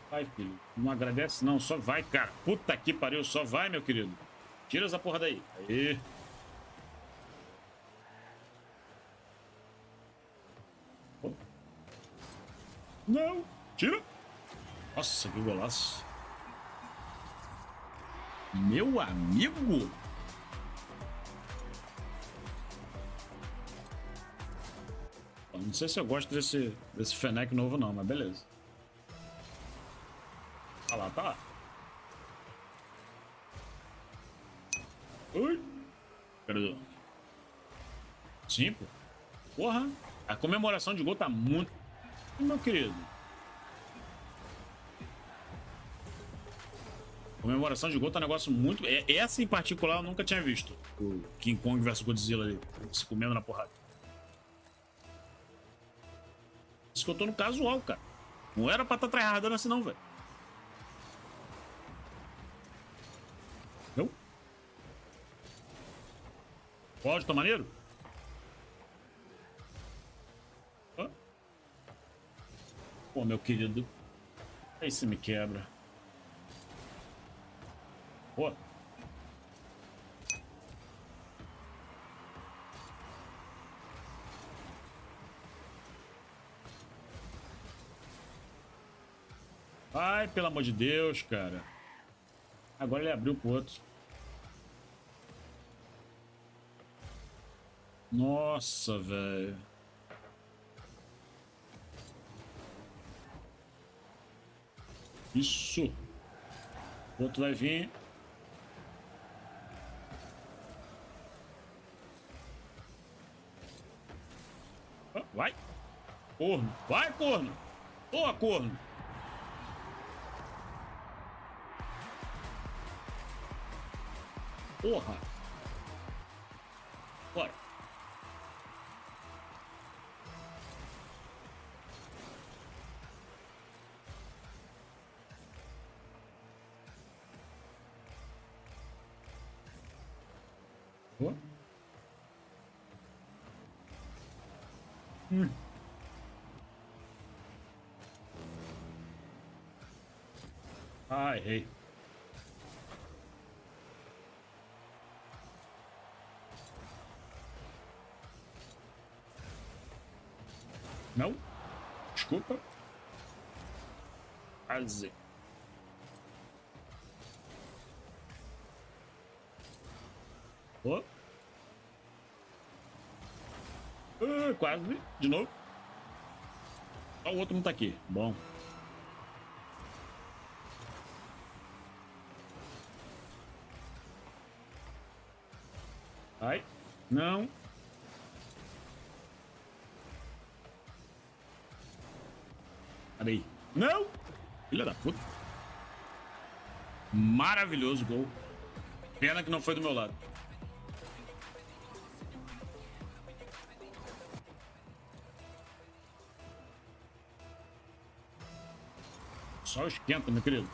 A: Vai, filho. Não agradece, não. Só vai, cara. Puta que pariu. Só vai, meu querido. Tira essa porra daí. Aí. Não. Tira. Nossa, que golaço. Meu amigo. Não sei se eu gosto desse Fennec novo não, mas beleza. Tá lá, tá lá. Ui. Perdão. Sim, pô. Porra, a comemoração de gol tá muito... Meu querido. Comemoração de gol tá um negócio muito... Essa em particular eu nunca tinha visto. O King Kong versus Godzilla ali, se comendo na porrada. Isso que eu tô no casual, cara. Não era pra estar tryhardando assim não, velho. Não? Pode, tá maneiro? Hã? Pô, meu querido. Aí você me quebra. Pô. Ai, pelo amor de Deus, cara. Agora ele abriu pro outro. Nossa, velho. Isso. O outro vai vir. Vai. Corno. Vai, corno. Boa, corno. Porra. Bora. Boa. Ah, errei. Não. Desculpa. Quase. Oh. Quase. De novo. Ah, o outro não tá aqui. Bom. Ai. Não. Peraí. Não! Filha da puta. Maravilhoso gol. Pena que não foi do meu lado. Só esquenta, meu querido.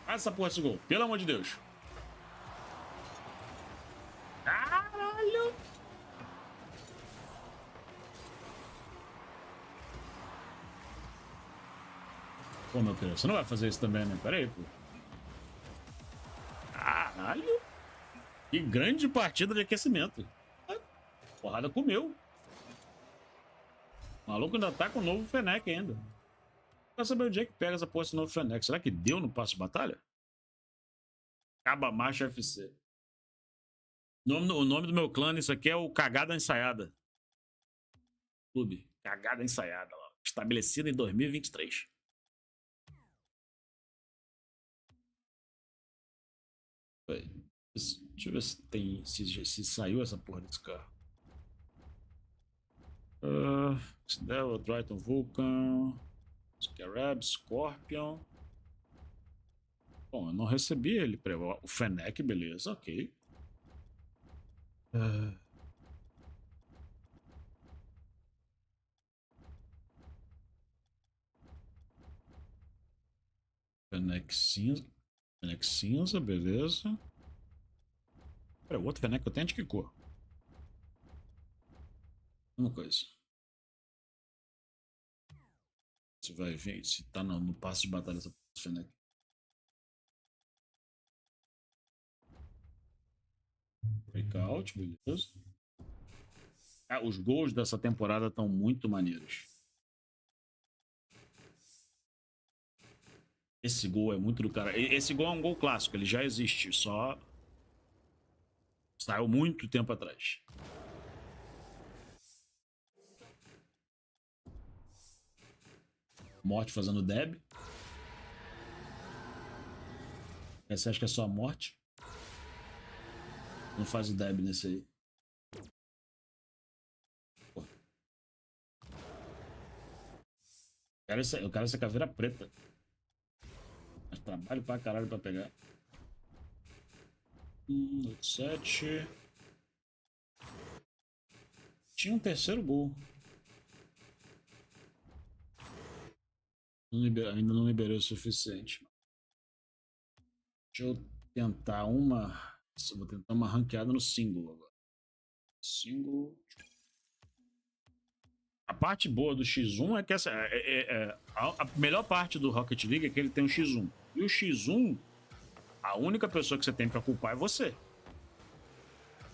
A: Faz essa porra desse gol. Pelo amor de Deus. Caralho! Pô, meu querido, você não vai fazer isso também, né? Pera aí, pô. Caralho! Que grande partida de aquecimento. Porrada comeu. O maluco ainda tá com o novo Fennec ainda. Quero saber onde é que pega essa porra desse novo Fennec. Será que deu no passo de batalha? Caba Macho FC. O nome do meu clã nisso aqui é o Cagada Ensaiada. Clube. Cagada Ensaiada. Lá. Estabelecido em 2023. Deixa eu ver se tem. Se saiu essa porra desse carro. Devil, Triton, Vulcan, Scarab, Scorpion. Bom, eu não recebi ele. O Fennec, beleza, ok. Fennec cinza. Fennec cinza, beleza. Pera, o outro Fennec que eu tenho é de que cor? Uma coisa. Se vai ver, se tá no passo de batalha essa Fennec. Breakout, beleza. Ah, os gols dessa temporada estão muito maneiros. Esse gol é muito do cara. Esse gol é um gol clássico, ele já existe, só saiu muito tempo atrás. Morte fazendo deb. Você acha que é só a morte? Não faz o deb nesse aí. Pô. Eu quero essa caveira preta. Mas trabalho pra caralho pra pegar. 7. Tinha um terceiro gol. Ainda não liberei o suficiente. Deixa eu tentar uma. Vou tentar uma ranqueada no single agora. Single. A parte boa do X1 é que essa a melhor parte do Rocket League é que ele tem um X1. E o X1, a única pessoa que você tem pra culpar é você.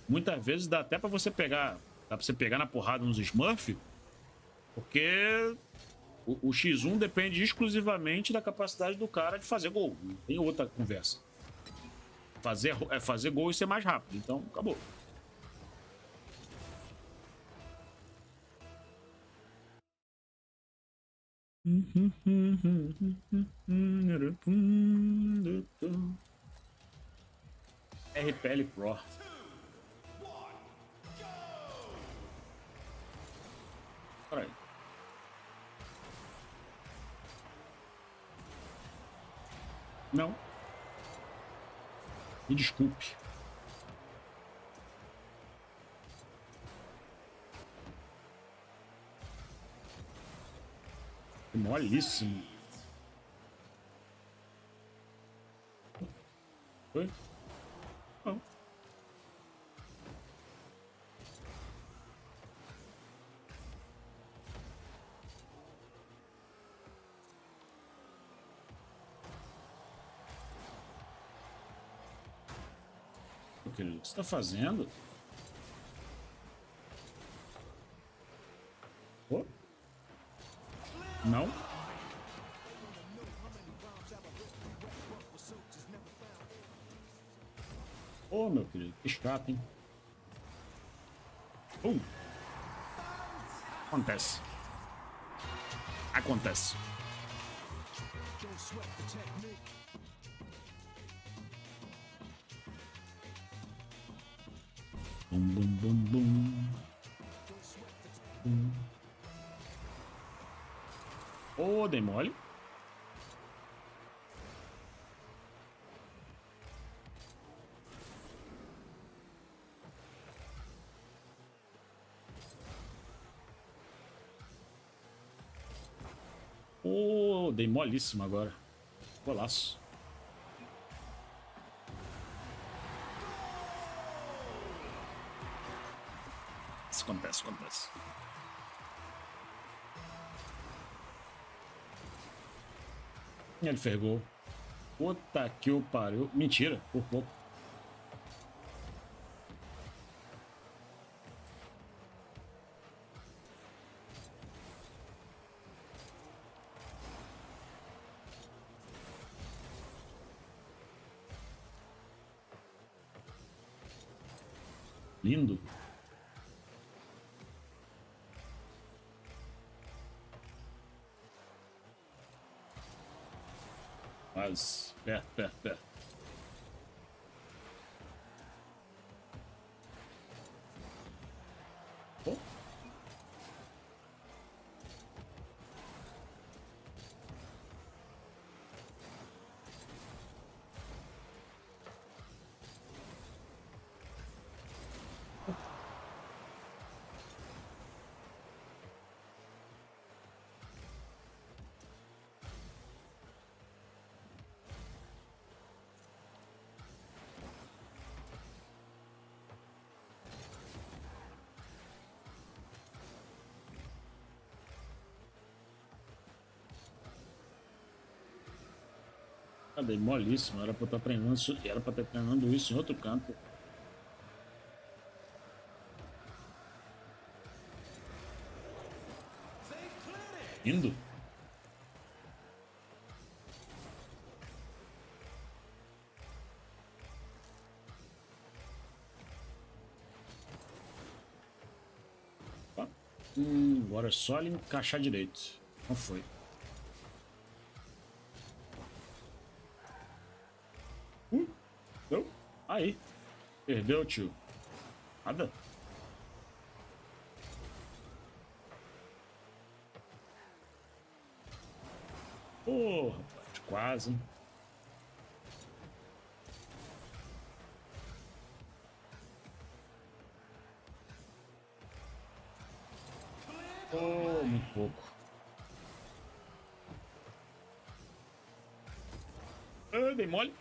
A: Muitas vezes dá até pra você pegar. Dá pra você pegar na porrada nos Smurf, porque o X1 depende exclusivamente da capacidade do cara de fazer gol. Não tem outra conversa. Fazer gol e ser mais rápido. Então, acabou. RPL Pro. Peraí. Não. Me desculpe. Molíssimo. Foi? Não. O que você está fazendo? Oh? Não? Ô, meu querido, que chato, hein? Acontece. Acontece. Bum, bum, bum, bum. Ô, dei mole. Ô, dei molíssimo agora. Golaço. Isso acontece, acontece. Ele fergou. Puta que o pariu. Mentira, por pouco. Lindo. Mas, perto. Oh. Cadê? Molíssimo. Era pra eu estar treinando isso. Era pra estar treinando isso em outro canto. Indo. Agora é só ele encaixar direito. Não foi. Deu? Aí. Perdeu, tio. Nada. Porra, quase. Oh, muito pouco. Ah, dei mole.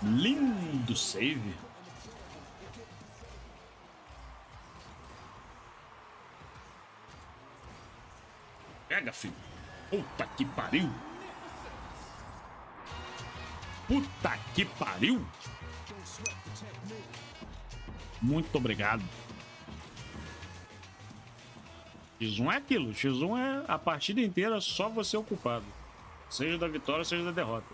A: Lindo save. Pega, filho. Puta que pariu. Puta que pariu. Muito obrigado. X1 é aquilo. X1 é a partida inteira só você ocupado. Seja da vitória, seja da derrota.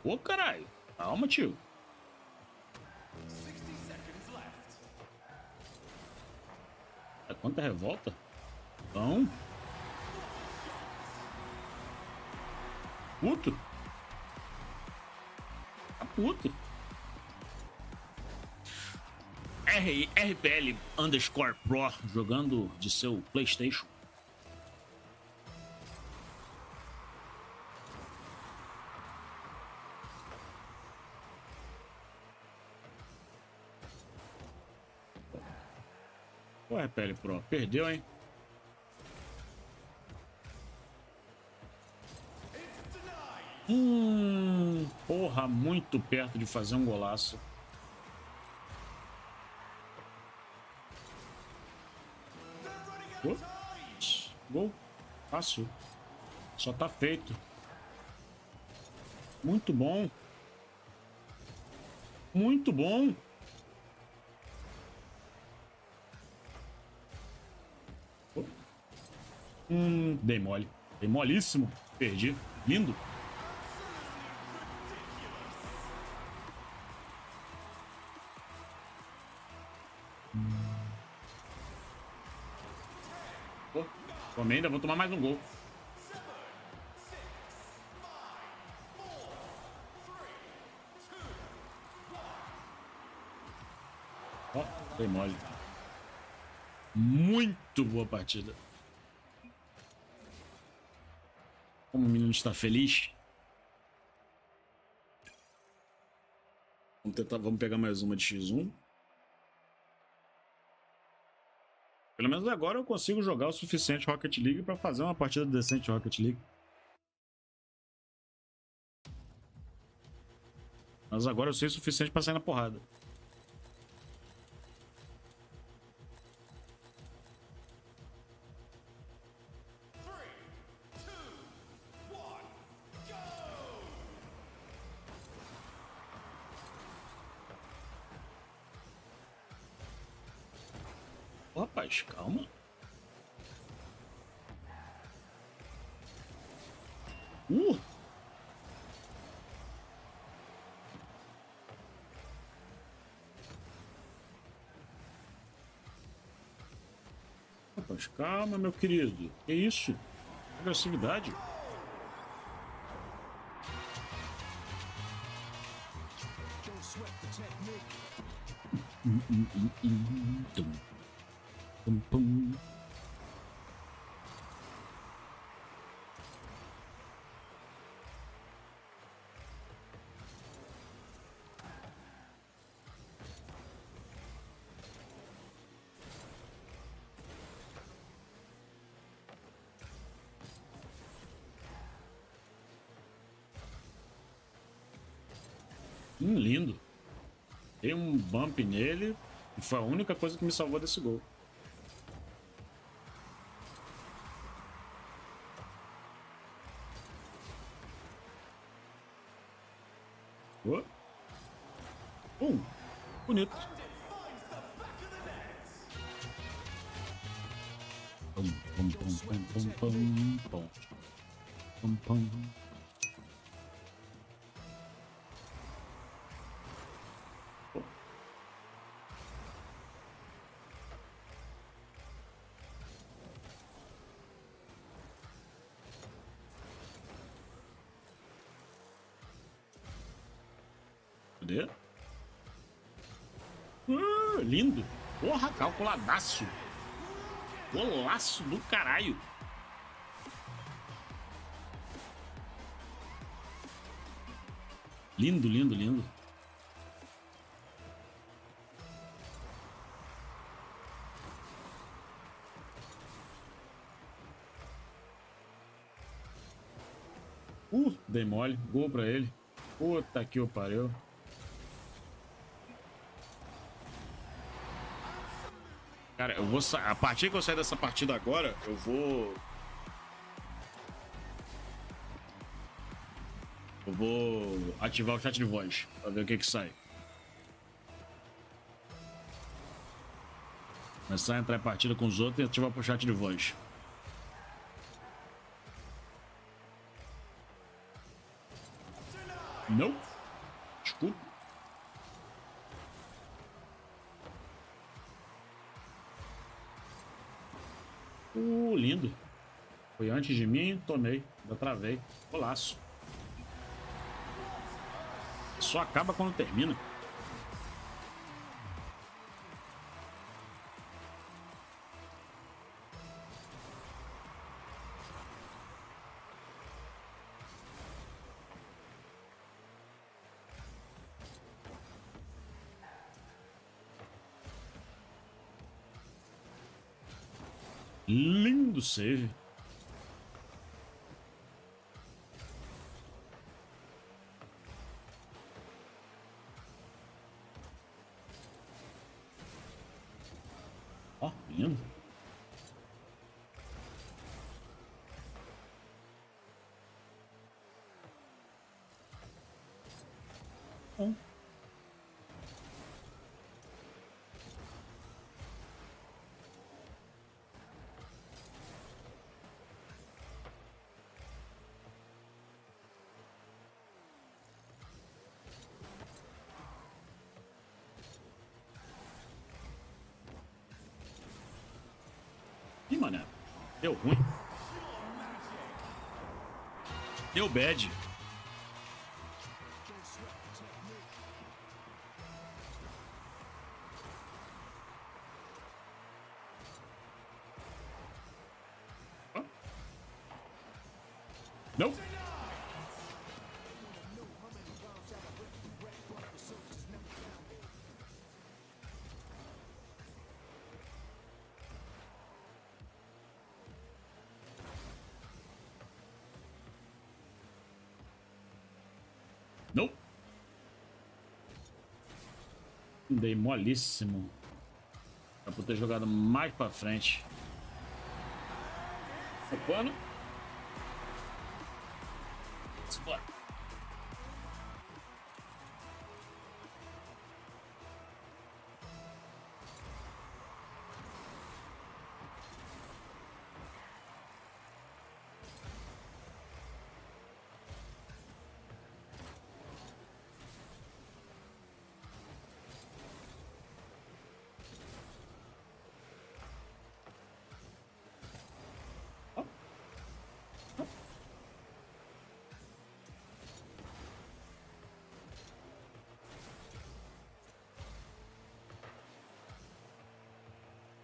A: Ô, caralho. Calma, tio. É quanta revolta? Então... Puto. Tá puto. RPL_Pro jogando de seu PlayStation. O RPL Pro perdeu, hein? Porra, muito perto de fazer um golaço. Gol. Fácil. Só tá feito. Muito bom. Muito bom. Dei mole. Dei molíssimo. Perdi. Lindo. Pô, ainda vou tomar mais um gol. Ó, dei mole. Muito boa partida. Como o menino está feliz. Vamos pegar mais uma de X1. Pelo menos agora eu consigo jogar o suficiente Rocket League para fazer uma partida decente de Rocket League. Mas agora eu sei o suficiente para sair na porrada. Ô, rapaz, calma. Rapaz, calma, meu querido. Que isso? Agressividade. Lindo. Dei um bump nele e foi a única coisa que me salvou desse gol. Bonito. Cadê? Lindo. Porra, calculadaço. Golaço do caralho. Lindo, lindo, lindo. Dei mole. Gol pra ele. Puta que o pariu. Cara, eu vou a partir que eu sair dessa partida agora, eu vou ativar o chat de voz pra ver o que sai. Começar a entrar em partida com os outros e ativar pro chat de voz. Não. Desculpa. Lindo. Foi antes de mim, tomei. Ainda travei. Golaço. Só acaba quando termina. Lindo save. Ó, lindo. Bom. Ih, mané. Deu ruim. Deu bad. Não. Não. Dei molíssimo. Pra poder ter jogado mais pra frente. O pano. Bora.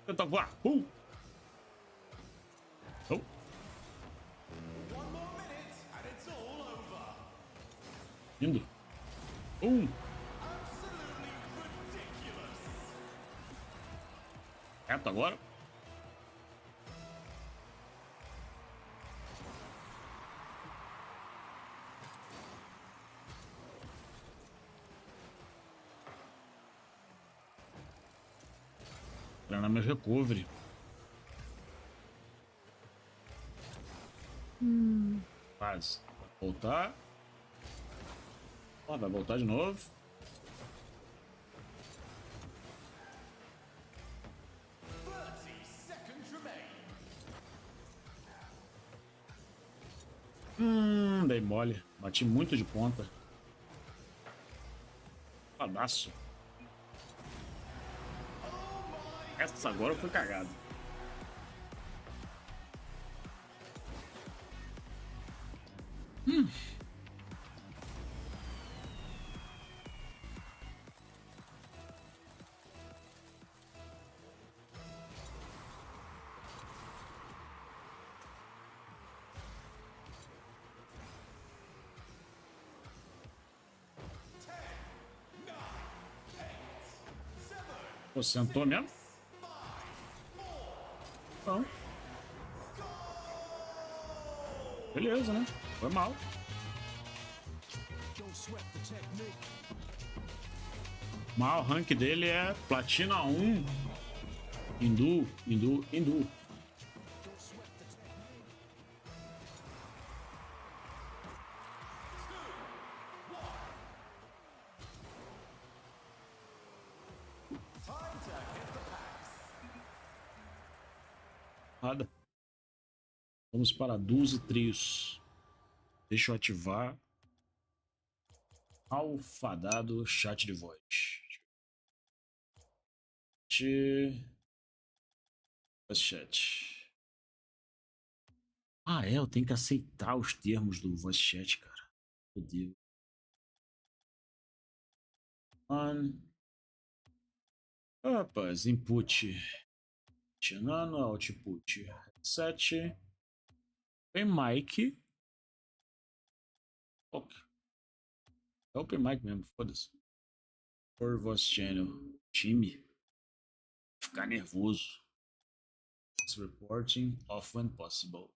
A: Tenta voar. Oh. Indo. Reto agora. Treinar meu recovery. Quase. Vai voltar. Ó, vai voltar de novo. Dei mole. Bati muito de ponta. Padaço. Essa agora foi cagada. Pô, sentou mesmo? Não. Beleza, né? Foi mal. O rank dele é Platina 1. Hindu. Nada. Vamos para duos e trios. Deixa eu ativar. Alfadado chat de voz. Chat. Ah, é, eu tenho que aceitar os termos do voice chat, cara. Meu Deus. Rapaz, input. Nano, output. Headset. Tem mic. É open mic mesmo, foda-se. For voice channel. Time. Ficar nervoso. It's reporting off when possible.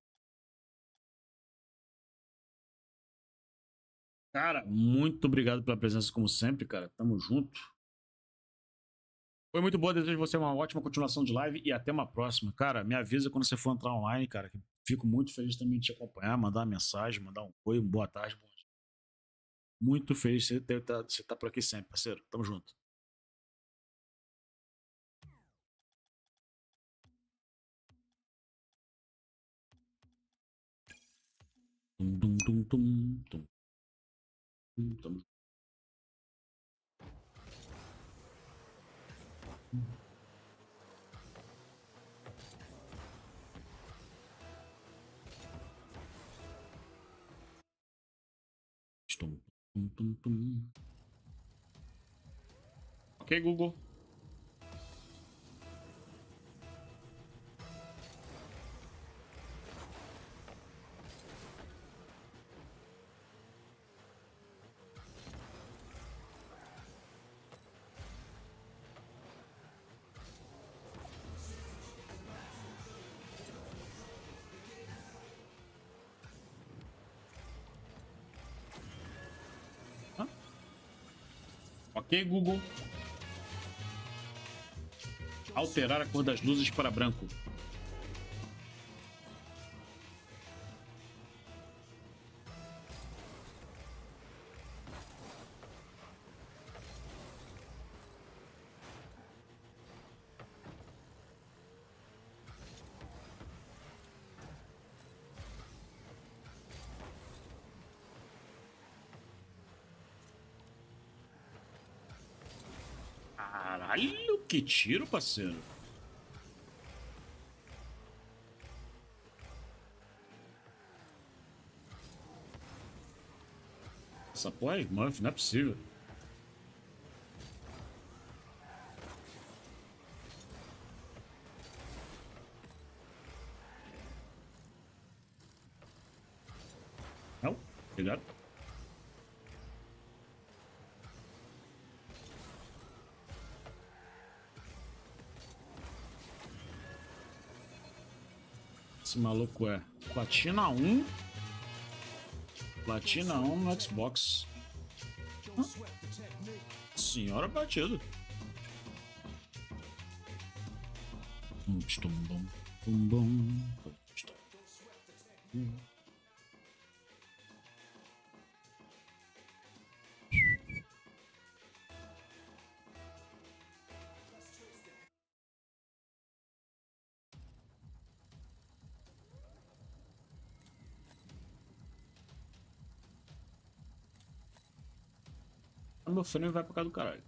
A: Cara, muito obrigado pela presença, como sempre, cara. Tamo junto. Foi muito boa, desejo você uma ótima continuação de live e até uma próxima. Cara, me avisa quando você for entrar online, cara. Que fico muito feliz também de te acompanhar, mandar uma mensagem, mandar um oi, uma boa tarde. Muito feliz de você tá por aqui sempre, parceiro. Tamo junto. Tum, tum, tum, tum. Tamo junto. Tum, tum, tum, tum. Ok, Google. Ok, Google. Alterar a cor das luzes para branco. Caralho, que tiro, parceiro. Essa porra é Smurf, não é possível. Não, obrigado. Esse maluco é Platina 1. Platina 1 no Xbox. Senhora batido. Meu frame vai pra cá do caralho.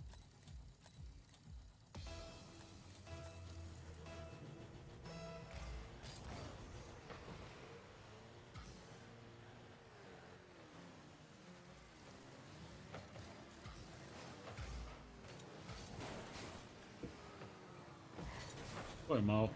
A: Foi mal.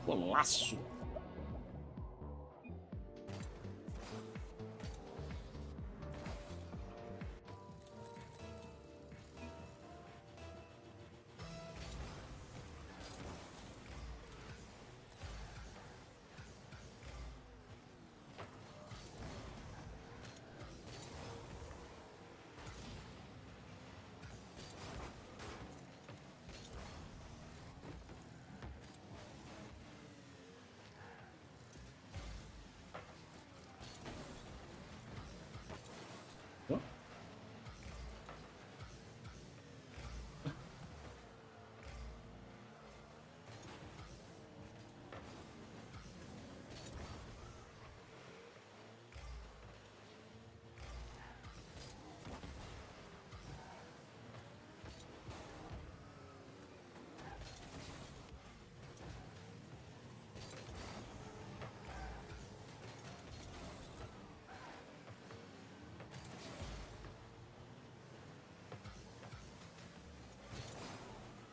A: Golaço.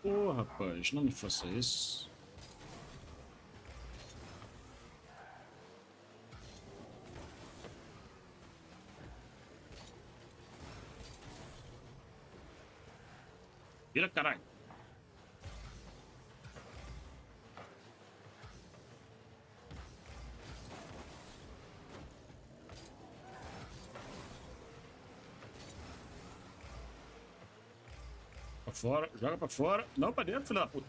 A: Pô, rapaz, não me faça isso. Vira, caralho. Pra fora, joga pra fora. Não, pra dentro, filho da puta.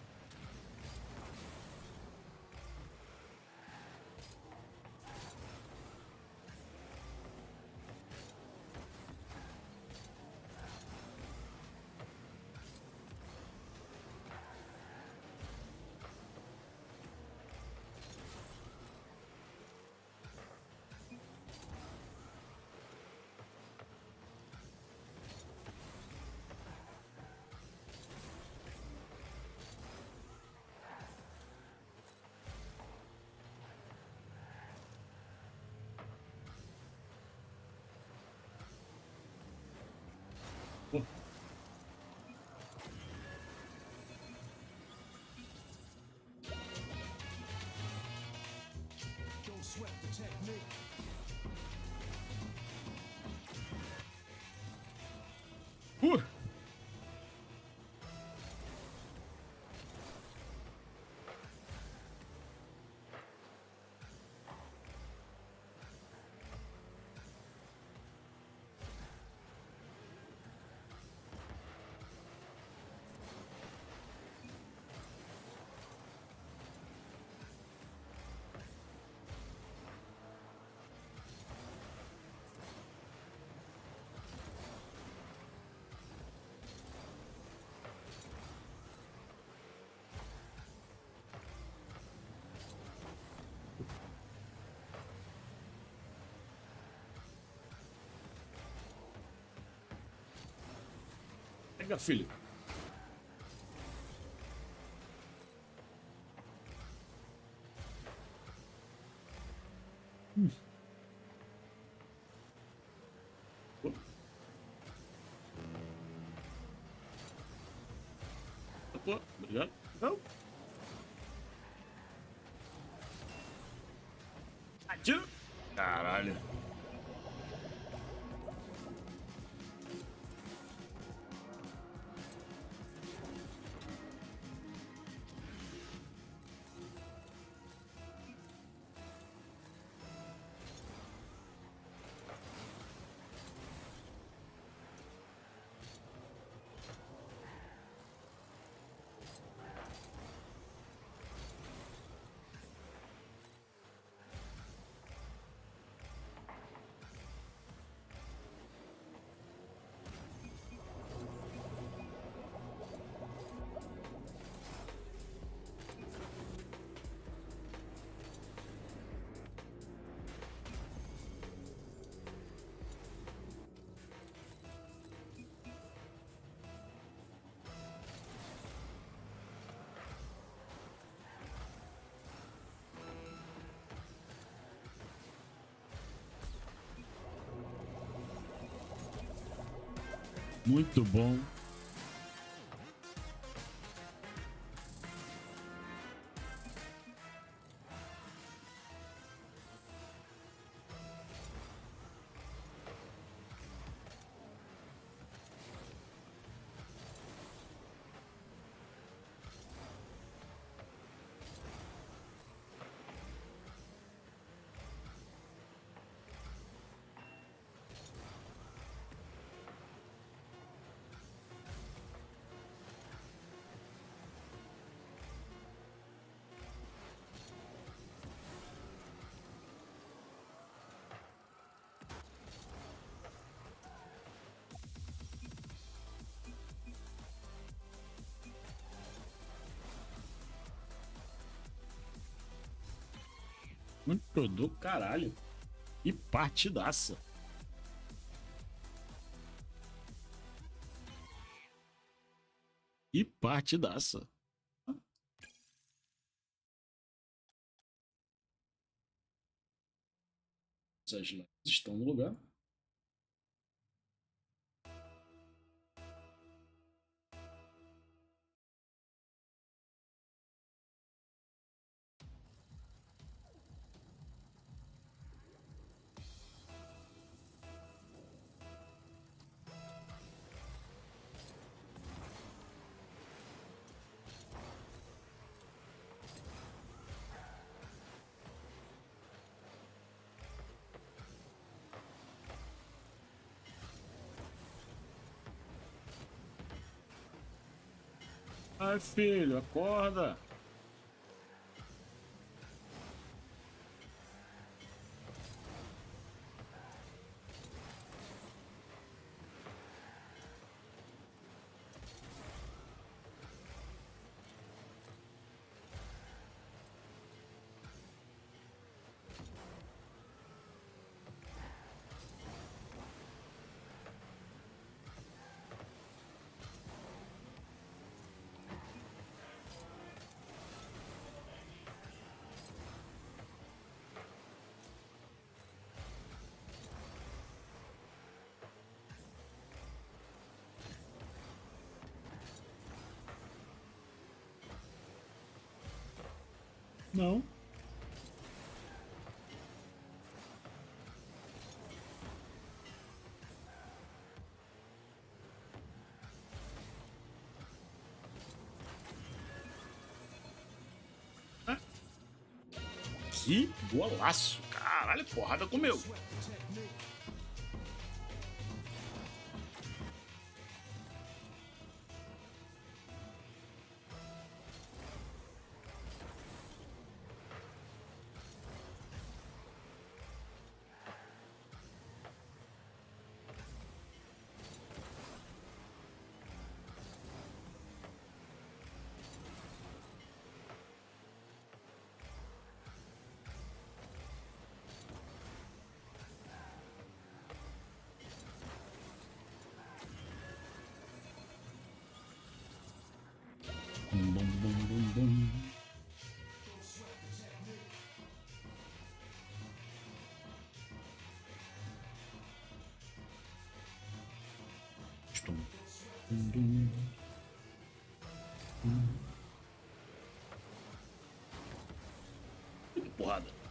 A: Pô. Uh. Pega, filho. Pô, obrigado. Não. Atira. Caralho. Muito bom. Muito do caralho. E partidaça. E partidaça. Essas lives estão no lugar. Ai, filho, acorda. Não. Ah. Que golaço. Caralho, porrada comeu. Bum, bum, bum, bum, bum. Estum. Dum, dum. Que porrada.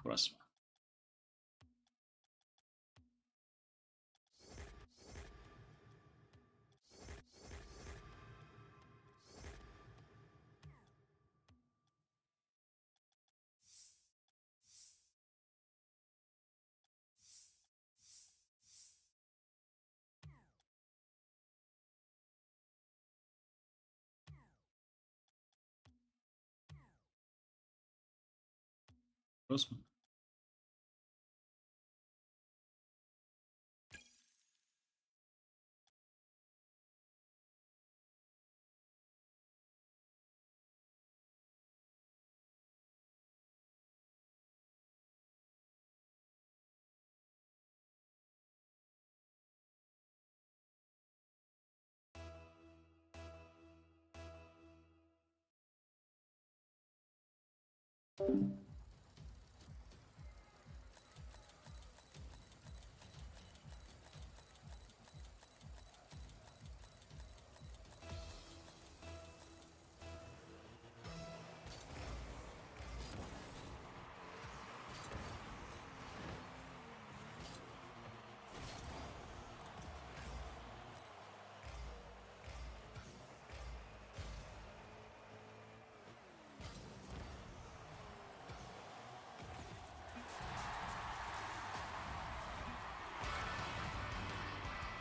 A: Próxima. Próxima.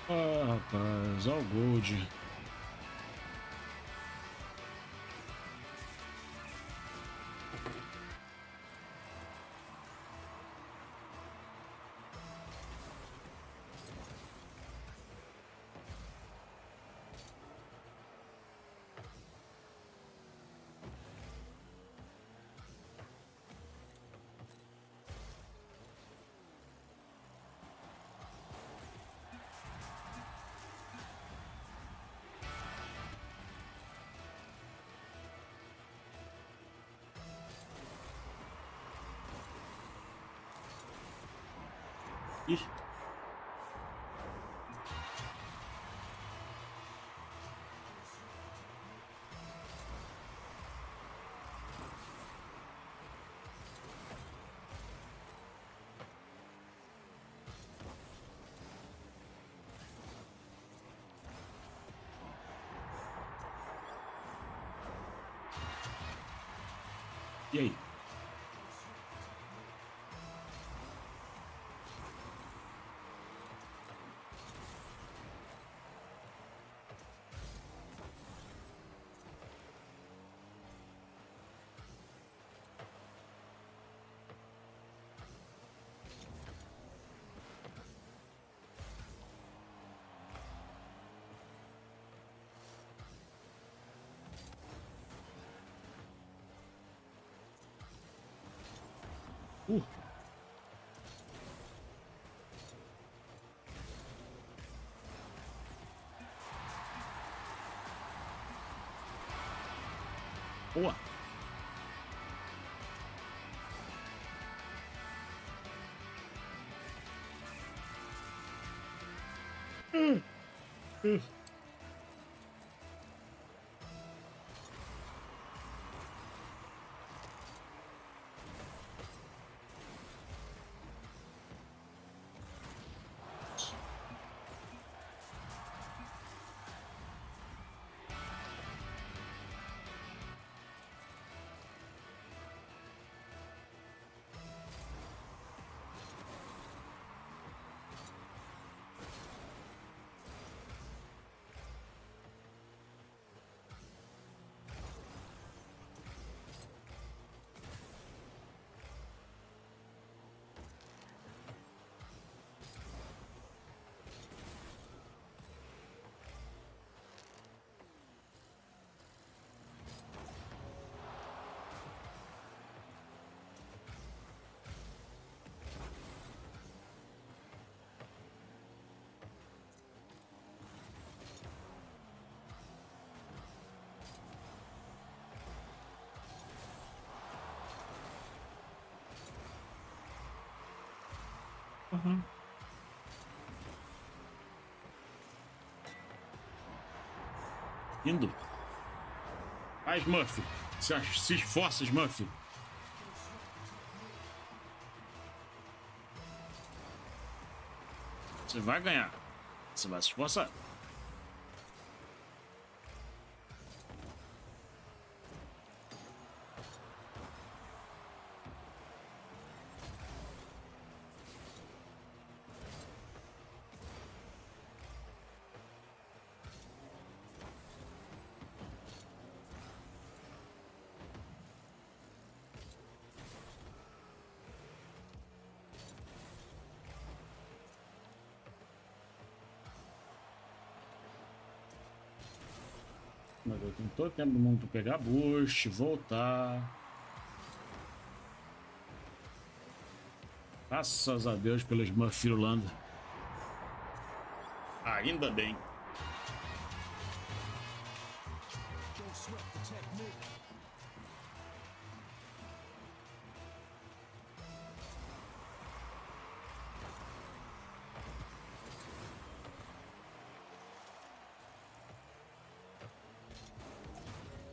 A: Ah, rapaz, ó o Gold. Ih. E aí? Uh. Boa. Uh. Uhum. Indo. Vai, Smurf. Se esforça, Smurf. Você vai ganhar. Você vai se esforçar. Mas eu tenho todo tempo do mundo pra pegar boost, voltar. Graças a Deus pela Smurf firulanda. Ainda bem.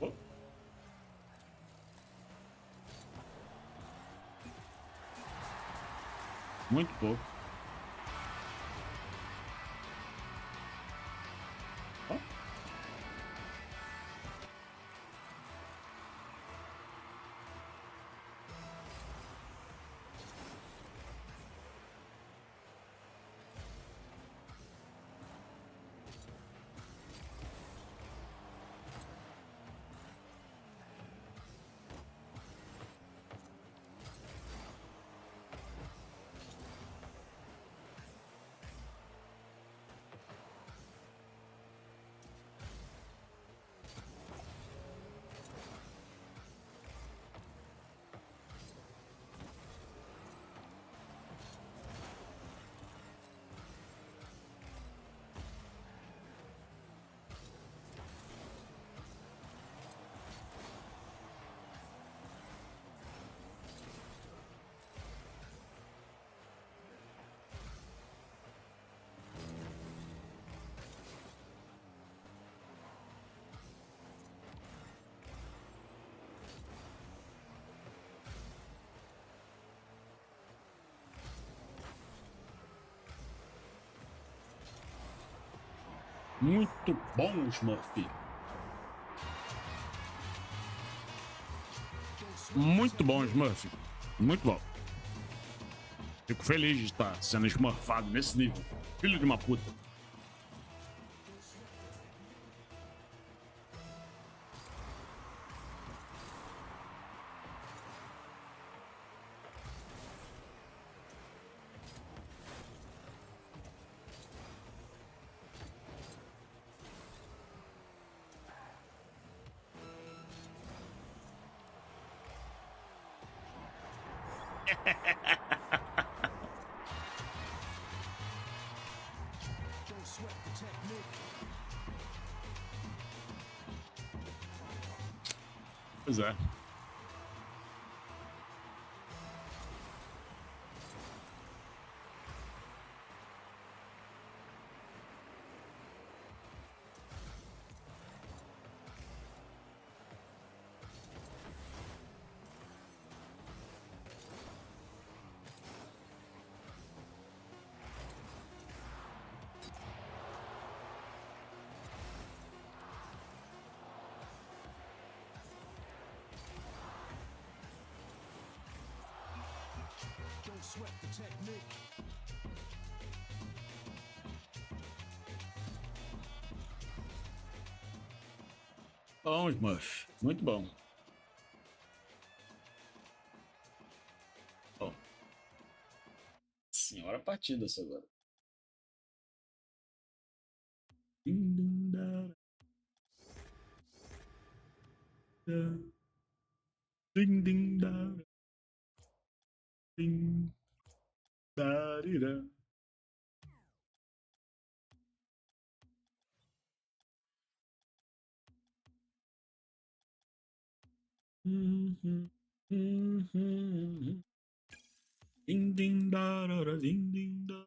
A: Oh. Muito pouco. Oh. Muito bom, Smurf. Muito bom, Smurf. Muito bom. Fico feliz de estar sendo smurfado nesse nível. Filho de uma puta. Pois é.
C: Sweat the technique.
A: Bom, Smurf. Muito bom. Bom. Senhora partida essa agora. Ding ding da. Ding da dira. Ding ding da da da ding ding da.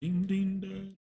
A: Ding ding da.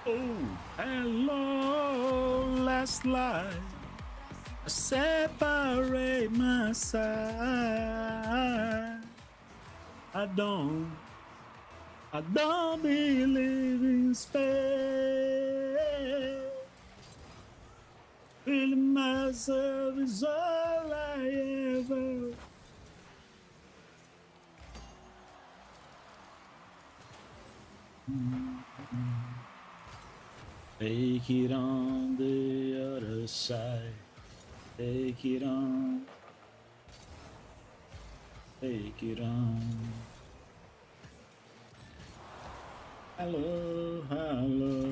A: Oh, hello, last light. I separate my side. I don't believe in space. Feeling myself is all I ever. Take it on the other side. Take it on. Take it on. Hello, hello,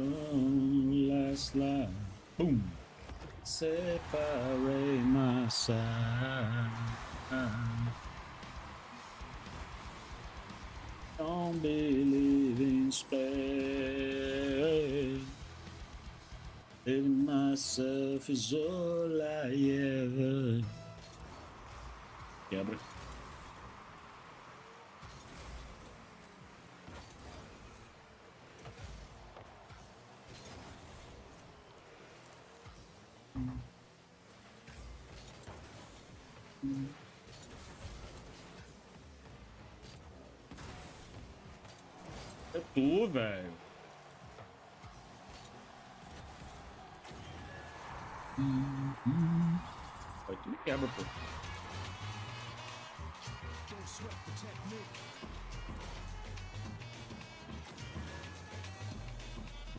A: last line. Boom. Separate my side. Don't believe in space. Living myself is all I ever. Quebra. É tu, velho. Vai tu me quebra, pô.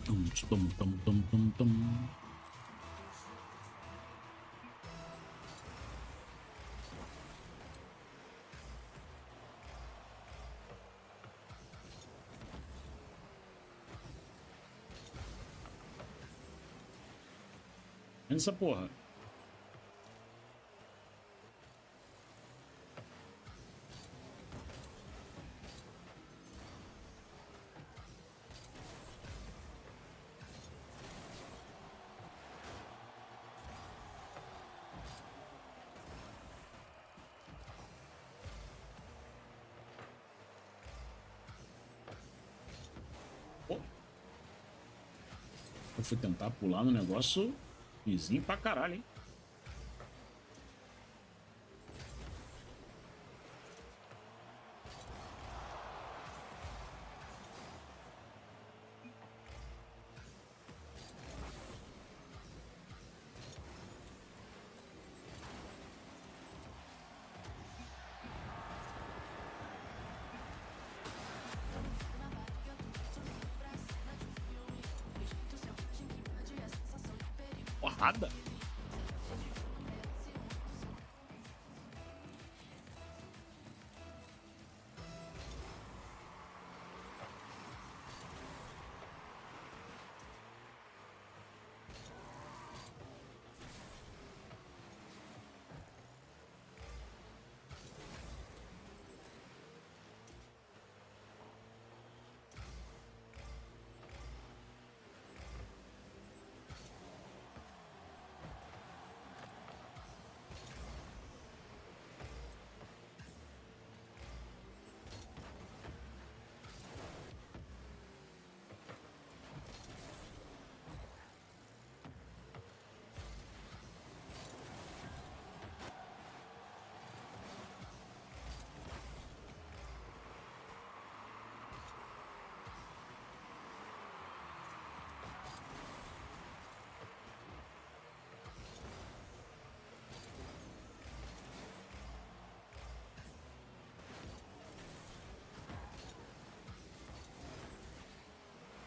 A: Tum, tum, tum, tum, tum. Essa porra. Eu fui tentar pular no negócio vizinho pra caralho, hein? Porrada.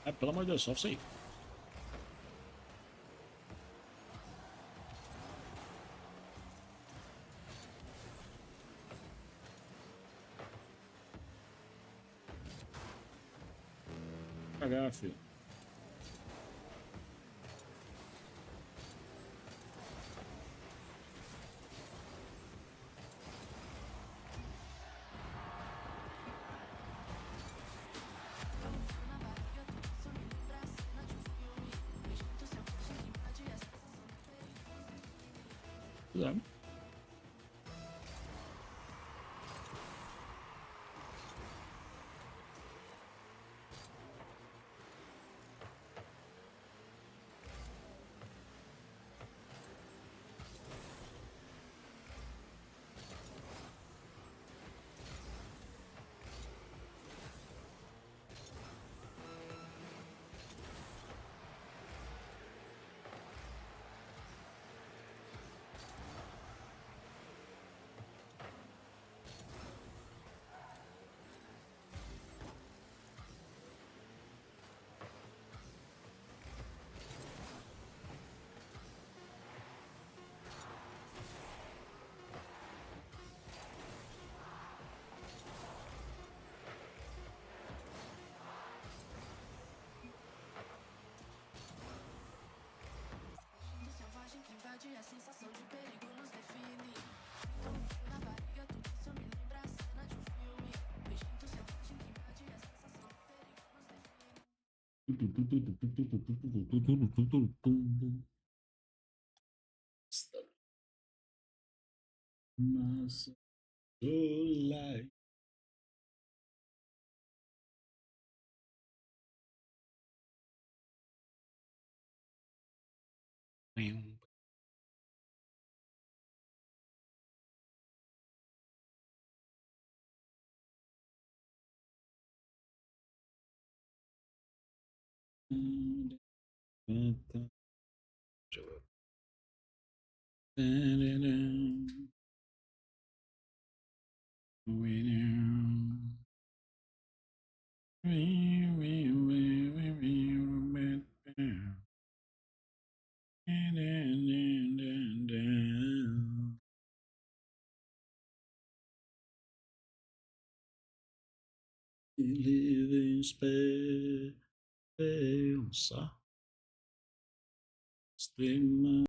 A: É, pelo amor de Deus, só isso aí. Cagar, filho. É.
D: Selvagem que invade a sensação de perigo nos define. Na barriga tudo isso me lembra a cena de um filme. O instinto selvagem que invade a sensação de perigo nos define.
A: Nossa, light. Living space,